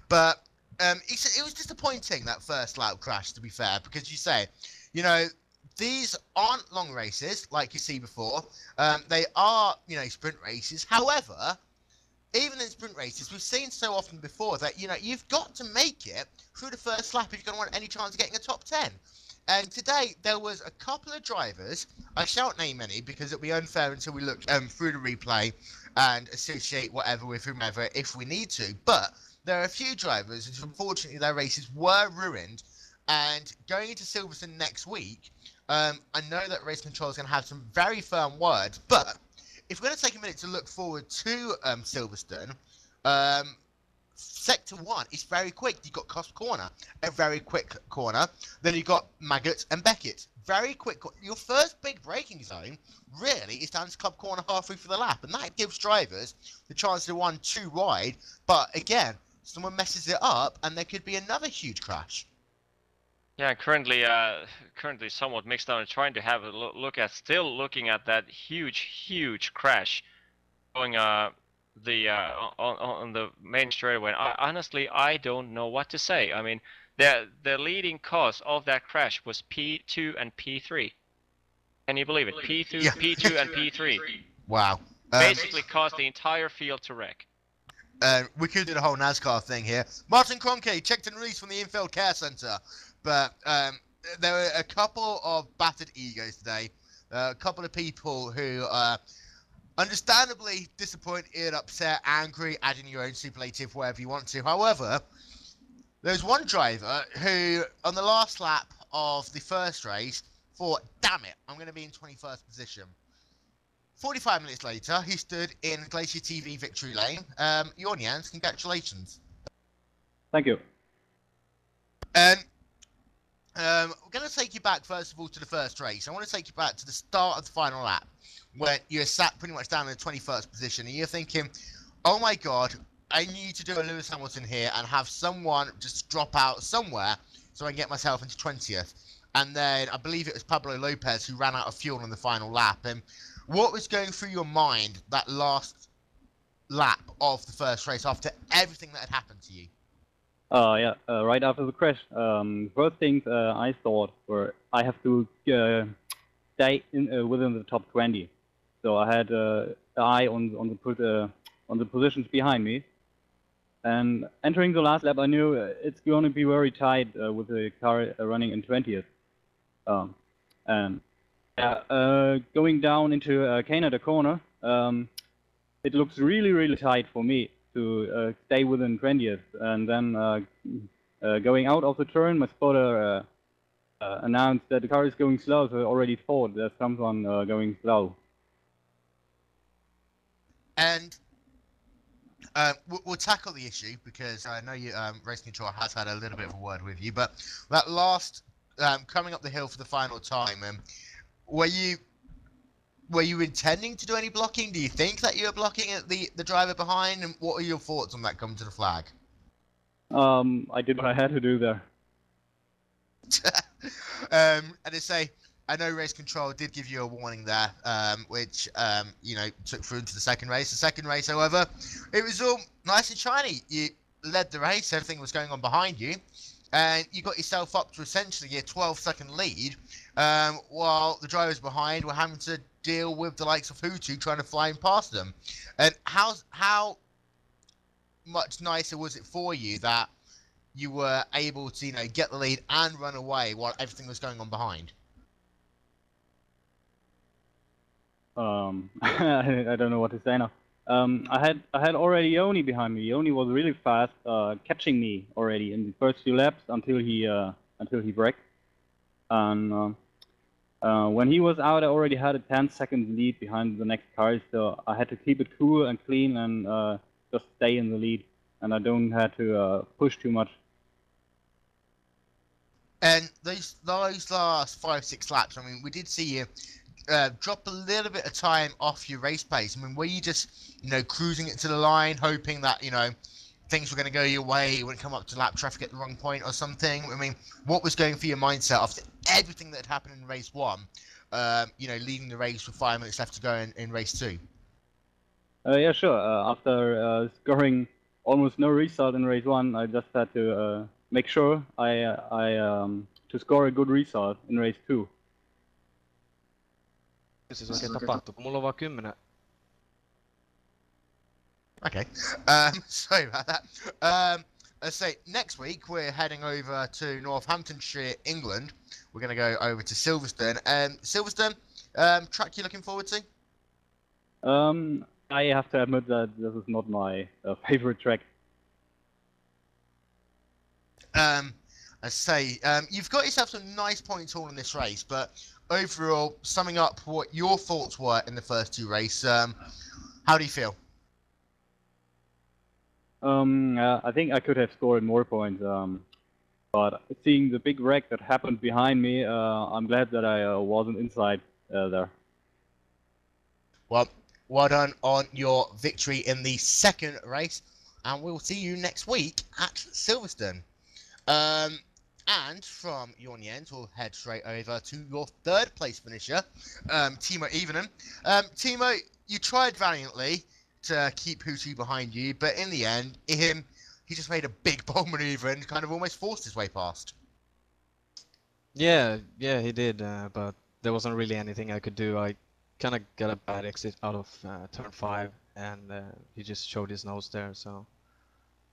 But it was disappointing, that first lap crash, to be fair, because you say, these aren't long races like you see before. They are, sprint races. However, even in sprint races, we've seen so often before that, you've got to make it through the first lap if you're going to want any chance of getting a top 10. And today, there was a couple of drivers, I shan't name any because it'll be unfair until we look through the replay and associate whatever with whomever if we need to. But there are a few drivers who, unfortunately, their races were ruined. And going into Silverstone next week, I know that Race Control is going to have some very firm words. But if we're going to take a minute to look forward to Silverstone, Sector 1 is very quick. You've got Cosp Corner, a very quick corner. Then you've got Maggot and Beckett. Very quick. Your first big braking zone really is down to Club Corner halfway through the lap. And that gives drivers the chance to run too wide. But again, someone messes it up and there could be another huge crash. Yeah, currently somewhat mixed up and trying to have a still looking at that huge crash going on the main straightaway. Honestly, I don't know what to say. I mean, the leading cause of that crash was P2 and P3. Can you believe it? P2, Yeah. P2 and P3 Wow. basically caused the entire field to wreck. We could do the whole NASCAR thing here. Martin Kroenke checked and released from the Infield Care Centre. But there were a couple of battered egos today. A couple of people who are understandably disappointed, upset, angry, adding your own superlative wherever you want to. However, there's one driver who, on the last lap of the first race, thought, damn it, I'm going to be in 21st position. 45 minutes later, he stood in Glacier TV victory lane. Jorn Jans, congratulations. Thank you. And we're going to take you back, first of all, to the first race. I want to take you back to the start of the final lap, where you're sat pretty much down in the 21st position, and you're thinking, oh my God, I need to do a Lewis Hamilton here and have someone just drop out somewhere so I can get myself into 20th. And then I believe it was Pablo Lopez who ran out of fuel on the final lap. And what was going through your mind that last lap of the first race after everything that had happened to you? Right after the crash, first things I thought were I have to stay within the top 20. So I had an eye on the positions behind me. And entering the last lap, I knew it's going to be very tight with the car running in 20th. Going down into Canada corner, it looks really tight for me to stay within 20th. And then going out of the turn, my spotter announced that the car is going slow, so I already thought there's someone going slow. And we'll tackle the issue because I know you, Race Control has had a little bit of a word with you, but that last coming up the hill for the final time, were you intending to do any blocking? Do you think that you were blocking at the driver behind? And what are your thoughts on that coming to the flag? I did what I had to do there. And I say, I know Race Control did give you a warning there, which you know, took through into the second race. The second race, however, it was all nice and shiny. You led the race, everything was going on behind you, and you got yourself up to essentially a 12-second lead, while the drivers behind were having to deal with the likes of Hutu trying to fly in past them. And how much nicer was it for you that you were able to, you know, get the lead and run away while everything was going on behind? I don't know what to say now. I had already Yoni behind me. Yoni was really fast, catching me already in the first few laps until he wrecked. And when he was out, I already had a 10-second lead behind the next car, so I had to keep it cool and clean and just stay in the lead, and I don't have to push too much. And those last 5-6 laps, I mean, we did see you drop a little bit of time off your race pace. I mean, were you just, you know, cruising it to the line, hoping that, you know, things were going to go your way, you wouldn't come up to lap traffic at the wrong point or something? I mean, what was going through your mindset after everything that had happened in race 1, you know, leaving the race with 5 minutes left to go in race 2? Yeah, sure. After scoring almost no result in race 1, I just had to make sure to score a good result in race 2. Siis oikein tapahtuu, kun mulla on vaan 10. Okay, sorry about that. Let's say next week we're heading over to Northamptonshire, England. We're going to go over to Silverstone. Silverstone, track you looking forward to? I have to admit that this is not my favorite track. I say, you've got yourself some nice points all in this race, but overall, summing up what your thoughts were in the first two races, how do you feel? I think I could have scored more points. But seeing the big wreck that happened behind me, I'm glad that I wasn't inside there. Well, well done on your victory in the second race, and we'll see you next week at Silverstone. And from your end, we'll head straight over to your third place finisher, Timo Evening. Timo, you tried valiantly to keep Hutu behind you, but in the end, he just made a big bold maneuver and kind of almost forced his way past. Yeah, he did, but there wasn't really anything I could do. I kind of got a bad exit out of turn 5, and he just showed his nose there, so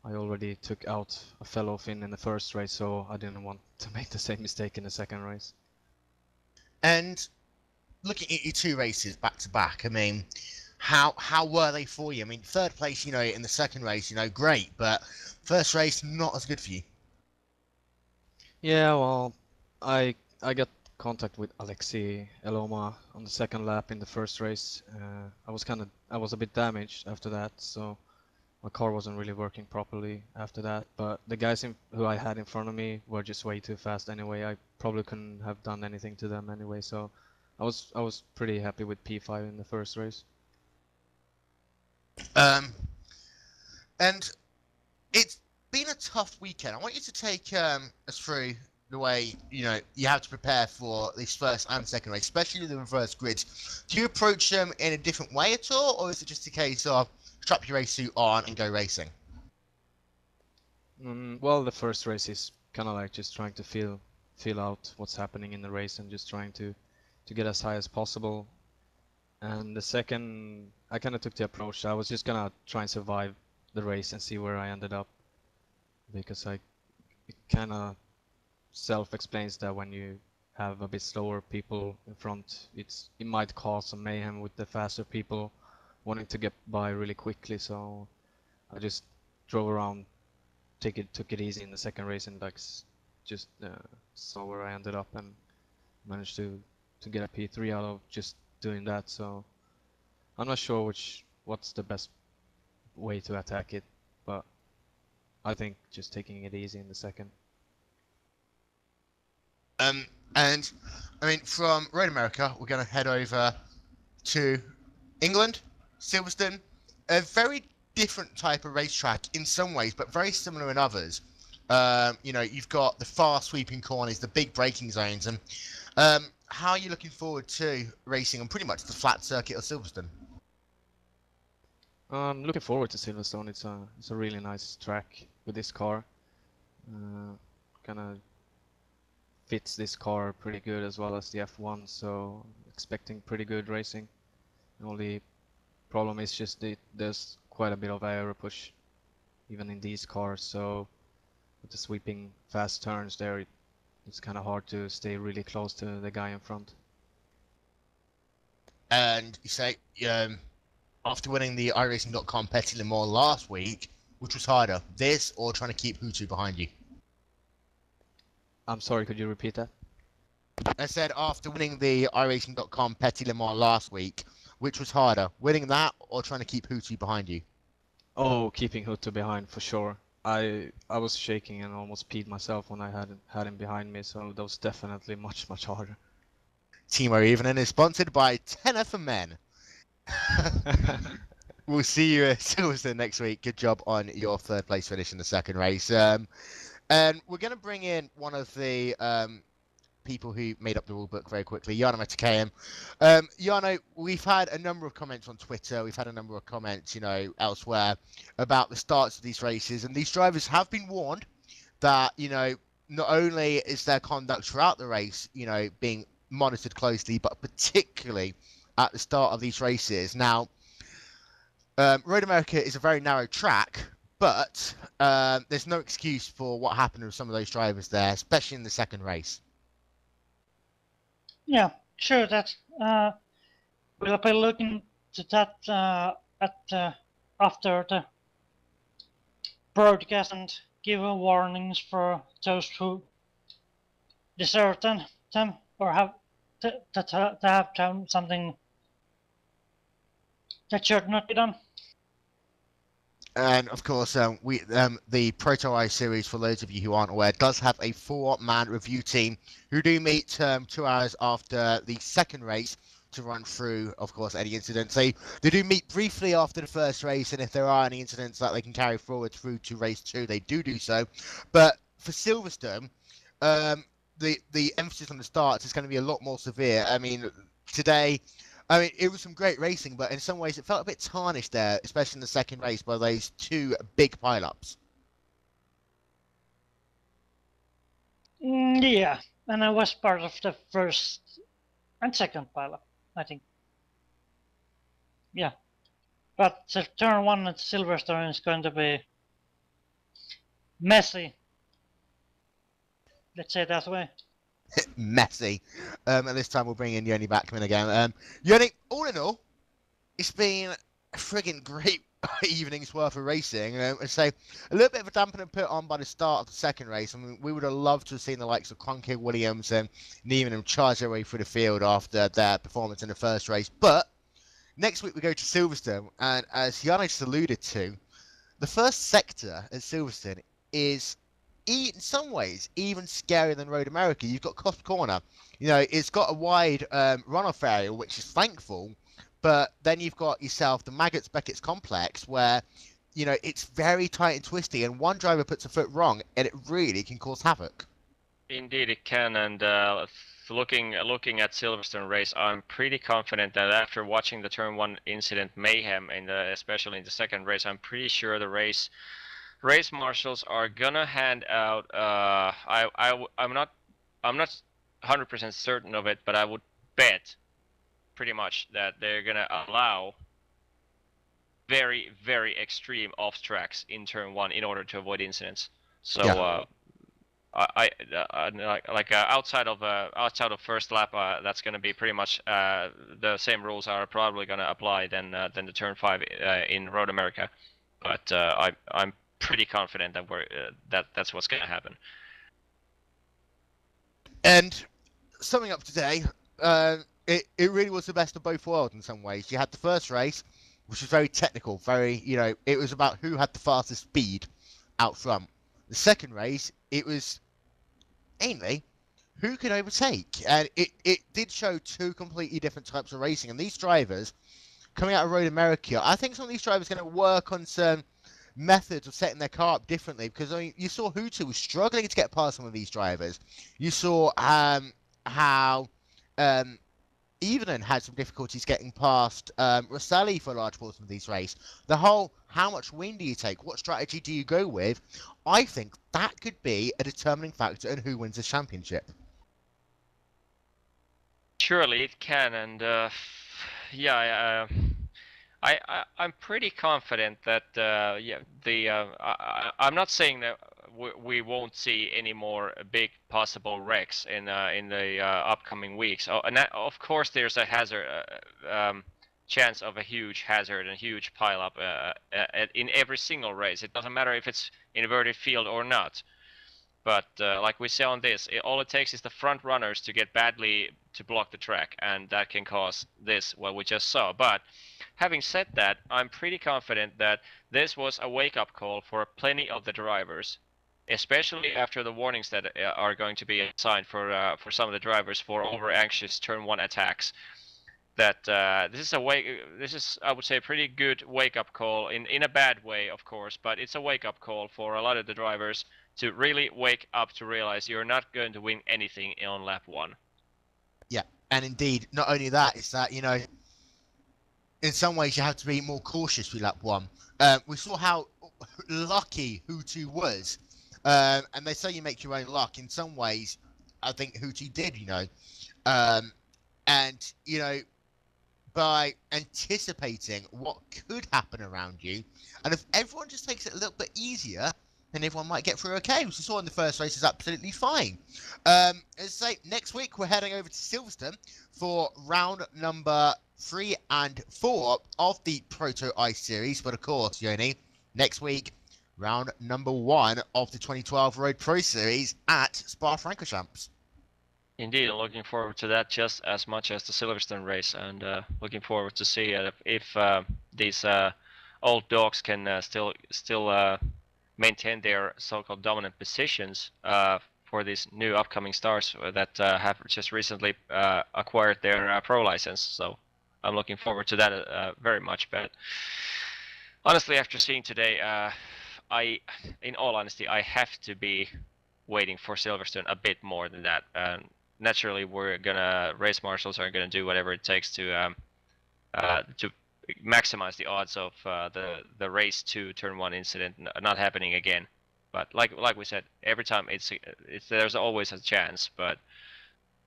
I already took out a fellow Finn in the first race, so I didn't want to make the same mistake in the second race. And looking at your two races back to back, I mean, how were they for you? I mean, third place, you know, in the second race, you know, great, but first race not as good for you. Yeah, well, I got contact with Alexei Eloma on the second lap in the first race. I was a bit damaged after that, so my car wasn't really working properly after that. But the guys who I had in front of me were just way too fast anyway. I probably couldn't have done anything to them anyway, so I was pretty happy with P5 in the first race. And it's been a tough weekend. I want you to take us through the way, you know, you have to prepare for this first and second race, especially the reverse grids. Do you approach them in a different way at all, or is it just a case of strap your race suit on and go racing? Well, the first race is kind of like just trying to feel out what's happening in the race and just trying to get as high as possible. And the second, I kind of took the approach. I was just gonna try and survive the race and see where I ended up, because it kind of self-explains that when you have a bit slower people in front, it might cause some mayhem with the faster people wanting to get by really quickly. So I just drove around, took it easy in the second race, and like just saw where I ended up and managed to get a P3 out of just doing that. So I'm not sure what's the best way to attack it, but I think just taking it easy in the second. And I mean, from Road America, we're going to head over to England, Silverstone, a very different type of racetrack in some ways, but very similar in others. You know, you've got the fast sweeping corners, the big braking zones, and how are you looking forward to racing on pretty much the flat circuit of Silverstone? I'm looking forward to Silverstone. It's a really nice track with this car. Kind of fits this car pretty good as well as the F1, so expecting pretty good racing. The only problem is just there's quite a bit of aero push even in these cars, so with the sweeping fast turns there, it's kind of hard to stay really close to the guy in front. And you say, after winning the iRacing.com Petit Le Mans last week, which was harder, this or trying to keep Hutu behind you? I'm sorry, could you repeat that? I said after winning the iRacing.com Petit Le Mans last week, which was harder, winning that or trying to keep Hutu behind you? Oh, keeping Hutu behind for sure. I was shaking and almost peed myself when I had him behind me, so that was definitely much harder. Timo Evening is sponsored by Tenner for Men. We'll see you at Silverstone next week. Good job on your third place finish in the second race. And we're going to bring in one of the people who made up the rule book very quickly, Jarno Motegi. Jarno, we've had a number of comments on Twitter, we've had a number of comments, you know, elsewhere about the starts of these races, and these drivers have been warned that, you know, not only is their conduct throughout the race, you know, being monitored closely, but particularly at the start of these races. Now, Road America is a very narrow track, but there's no excuse for what happened with some of those drivers there, especially in the second race. Yeah, sure. That we'll be looking to that after the broadcast, and give warnings for those who desert them, or have to have done something that should not be done? And of course, the ProtoICE series, for those of you who aren't aware, does have a 4-man review team who do meet 2 hours after the second race to run through, of course, any incidents. They do meet briefly after the first race, and if there are any incidents that they can carry forward through to race 2, they do so. But for Silverstone, the emphasis on the starts is going to be a lot more severe. I mean, today, it was some great racing, but in some ways it felt a bit tarnished there, especially in the second race by those 2 big pile-ups. Yeah, and I was part of the first and second pile-up, I think. Yeah, but the turn 1 at Silverstone is going to be messy. Let's say it that way. Messy. And this time we'll bring in Yoni Backman again. Yoni, all in all, it's been a friggin' great evening's worth of racing. And so a little bit of a dampener put on by the start of the second race. I mean, we would have loved to have seen the likes of Cronky, Williams, and Neiman charge their way through the field after their performance in the first race. But next week we go to Silverstone, and as Yanni just alluded to, the first sector at Silverstone is in some ways even scarier than Road America. You've got Cosp Corner, it's got a wide runoff area, which is thankful, but then you've got yourself the Beckett's complex, where it's very tight and twisty, and one driver puts a foot wrong and it really can cause havoc. Indeed it can, and looking at Silverstone race, I'm pretty confident that after watching the turn 1 incident mayhem, especially in the second race, I'm pretty sure the race marshals are gonna hand out. I'm not 100% certain of it, but I would bet pretty much that they're gonna allow very, very extreme off tracks in turn 1 in order to avoid incidents. So yeah. Outside of first lap, that's gonna be pretty much the same rules are probably gonna apply than the turn 5 in Road America. But I'm pretty confident that that's what's going to happen. And summing up today, it really was the best of both worlds in some ways. You had the first race, which was very technical, very, it was about who had the fastest speed out front. The second race, it was mainly who could overtake. And it did show 2 completely different types of racing. And these drivers, coming out of Road America, I think some of these drivers are going to work on some methods of setting their car up differently, because you saw Hutu was struggling to get past some of these drivers. You saw how Evelyn had some difficulties getting past Rosali for a large portion of these race. The whole how much wind do you take, what strategy do you go with, I think that could be a determining factor in who wins the championship. Surely it can, and I'm pretty confident that I'm not saying that we won't see any more big possible wrecks in the upcoming weeks. And of course there's a hazard chance of a huge hazard and huge pileup in every single race. It doesn't matter if it's inverted field or not. But like we say on this, all it takes is the front runners to get badly to block the track, and that can cause this, what we just saw. But having said that, I'm pretty confident that this was a wake-up call for plenty of the drivers, especially after the warnings that are going to be assigned for some of the drivers for over-anxious turn 1 attacks. That this is I would say a pretty good wake-up call in a bad way, of course, but it's a wake-up call for a lot of the drivers to really wake up to realize you're not going to win anything on lap 1. Yeah, and indeed, not only that, it's that, in some ways you have to be more cautious with lap 1. We saw how lucky Hutu was, and they say you make your own luck. In some ways, I think Hutu did, and, by anticipating what could happen around you, and if everyone just takes it a little bit easier, then everyone might get through okay, which we saw in the first race is absolutely fine. As I say, next week we're heading over to Silverstone for round number 3 and 4 of the ProtoICE series, but of course, Yoni, next week round number 1 of the 2012 Road Pro Series at Spa-Francorchamps. Indeed, looking forward to that just as much as the Silverstone race, and looking forward to see if these old dogs can still maintain their so-called dominant positions for these new upcoming stars that have just recently acquired their pro license. So I'm looking forward to that very much. But honestly, after seeing today, in all honesty, I have to be waiting for Silverstone a bit more than that. Naturally, race marshals are gonna do whatever it takes to maximize the odds of the race 2 turn 1 incident not happening again. But like we said, every time there's always a chance, but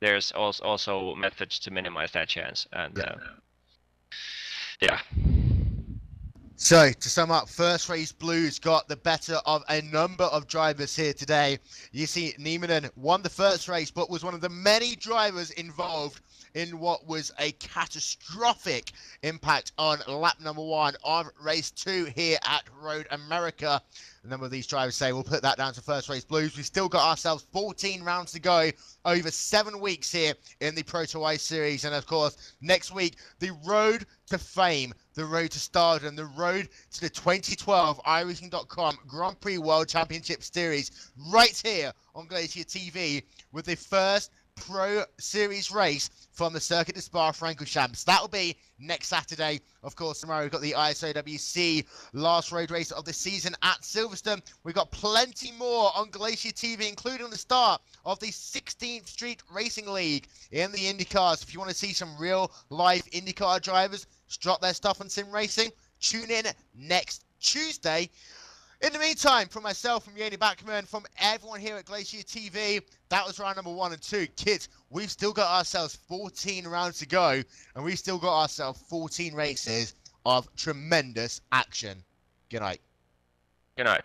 there's also methods to minimize that chance. And yeah. So, to sum up, first race Blues got the better of a number of drivers here today. You see, Nieminen won the first race, but was one of the many drivers involved in what was a catastrophic impact on lap number 1 of race 2 here at Road America. A number of these drivers say we'll put that down to first race Blues. We've still got ourselves 14 rounds to go over 7 weeks here in the ProtoICE series. And of course, next week, the road to fame, the road to stardom, the road to the 2012 iRacing.com Grand Prix World Championship Series right here on Glacier TV with the first Pro Series race from the Circuit de Spa-Francorchamps. That will be next Saturday. Of course, tomorrow we've got the ISOWC last road race of the season at Silverstone. We've got plenty more on Glacier TV, including the start of the 16th Street Racing League in the IndyCars. If you want to see some real live IndyCar drivers strut their stuff on sim racing, tune in next Tuesday. In the meantime, from myself, from Yeni Backman, from everyone here at Glacier TV, that was round number 1 and 2. Kids, we've still got ourselves 14 rounds to go, and we've still got ourselves 14 races of tremendous action. Good night. Good night.